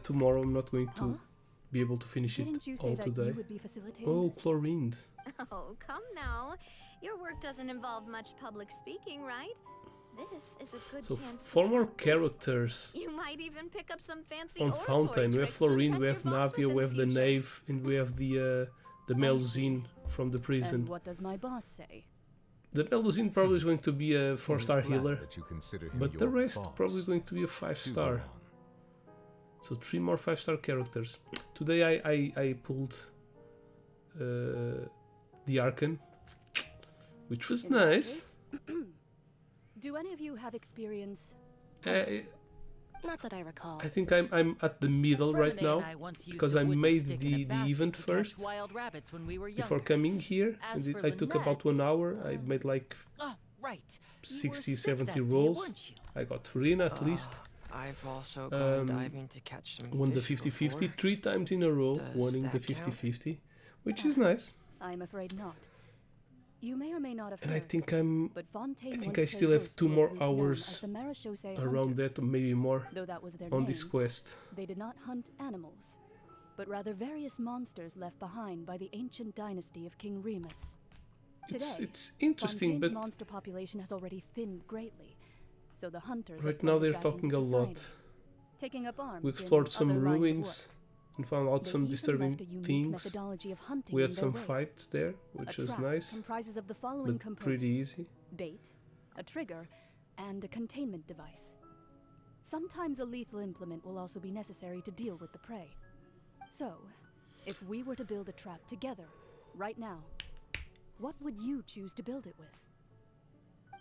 tomorrow. I'm not going to be able to finish Didn't it you say all that today. you would be facilitating Oh, this? chlorine. Oh, come now. Your work doesn't involve much public speaking, right? This is a good So chance. to 4 more practice. characters You might even pick up some fancy on oratory Fountain. We have tricks to Florine, we impress have your boss Navia, with we in have the future. Knave, and we have the the Melusine from the prison. And what does my boss say? The Melusine probably is going to be a 4-star glad healer, that you consider him but the your rest boss. probably going to be a 5-star. So 3 more 5-star characters. Today I pulled the Archon, which was nice. Do any of you have experience? Not that I recall. I think I'm at the middle right Ferminae now and I once used because a I wooden made stick in a the basket event to catch first wild rabbits when we were before younger. coming here, As and for I took about 1 hour. I made like Right. 60, You were 70 sick that day, rolls. weren't you? I got 3 in at least. I've also gone diving to catch some Won the fish 50-50 before. 3 times in a row, Does winning the that count? 50-50, which is nice. I'm afraid not. You may or may not have And I heard, think but Fontaine I once think I played still have host 2 to a more group known as hours the Marechaussee around Hunters. that, or maybe more, Though that was their on name, this quest. They did not hunt animals, but rather various monsters left behind by the ancient dynasty of King Remus. Today, It's interesting, Fontaine's but monster population has already thinned greatly, so the hunters right have now blended they're back talking into a society, lot. taking up arms We in explored some other lines of ruins and found out They some even disturbing left a unique things. methodology of hunting We in had their some wake. fights there, which A was trap nice, comprises of the following but components: pretty easy. bait, a trigger, and a containment device. Sometimes a lethal implement will also be necessary to deal with the prey. So, if we were to build a trap together, right now, what would you choose to build it with?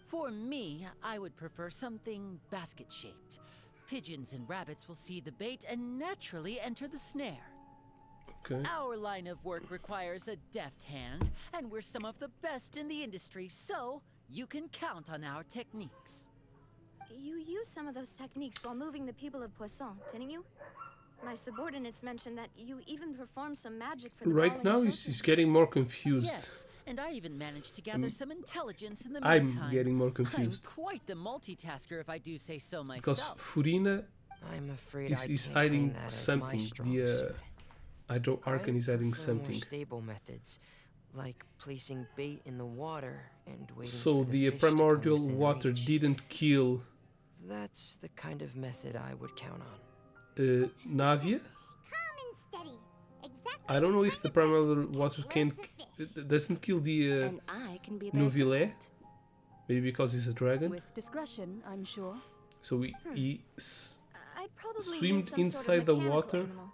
For me, I would prefer something basket-shaped. Pigeons and rabbits will see the bait and naturally enter the snare. Okay. Our line of work requires a deft hand, and we're some of the best in the industry, so you can count on our techniques. You used some of those techniques while moving the people of Poisson, didn't you? My subordinates mentioned that you even performed some magic for the Right brawling now children. he's getting more confused. Yes, and I even managed to gather some intelligence in the I'm meantime. getting more confused. I'm quite the multitasker, if I do say so Because myself. Furina I'm afraid is I can't hiding claim that as something. my strong The suit. Hydro Archon is hiding prefer more something. stable methods, like placing bait in the water and waiting So for the fish to come primordial within water reach. didn't kill That's the kind of method I would count on. Navia. I don't know if the primordial water doesn't kill the And I can be their Nouvelle. Maybe because he's a dragon. With discretion, I'm sure. So he I'd probably swam use some inside sort of the mechanical water animal.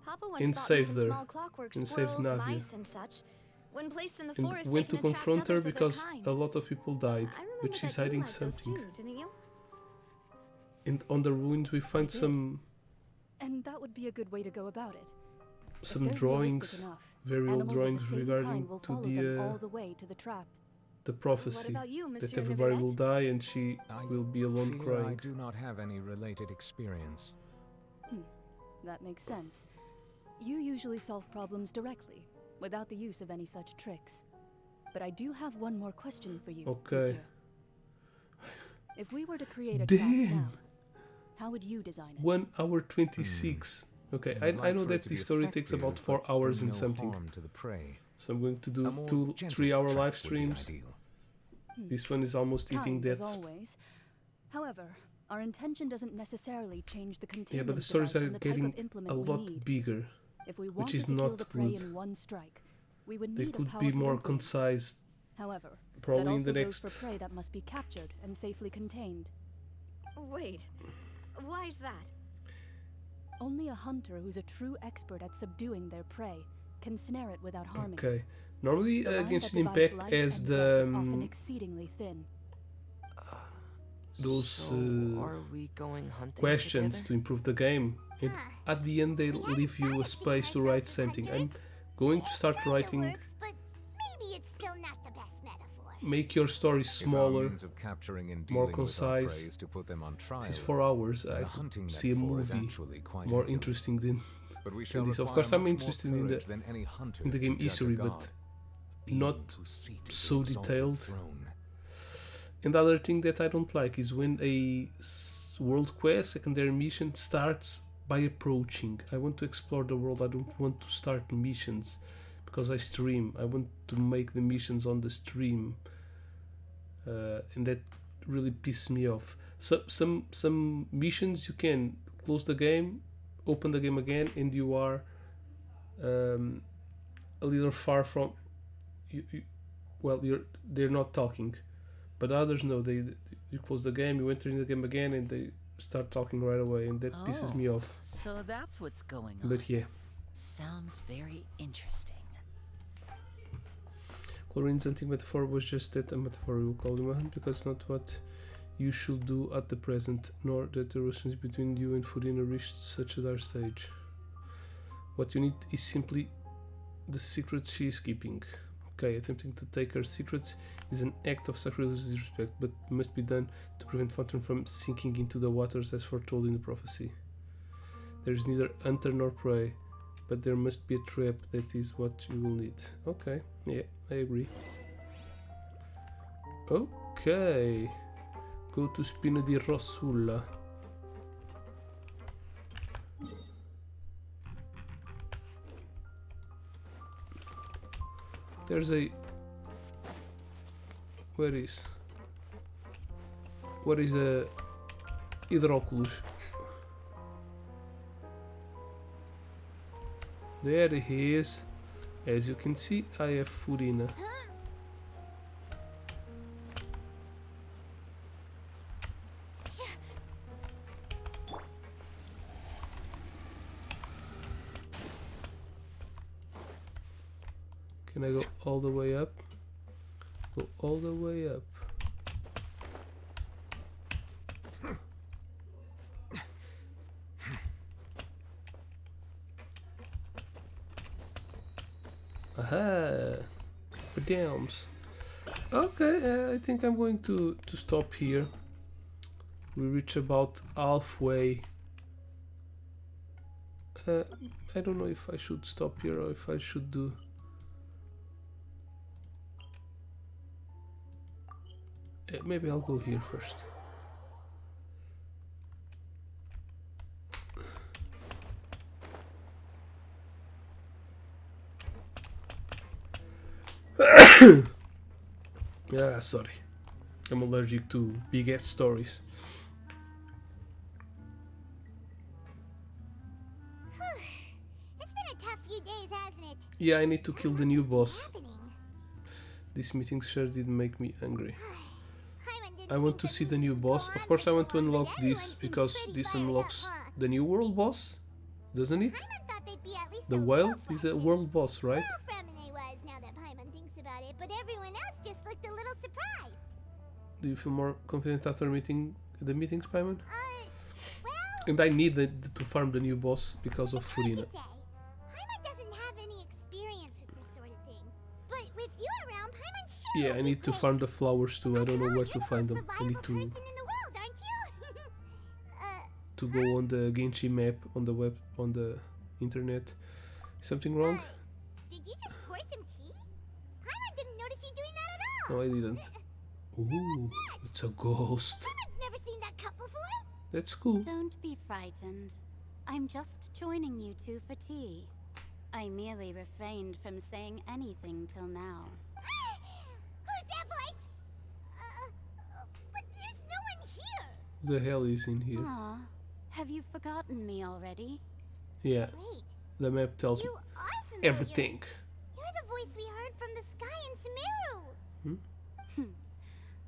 Papa once and bought me saved some her. small clockwork And saved squirrels, Navia. mice, and such. When placed in the And forest, went they to can attract confront her others of their because kind. a lot of people died. I remember But she's that you hiding liked those something. too, didn't you? And on the ruins we find did. some And that would be a good way to go about it. If some they're drawings, realistic enough, very old animals of the drawings same regarding kind will to follow them all the the way to the trap. prophecy about you, that Monsieur everybody Neuvillette? will die and she will be alone Fear crying. I do not have any related experience. That makes sense. You usually solve problems directly, without the use of any such tricks. But I do have one more question for you, Okay. monsieur. If we were to create a Damn. trap now, how would you design it? 1 hour 26. Okay, I'd I like know for it that to the be story takes about effective, 4 but hours do and no something. harm to the prey. So I'm going to do A more 2 gentle 3-hour trap live would be streams. ideal. This one is almost eating Kind, as that. always. However, our intention doesn't necessarily change the containment Yeah, but the stories device are and the type getting of implement a we lot need. bigger, If we which wanted is to kill not the prey good. in one strike, we would They need a could be powerful more implement. concise. However, Probably that in also the goes next. for prey that must be captured and safely contained. Wait, why is that? Only a hunter who's a true expert at subduing their prey can snare it without harming it. Okay. Normally, The line that Genshin divides Impact life has and the death is often exceedingly thin. those So, are we going hunting questions together? to improve the game, and at the end they leave you a space to write something. I'm going to start writing. But maybe it's still not the best metaphor. Make your story If our smaller, means of capturing and more dealing with our prey concise. is to put them on trial, This is 4 hours. then I a could hunting see a metaphor is movie actually quite more accurate. interesting than But we shall this. Of require course, I'm much more interested in courage than any hunter the game to judge a history, god, but being not who seated so the exalted detailed. throne. And the other thing that I don't like is when a world quest, secondary mission starts by approaching. I want to explore the world. I don't want to start missions because I stream. I want to make the missions on the stream, and that really pisses me off. So, some missions you can close the game, open the game again, and you are a little far from you. Well, they're not talking, but others know. You close the game, you enter in the game again, and they start talking right away, and that pisses me off. So that's what's going on. But yeah. Sounds very interesting. Chlorine's anti-metaphor was just that, a metaphor we will call him a hunt, because not what you should do at the present, nor that the relations between you and Furina reached such a dark stage. What you need is simply the secrets she is keeping. Okay, attempting to take her secrets is an act of sacrilegious disrespect, but must be done to prevent Fountain from sinking into the waters as foretold in the prophecy. There is neither hunter nor prey, but there must be a trap. That is what you will need. Okay, yeah, I agree. Okay, go to Spina di Rossulla. There's a... What is a Hydroculus? There he is. As you can see, I have Furina. Can I go all the way up? Go all the way up. Aha! Badams. Okay, I think I'm going to stop here. We reach about halfway. I don't know if I should stop here or if I should do... maybe I'll go here first. Yeah, sorry. I'm allergic to big ass stories. It's been a tough few days, hasn't it? Yeah, I need to kill the new boss. This meeting sure did make me angry. I want to see the new boss. Of course I want to unlock this, because this unlocks the new world boss, doesn't it? The whale is a world boss, right? Now that Paimon thinks about it, but everyone else just looked a little surprised. Do you feel more confident after meeting the meetings, Paimon? Well... And I need to farm the new boss because of Furina. Paimon doesn't have any experience with this sort of thing. But with you around, Paimon sure... Yeah, I need to farm the flowers too. I don't know where to find them. I need to... to go on the Genshin map on the web, on the internet. Something wrong? Did you just pour some tea? Paimon didn't notice you doing that at all. No, I didn't. Ooh, it's a ghost. Paimon's never seen that cup before. That's cool. Don't be frightened. I'm just joining you two for tea. I merely refrained from saying anything till now. Who's that voice? But there's no one here. Who the hell is in here? Aw, have you forgotten me already? Yeah. Wait. The map tells me everything. You're the voice we heard from the sky in Sumeru.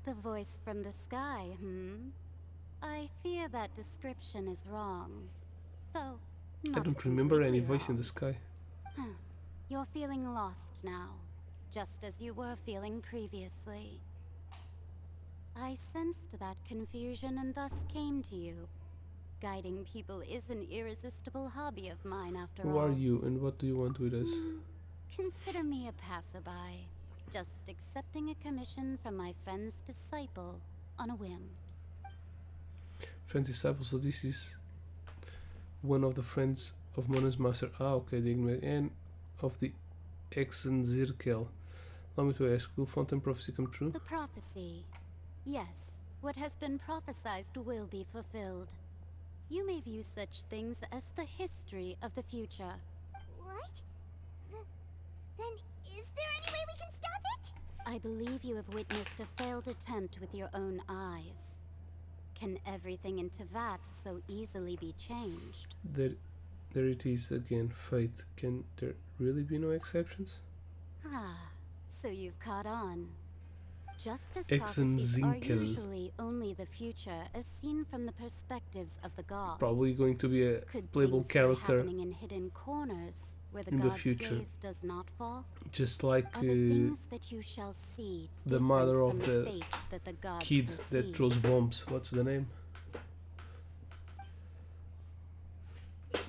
The voice from the sky, I fear that description is wrong. Though, I don't remember any voice in the sky. You're feeling lost now, just as you were feeling previously. I sensed that confusion and thus came to you. Guiding people is an irresistible hobby of mine, after all. Who are you and what do you want with us? Consider me a passerby, just accepting a commission from my friend's disciple on a whim. Friend's disciple, so this is one of the friends of Mona's master. Ah, okay, the and of the Exenzirkel. Allow me to ask, will Fountain Prophecy come true? The prophecy. Yes, what has been prophesied will be fulfilled. You may view such things as the history of the future. What? Then is there any way we can stop it? I believe you have witnessed a failed attempt with your own eyes. Can everything in Tevat so easily be changed? There it is again, fate. Can there really be no exceptions? Ah, so you've caught on. Just as Exen prophecies are Zinkel. usually only the future as seen from the perspectives of the gods. Probably going to be a Could playable things be character happening in hidden corners where the in the god's future. gaze does not fall? Just like Are the things that you shall see the different mother from of the the fate that the gods kid that perceive? throws bombs. What's the name?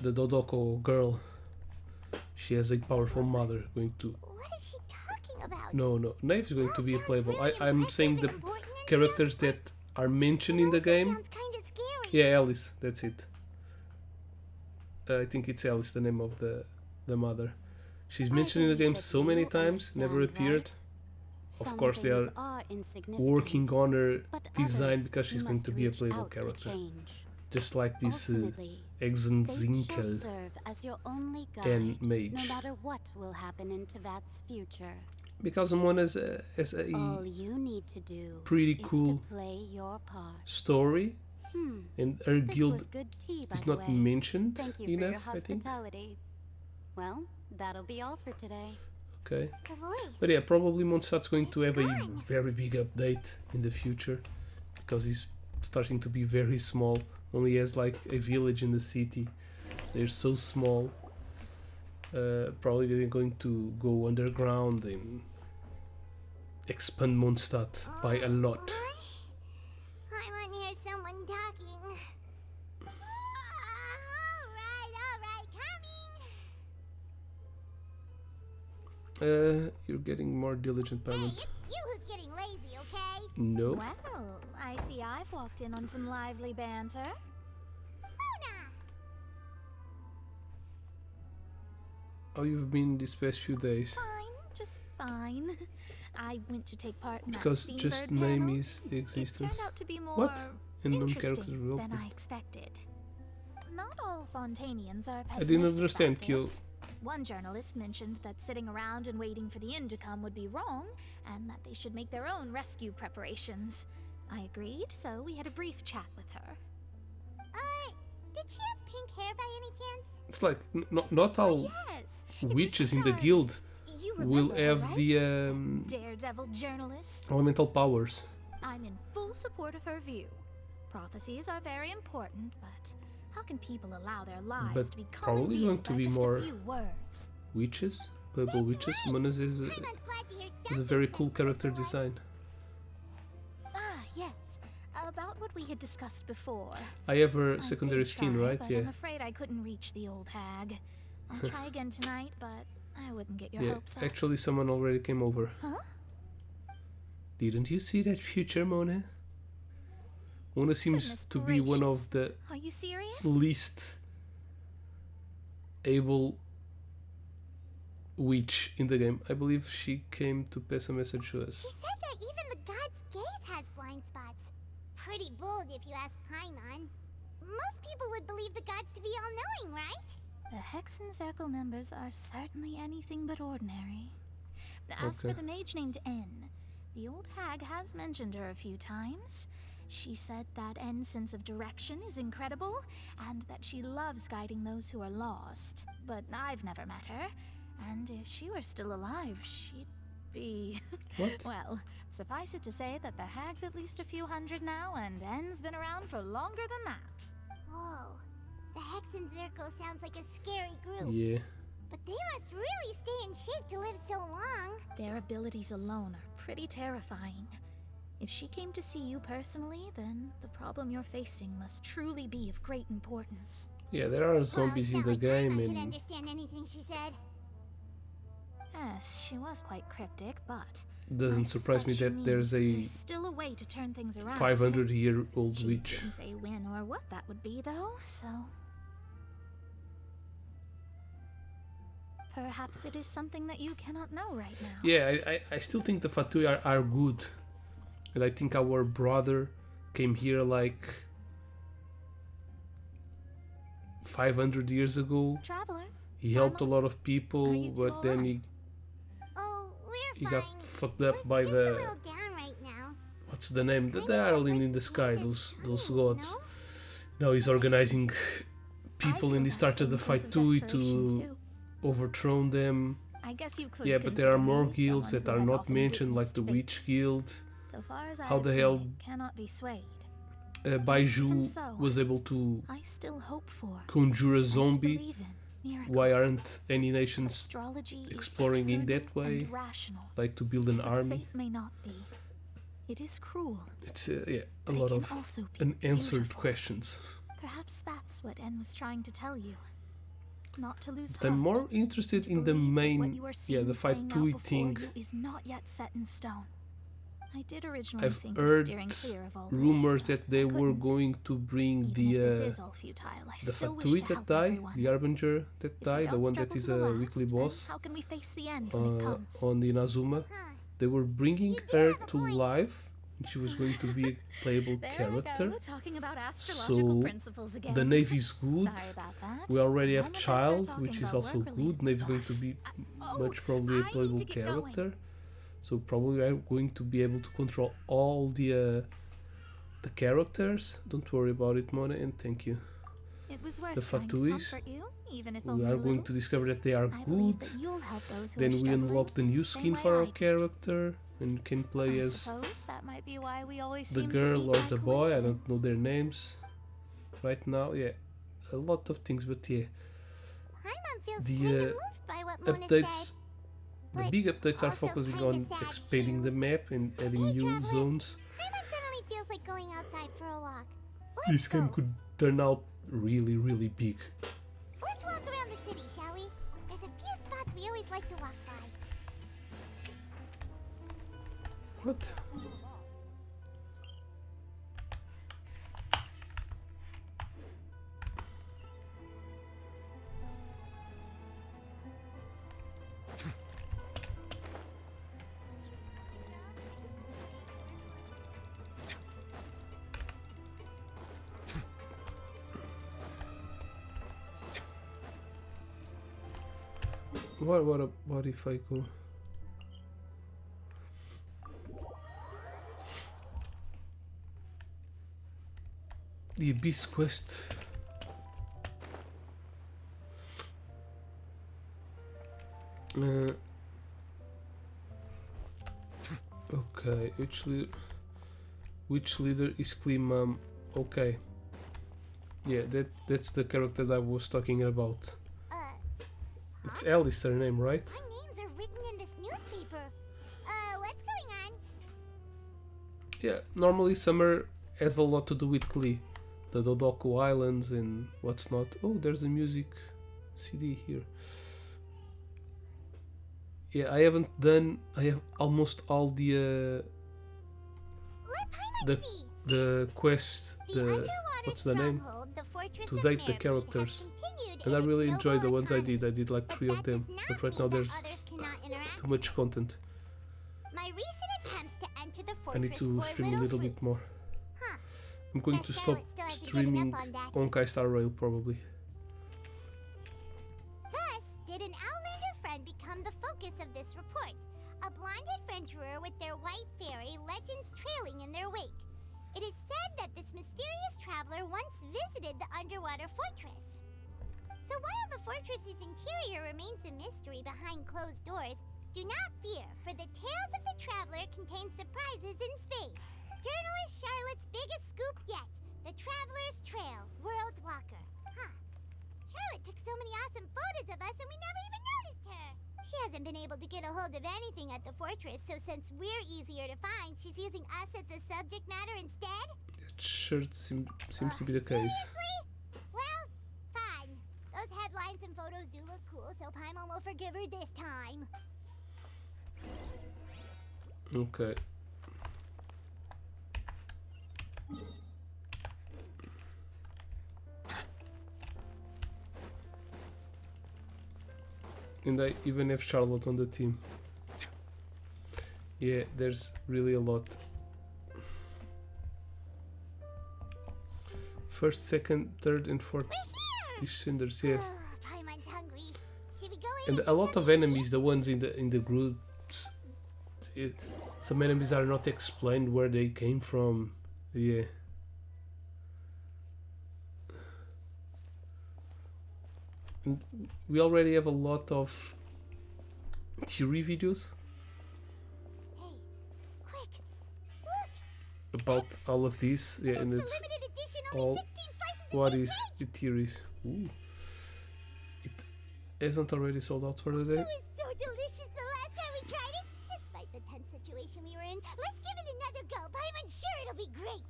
The Dodoko girl. She has a powerful mother going to... What is she talking about? No, Nave is going to be a playable. I'm saying the characters that are mentioned in the game. Sounds kinda scary. Yeah, Alice, that's it. I think it's Alice, the name of the mother. She's mentioned in the game so many times, never appeared. Of Some course, they things are insignificant, working on her but design others because she's you going must to be a reach playable out to character. change. Just like this Ultimately, Exen fate shall Zinkel serve as your only guide, and no Mage. matter what will happen in Tevat's future. Because someone has All a you need to do pretty is cool to play your part. story, and her This guild was good tea, by is the not way. mentioned Thank you for your enough, I think. hospitality. Well, that'll be all for today. Okay. The voice. But yeah, probably Mondstadt's going to have a very big update in the future because he's starting to be very small. Only has like a village in the city. They're so small. Probably they're going to go underground and expand Mondstadt by a lot. I want to hear someone talking. Alright, coming. You're getting more diligent, Hey, Paimon. it's you who's getting lazy, okay? No. Well, I see I've walked in on some lively banter. How you've been these past few days? Fine, just fine. I went to take part in Because that just Steambird name panel. his existence. It turned out to be more What? And non-characters interesting will. than I expected. Not all Fontanians are I pessimistic didn't understand, about Kyo. this. One journalist mentioned that sitting around and waiting for the end to come would be wrong, and that they should make their own rescue preparations. I agreed, so we had a brief chat with her. Did she have pink hair by any chance? It's like not all witches in the guild You will remember her, have right? the Daredevil journalist. elemental powers. I'm in full support of her view. Prophecies are very important, but how can people allow their lives But to be probably going commandeered to by be just more a few words? witches, purple witches. Monas is a very cool character design. Ah, yes. About what we had discussed before. I have her I secondary did skin, try, right? but Yeah. I'm afraid I couldn't reach the old hag. I'll try again tonight, but I wouldn't get your Yeah. hopes up. Actually, someone already came over. Huh? Didn't you see that future, Mona? Mona seems Goodness to be one gracious. of the Are you serious? least able witch in the game. I believe she came to pass a message to us. She said that even the god's gaze has blind spots. Pretty bold if you ask Paimon. Most people would believe the gods to be all-knowing, right? The Hexen Circle members are certainly anything but ordinary. As for Okay. the mage named N, the old hag has mentioned her a few times. She said that N's sense of direction is incredible, and that she loves guiding those who are lost. But I've never met her, and if she were still alive, she'd be... What? Well, suffice it to say that the hag's at least a few hundred now, and N's been around for longer than that. Whoa. The Hexen Circle sounds like a scary group. Yeah. But they must really stay in shape to live so long. Their abilities alone are pretty terrifying. If she came to see you personally, then the problem you're facing must truly be of great importance. Yeah, there are zombies in the game, I could and understand anything she said. Yes, she was quite cryptic, but doesn't surprise me that there's a there's still a way to turn things around. 500-year-old She witch. didn't say when or what that would be, though, so... Perhaps it is something that you cannot know right now. Yeah, I still think the Fatui are good. And I think our brother came here like 500 years ago. Traveler, He helped a lot of people, but then he Oh, we're he fine. got fucked up by Just a the little down right now. what's the name? The island in the sky, those gods. Now he's organizing people and he started the fight to overthrow them. I guess you could. Yeah, but there are consider more me guilds someone that who are has not often mentioned, like witnessed the fate. Witch Guild. So far as I How have the seen, hell it cannot be swayed. Even Baiju so, was able to I still hope for conjure a and zombie? believe in miracles. Why aren't any nations Astrology exploring in is that eternal way? and rational, Like to build an but army? fate may not be. It is cruel. It's yeah, a but it lot can of also be unanswered beautiful. questions. Perhaps that's what En was trying to tell you. Not to lose But I'm heart. more interested in the Believe that what main, you are yeah, the seeing fight playing out Tui before thing. you is not yet set in stone. I did originally I've think heard of steering clear of all rumors this. that they were going to bring Even if this the is all futile, I the still wish Fatui to that help die, everyone. the Harbinger that If we die, the don't one that struggle is to the a last, weekly then boss how can we face the end when it comes? on the Inazuma. They were bringing her to life. And she was going to be a playable character. Talking about astrological So principles again. the Navy is good. Sorry about that. We already have When would I start Child, talking which is about also work-related good. Navy's going stuff? to be much probably a playable character. So probably I'm going to be able to control all the characters. Don't worry about it, Mona, and thank you. It was worth The trying to Fatuis. comfort you, even if We only are a going little. to discover that they are I believe good. that you'll help those who Then are we struggling unlock the new the same skin way for I our did. character and can play I as suppose that might be why we always the seem girl to or meet by the boy. I coincidence. don't know their names right now. Yeah, a lot of things, but yeah, Paimon feels the kinda moved by what Mona updates, said. the but big updates are also focusing kinda on sad expanding too. the map and adding Hey, new traveler. zones. Paimon suddenly feels like going outside for a walk. This game could turn out really, really big. Let's walk around the city, shall we? There's a few spots we always like to walk by. What? What if I go? The Abyss quest. Okay, which leader is Klimam? Okay. Yeah, that's the character that I was talking about. It's Alice, her name, right? Our names are written in this newspaper. What's going on? Yeah, normally summer has a lot to do with Klee. The Dodoku Islands and what's not. Oh, there's a music CD here. Yeah, I have almost all the quest, what's the name? To date the characters. And I really enjoyed the ones I did. I did like 3 of them. But right now there's too much content. My recent attempts to enter the I need fortress to bore stream a little little fruit. bit more. Huh. I'm going Guess to stop Charlotte still hasn't given streaming up on that. Honkai Star Rail probably. Thus, did an Outlander friend become the focus of this report? A blonde adventurer with their white fairy legends trailing in their wake. It is said that this mysterious traveler once visited the underwater fortress. So while the fortress's interior remains a mystery behind closed doors, do not fear, for the tales of the traveler contain surprises in spades. Journalist Charlotte's biggest scoop yet, the Traveler's Trail, World Walker. Huh. Charlotte took so many awesome photos of us and we never even noticed her. She hasn't been able to get a hold of anything at the fortress, so since we're easier to find, she's using us as the subject matter instead? It sure seems to be the case. Seriously? Well, fine. Those headlines and photos do look cool, so Paimon will forgive her this time. Okay. And I even have Charlotte on the team. Yeah, there's really a lot. First, second, third, and fourth descenders, yeah. Paimon's hungry. Should we go in And and a lot of enemies, the ones in the groups, some enemies are not explained where they came from. Yeah. and we already have a lot of theory videos about all of these. Yeah, and it's all what is the theories. Ooh. It isn't already sold out for the day. It was so delicious the last time we tried it. Despite the tense situation we were in, let's give it another go. I'm sure it'll be great.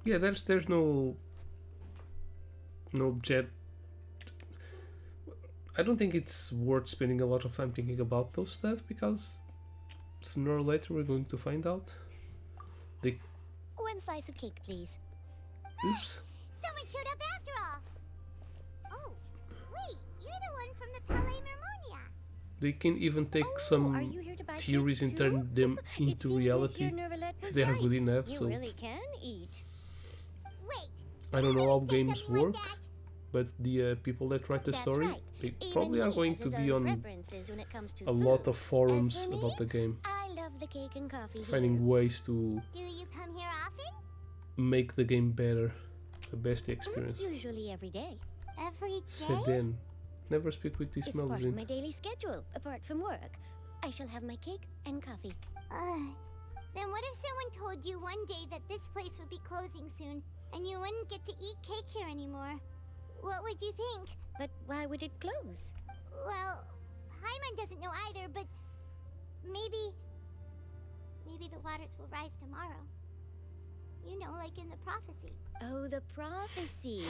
Yeah, there's no jet. I don't think it's worth spending a lot of time thinking about those stuff, because sooner or later we're going to find out. They One slice of cake, please. oops. Someone showed up after all. Oh, wait, you're the one from the Palais Mermonia. They can even take some theories and turn them into reality if they are good enough. So You really can eat. Wait, I don't know how games work, but the people that write the story, they probably are going to be on a lot of forums about the game, I love the cake and coffee finding ways to Do you come here often? make the game better, the best experience. Usually every day. Every day? Seden. Never speak with this It's part of Melvin. my daily schedule, apart from work. I shall have my cake and coffee. Then what if someone told you one day that this place would be closing soon, and you wouldn't get to eat cake here anymore? What would you think? But why would it close? Well, Paimon doesn't know either, but maybe the waters will rise tomorrow. You know, like in the prophecy. Oh, the prophecy.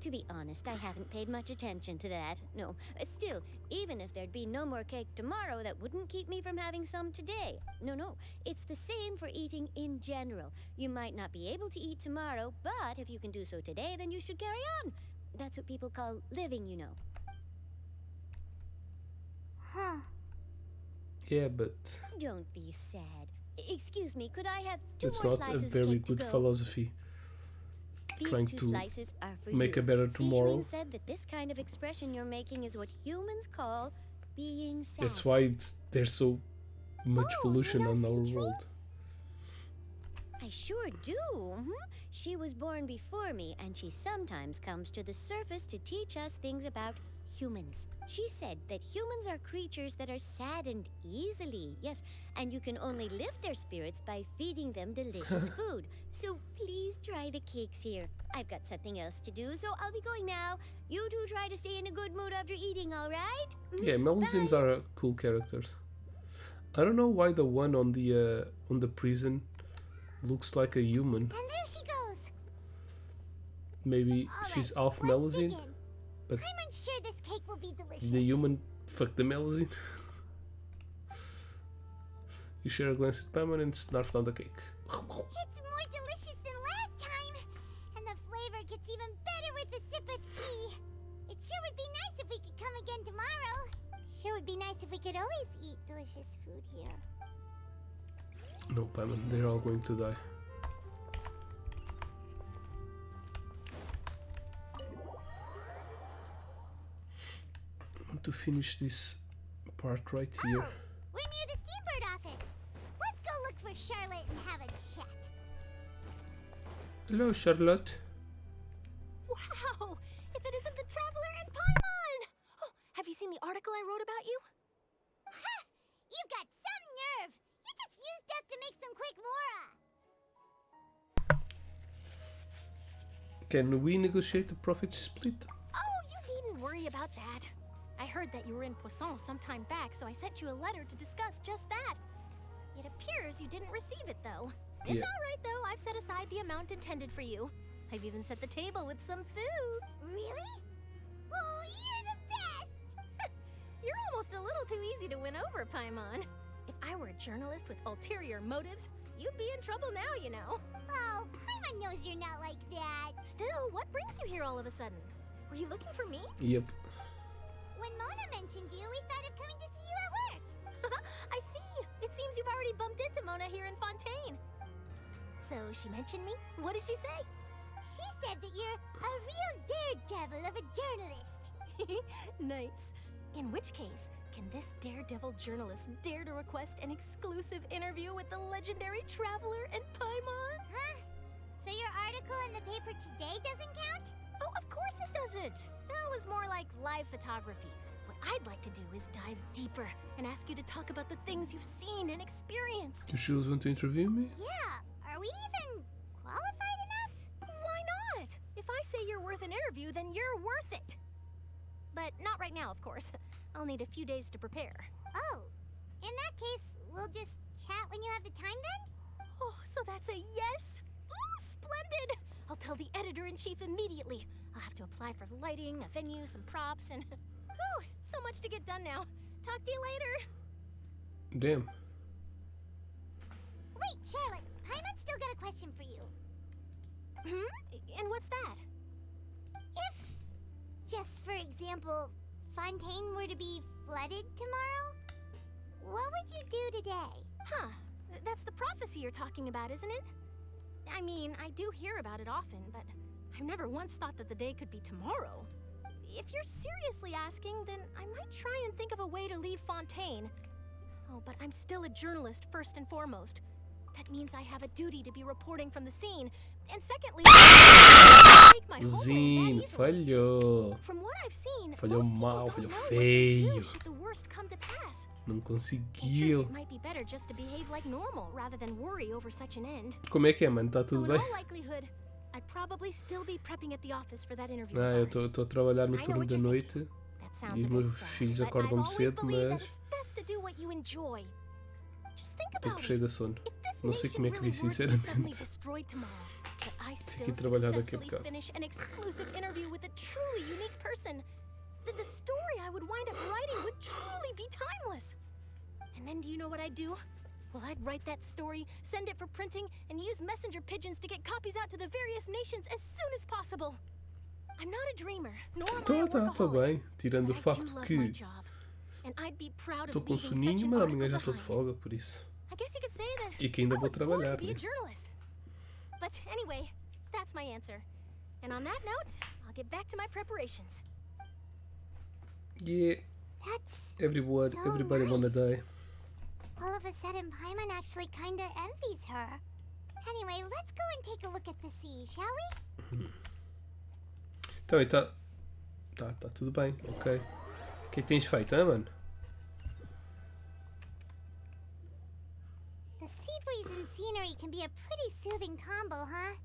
To be honest, I haven't paid much attention to that. No, still, even if there'd be no more cake tomorrow, that wouldn't keep me from having some today. No, it's the same for eating in general. You might not be able to eat tomorrow, but if you can do so today, then you should carry on. That's what people call living, you know. Huh. Yeah, but Don't be sad. Excuse me, could I have two it's more not a slices of very cake to good go? philosophy. These Trying two to slices are for make you. a better tomorrow. Seijuin said that this kind of expression you're making is what humans call being sad. That's why there's so much pollution on our world. I sure do. She was born before me, and she sometimes comes to the surface to teach us things about humans. She said that humans are creatures that are saddened easily, yes, and you can only lift their spirits by feeding them delicious food. So please try the cakes here. I've got something else to do, so I'll be going now. You two try to stay in a good mood after eating, all right? Yeah, Melusines are cool characters. I don't know why the one on the prison looks like a human. And there she goes. Maybe she's half Melusine, but I'm unsure this cake will be delicious. the human fucked the Melusine. You share a glance at Paimon and snarf down the cake. It's more delicious than last time, and the flavor gets even better with the sip of tea. It sure would be nice if we could come again tomorrow. Sure would be nice if we could always eat delicious food here. No, Paimon, they're all going to die. I want to finish this part right here. We're near the Steambird office. Let's go look for Charlotte and have a chat. Hello, Charlotte. Wow! If it isn't the Traveler and Paimon! Oh, have you seen the article I wrote about you? Ha! You've got some nerve! You just used us to make some quick mora! Can we negotiate a profit split? Oh, you needn't worry about that. I heard that you were in Poisson some time back, so I sent you a letter to discuss just that. It appears you didn't receive it, though. It's all right, though. I've set aside the amount intended for you. I've even set the table with some food. Really? Oh, you're the best! You're almost a little too easy to win over, Paimon. If I were a journalist with ulterior motives, you'd be in trouble now, you know. Oh, Paimon knows you're not like that. Still, what brings you here all of a sudden? Were you looking for me? Yep. When Mona mentioned you, we thought of coming to see you at work. I see. It seems you've already bumped into Mona here in Fontaine. So she mentioned me? What did she say? She said that you're a real daredevil of a journalist. Nice. In which case, can this daredevil journalist dare to request an exclusive interview with the legendary Traveler and Paimon? Huh? So your article in the paper today doesn't count? Oh, of course it doesn't. That was more like live photography. What I'd like to do is dive deeper and ask you to talk about the things you've seen and experienced. Do Shields want to interview me? Yeah, are we even qualified enough? Why not? If I say you're worth an interview, then you're worth it. But not right now, of course. I'll need a few days to prepare. Oh, in that case, we'll just chat when you have the time then? Oh, so that's a yes? Ooh, splendid! I'll tell the editor-in-chief immediately. I'll have to apply for lighting, a venue, some props, and... Whew, so much to get done now. Talk to you later. Damn. Wait, Charlotte, Paimon's still got a question for you. And what's that? If, just for example, Fontaine were to be flooded tomorrow, what would you do today? Huh. That's the prophecy you're talking about, isn't it? I mean, I do hear about it often, but I've never once thought that the day could be tomorrow. If you're seriously asking, then I might try and think of a way to leave Fontaine. Oh, but I'm still a journalist first and foremost. That means I have a duty to be reporting from the scene. And secondly, make my Zine, falhou. From what I've seen, Falhou most mal, people don't falhou know what to do feio. should the worst come to pass. Não In truth, conseguiu. it might be better just to behave like normal rather than worry over such an end. Como é que é, mano? Tá So tudo in bem? all likelihood, I'd probably still be prepping at the office for that interview. Ah, eu estou a trabalhar no I know turno what da you're noite Sounds e os a bit meus sad, filhos but I've acordam always cedo, believed mas that it's best to do what you enjoy. Just think estou about cheio it. de sono. If this Não sei nation como é que really vi, were to be suddenly sinceramente. destroyed tomorrow, but I Tenho still que ir trabalhar daqui a successfully bocado. finish an exclusive interview with a truly unique person, then the story I would wind up writing would truly be timeless. And then do you know what I'd do? Well, I'd write that story, send it for printing, and use messenger pigeons to get copies out to the various nations as soon as possible. I'm not a dreamer, nor am I a Estou workaholic, bem, tirando o but I facto do love que my job, and I'd be proud estou of com leaving such soninho, an mas article amanhã já estou de behind. folga, por isso. I guess you could say that E que ainda I vou was born trabalhar, to be a né? journalist. But anyway, that's my answer. And on that note, I'll get back to my preparations. Yeah, That's everybody nice. wanna die. All of a sudden, Paimon actually kinda envies her. Anyway, let's go and take a look at the sea, shall we? Então, e tá tudo bem, ok. O que é que tens feito, hein, mano? The sea breeze and scenery can be a pretty soothing combo, huh?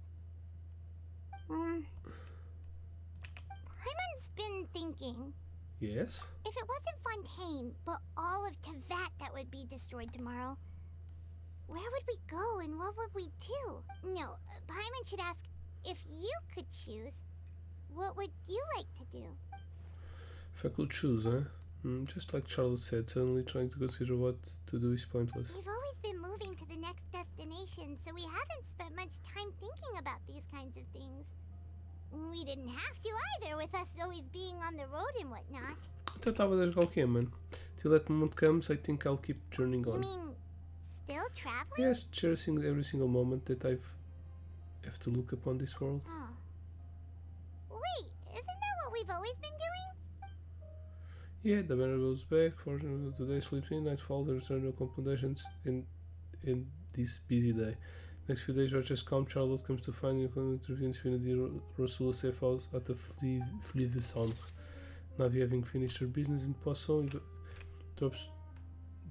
Paimon's been thinking, Yes? if it wasn't Fontaine, but all of Tevat that would be destroyed tomorrow, where would we go and what would we do? No, Paimon should ask, if you could choose, what would you like to do? If I could choose, huh? Just like Charlotte said, suddenly trying to consider what to do is pointless. We've always been moving to the next destination, so we haven't spent much time thinking about these kinds of things. We didn't have to either, with us always being on the road and whatnot. Então estava a jogar o quê, mano? Till that moment comes, I think I'll keep journeying You on. mean, still traveling? Yes, cherishing every single moment that I have to look upon this world. Oh. Wait, isn't that what we've always been doing? Yeah, the banner goes back, fortune today sleeps in, night falls, there are no accommodations in this busy day. Next few days are just calm, Charlotte comes to find you can intervene between the Rasul safe house at the Fleuve Centre. Navi, having finished her business in Poisson, drops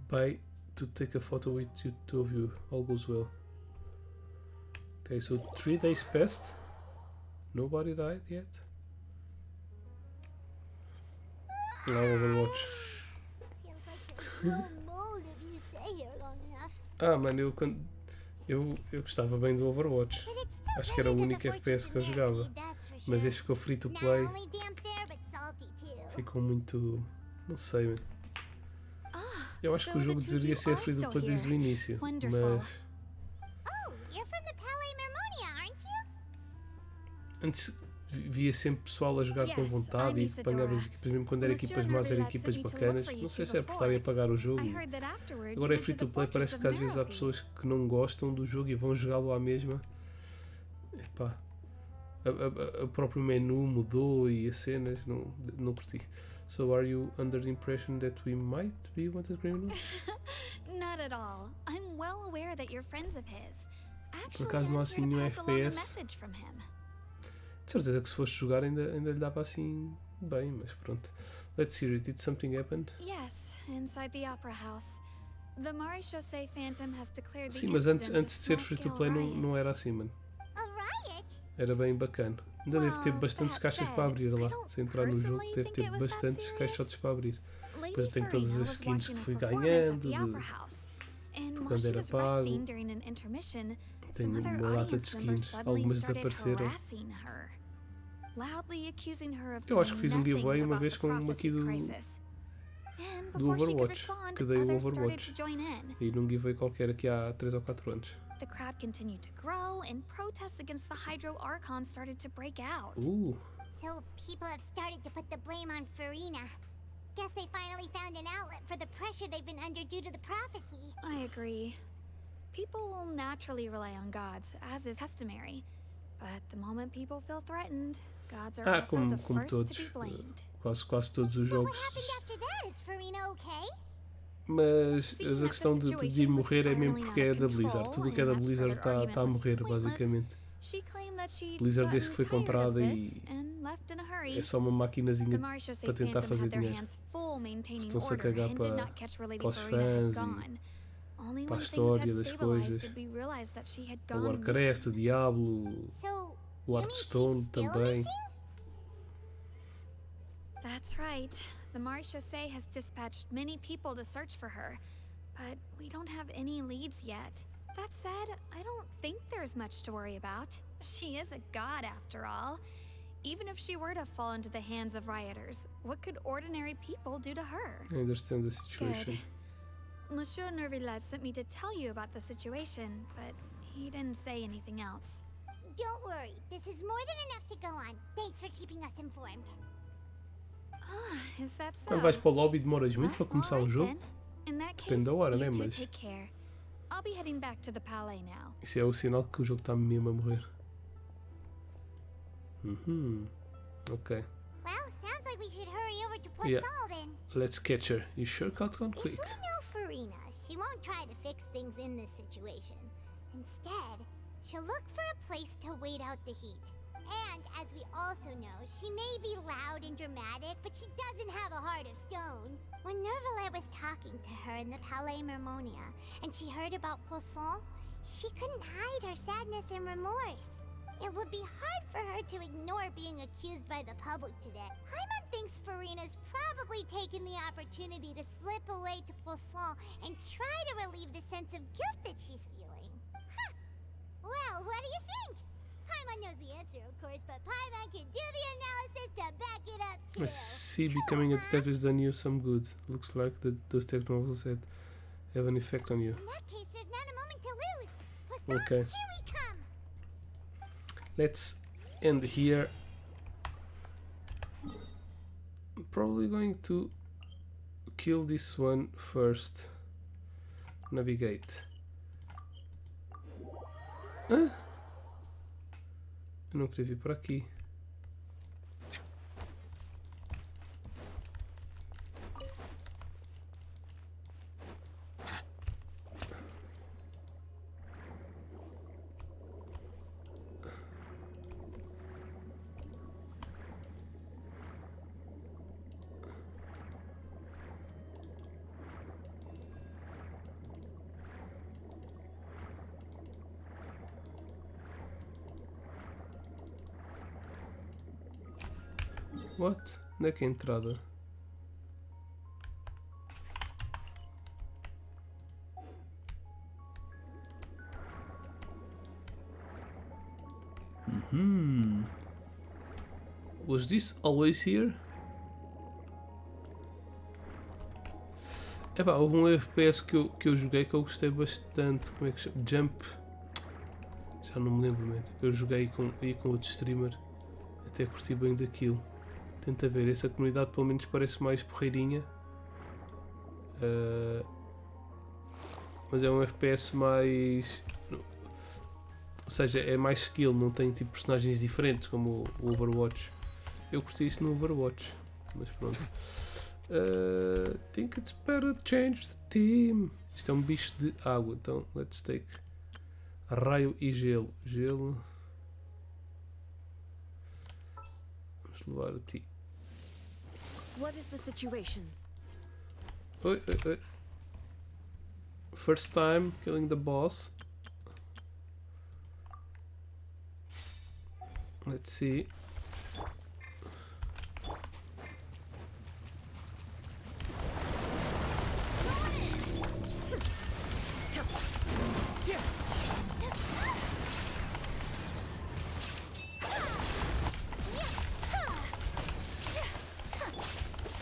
by to take a photo with you two of you. All goes well. Okay, so 3 days passed. Nobody died yet. Now Overwatch. Feels like you'll grow mold if you stay here long enough. Ah, mano, eu gostava bem do Overwatch. Acho que era o único FPS que eu jogava. Mas esse ficou free to play. Ficou muito... não sei, mano. Eu acho que o jogo deveria ser free to play desde o início. Mas... Oh, you're from the Palais Mermonia, aren't you? antes via sempre pessoal a jogar com vontade e apanhava as equipas, mesmo quando eram equipas más, eram equipas bacanas. Não sei se é por estarem a pagar o jogo. Agora é free to play, parece que às vezes há pessoas que não gostam do jogo e vão jogá-lo à mesma. Epá, o próprio menu mudou e as cenas, não curti. So are you under the impression that we might be wanted criminals? Not at all. I'm well aware that you're friends of his. Por acaso não há assim nenhum FPS. De certeza que se fosse jogar ainda lhe dava assim bem, mas pronto. Let's see it. Did something happen? Yes, inside the opera house. The Maréchaussée Phantom has declared the Sim, mas incident antes de ser a free to small-scale play riot. não era assim, mano. A riot? Era bem bacana. Ainda deve ter Well, bastantes that caixas said, para abrir lá. I don't Se entrar no jogo, personally deve think ter it was that bastantes serious. caixotes para abrir. Lady Depois tem todas Farina as was skins que watching a fui performance ganhando, at the de opera house, and while quando she era was pago. resting during an intermission, Tenho some other uma lata de audience members skins. suddenly Algumas started desapareceram. harassing her, loudly accusing her of Eu acho que doing fiz um nothing giveaway uma about vez the com uma prophecy aqui crisis. And do before she could Overwatch. respond, Que dei o others started Overwatch. to join in. E num giveaway qualquer aqui há 3 ou 4 anos. The crowd continued to grow, and protests against the Hydro Archon started to break out. So people have started to put the blame on Farina. Guess they finally found an outlet for the pressure they've been under due to the prophecy. I agree. People will naturally rely on gods, as is customary. But the moment people feel threatened, gods are also como the first todos. to be blamed. Quase todos os So jogos. what happened after that? Is Farina okay? Mas a questão de ir morrer é mesmo porque é da Blizzard. Tudo o que é da Blizzard está a morrer, basicamente. She claimed that she'd Blizzard desde que foi gotten tired of comprada this e and left in a hurry. é só uma maquinazinha The Maréchaussée para tentar Phantom fazer had their dinheiro. hands full maintaining Estão-se a order cagar and did not catch where Lady para os Farina had fãs gone. Only para a when things história had das stabilized coisas. did we realize that she had O gone Warcraft, o Diablo, So, o Hearthstone também. That's right. The Maréchaussée has dispatched many people to search for her, but we don't have any leads yet. That said, I don't think there's much to worry about. She is a god after all. Even if she were to fall into the hands of rioters, what could ordinary people do to her? I understand the situation. Monsieur Nervillet sent me to tell you about the situation, but he didn't say anything else. Don't worry, this is more than enough to go on. Thanks for keeping us informed. Is that so? Quando vais para o lobby demoras muito para começar um jogo? In that case, Depende da hora, né? you two Mas take care. I'll be heading back to the palais now. isso é o sinal que o jogo está mesmo a morrer. Ok. Well, sounds like we should hurry over to Yeah. Poisson then. Let's catch her. You sure got gone quick? If we know Farina, she won't try to fix things in this situation. Instead, she'll look for a place to wait out the heat. And as we also know, she may be loud and dramatic, but she doesn't have a heart of stone. When Nervalet was talking to her in the Palais Mermonia, and she heard about Poisson, she couldn't hide her sadness and remorse. It would be hard for her to ignore being accused by the public today. Paimon thinks Farina's probably taken the opportunity to slip away to Poisson and try to relieve the sense of guilt that she's feeling. Huh. Well, what do you think? Paimon knows the answer, of course, but Paimon can do the analysis to back it up too. I see becoming a detective has done you some good. Looks like those tech novels have an effect on you. In that case, there's not a moment to lose. Poisson, Okay. here we come. Let's end here. I'm probably going to kill this one first. Navigate. Hã? Eu não queria vir por aqui. What? Onde é que é a entrada? Was this always here? Epá, houve um FPS que eu joguei que eu gostei bastante. Como é que chama? Jump. Já não me lembro, man. Eu joguei com outro streamer. Até curti bem daquilo. Tenta ver, essa comunidade pelo menos parece mais porreirinha. Mas é um FPS mais... Ou seja, é mais skill, não tem tipo personagens diferentes como o Overwatch. Eu curti isso no Overwatch, mas pronto. Think it's better to change the team. Isto é um bicho de água, então let's take raio e gelo. Gelo. levar a ti. What is the situation? Oi, oi, oi. First time killing the boss. Let's see.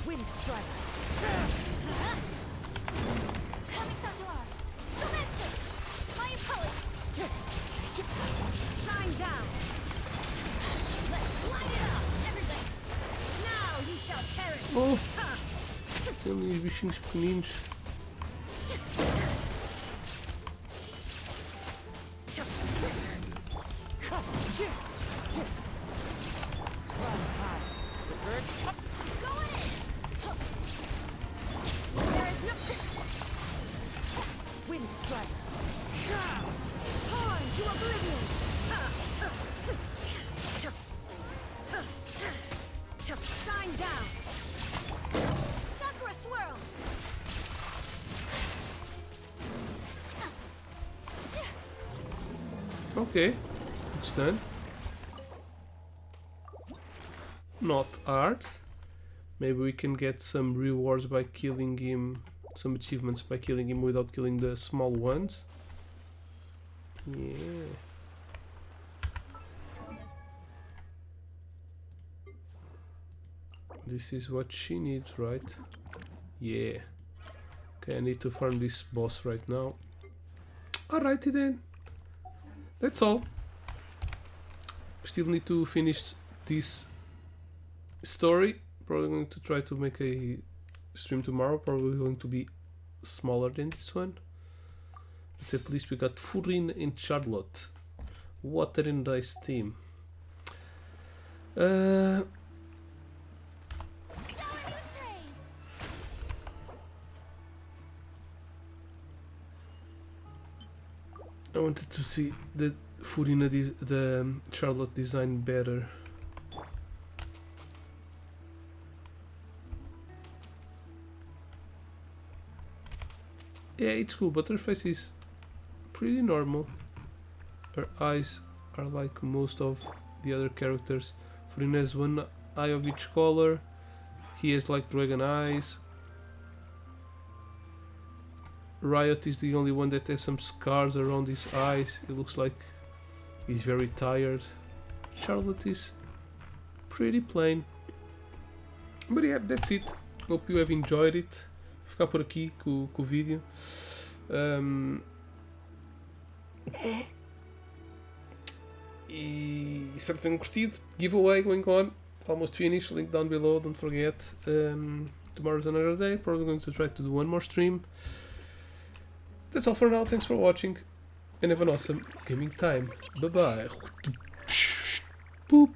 Wind strike. Shine down. Let's light it up, everybody. Now you shall perish. Oh! Tem ali os bichinhos pequeninos. Clouds high. The birds up. Go in. There is no Wind strike. Torn to oblivion. shine down. Sakura swirl. Okay, it's done. Not hard. Maybe we can get some rewards by killing him, some achievements by killing him without killing the small ones. Yeah. This is what she needs, right? Yeah. Okay, I need to farm this boss right now. Alrighty then. That's all. Still need to finish this story. Probably going to try to make a stream tomorrow. Probably going to be smaller than this one. But at least we got Furin and Charlotte. Water and Ice team. I wanted to see the Furina, the Charlotte design better. Yeah, it's cool, but her face is pretty normal. Her eyes are like most of the other characters. Furina has one eye of each color. He has like dragon eyes. Riot is the only one that has some scars around his eyes. It looks like he's very tired. Charlotte is pretty plain. But yeah, that's it. Hope you have enjoyed it. Vou ficar por aqui com o vídeo. E espero que tenham curtido. Giveaway going on. Almost finished. Link down below. Don't forget. Tomorrow's another day. Probably going to try to do one more stream. That's all for now. Thanks for watching. And have an awesome gaming time. Bye bye. Boop.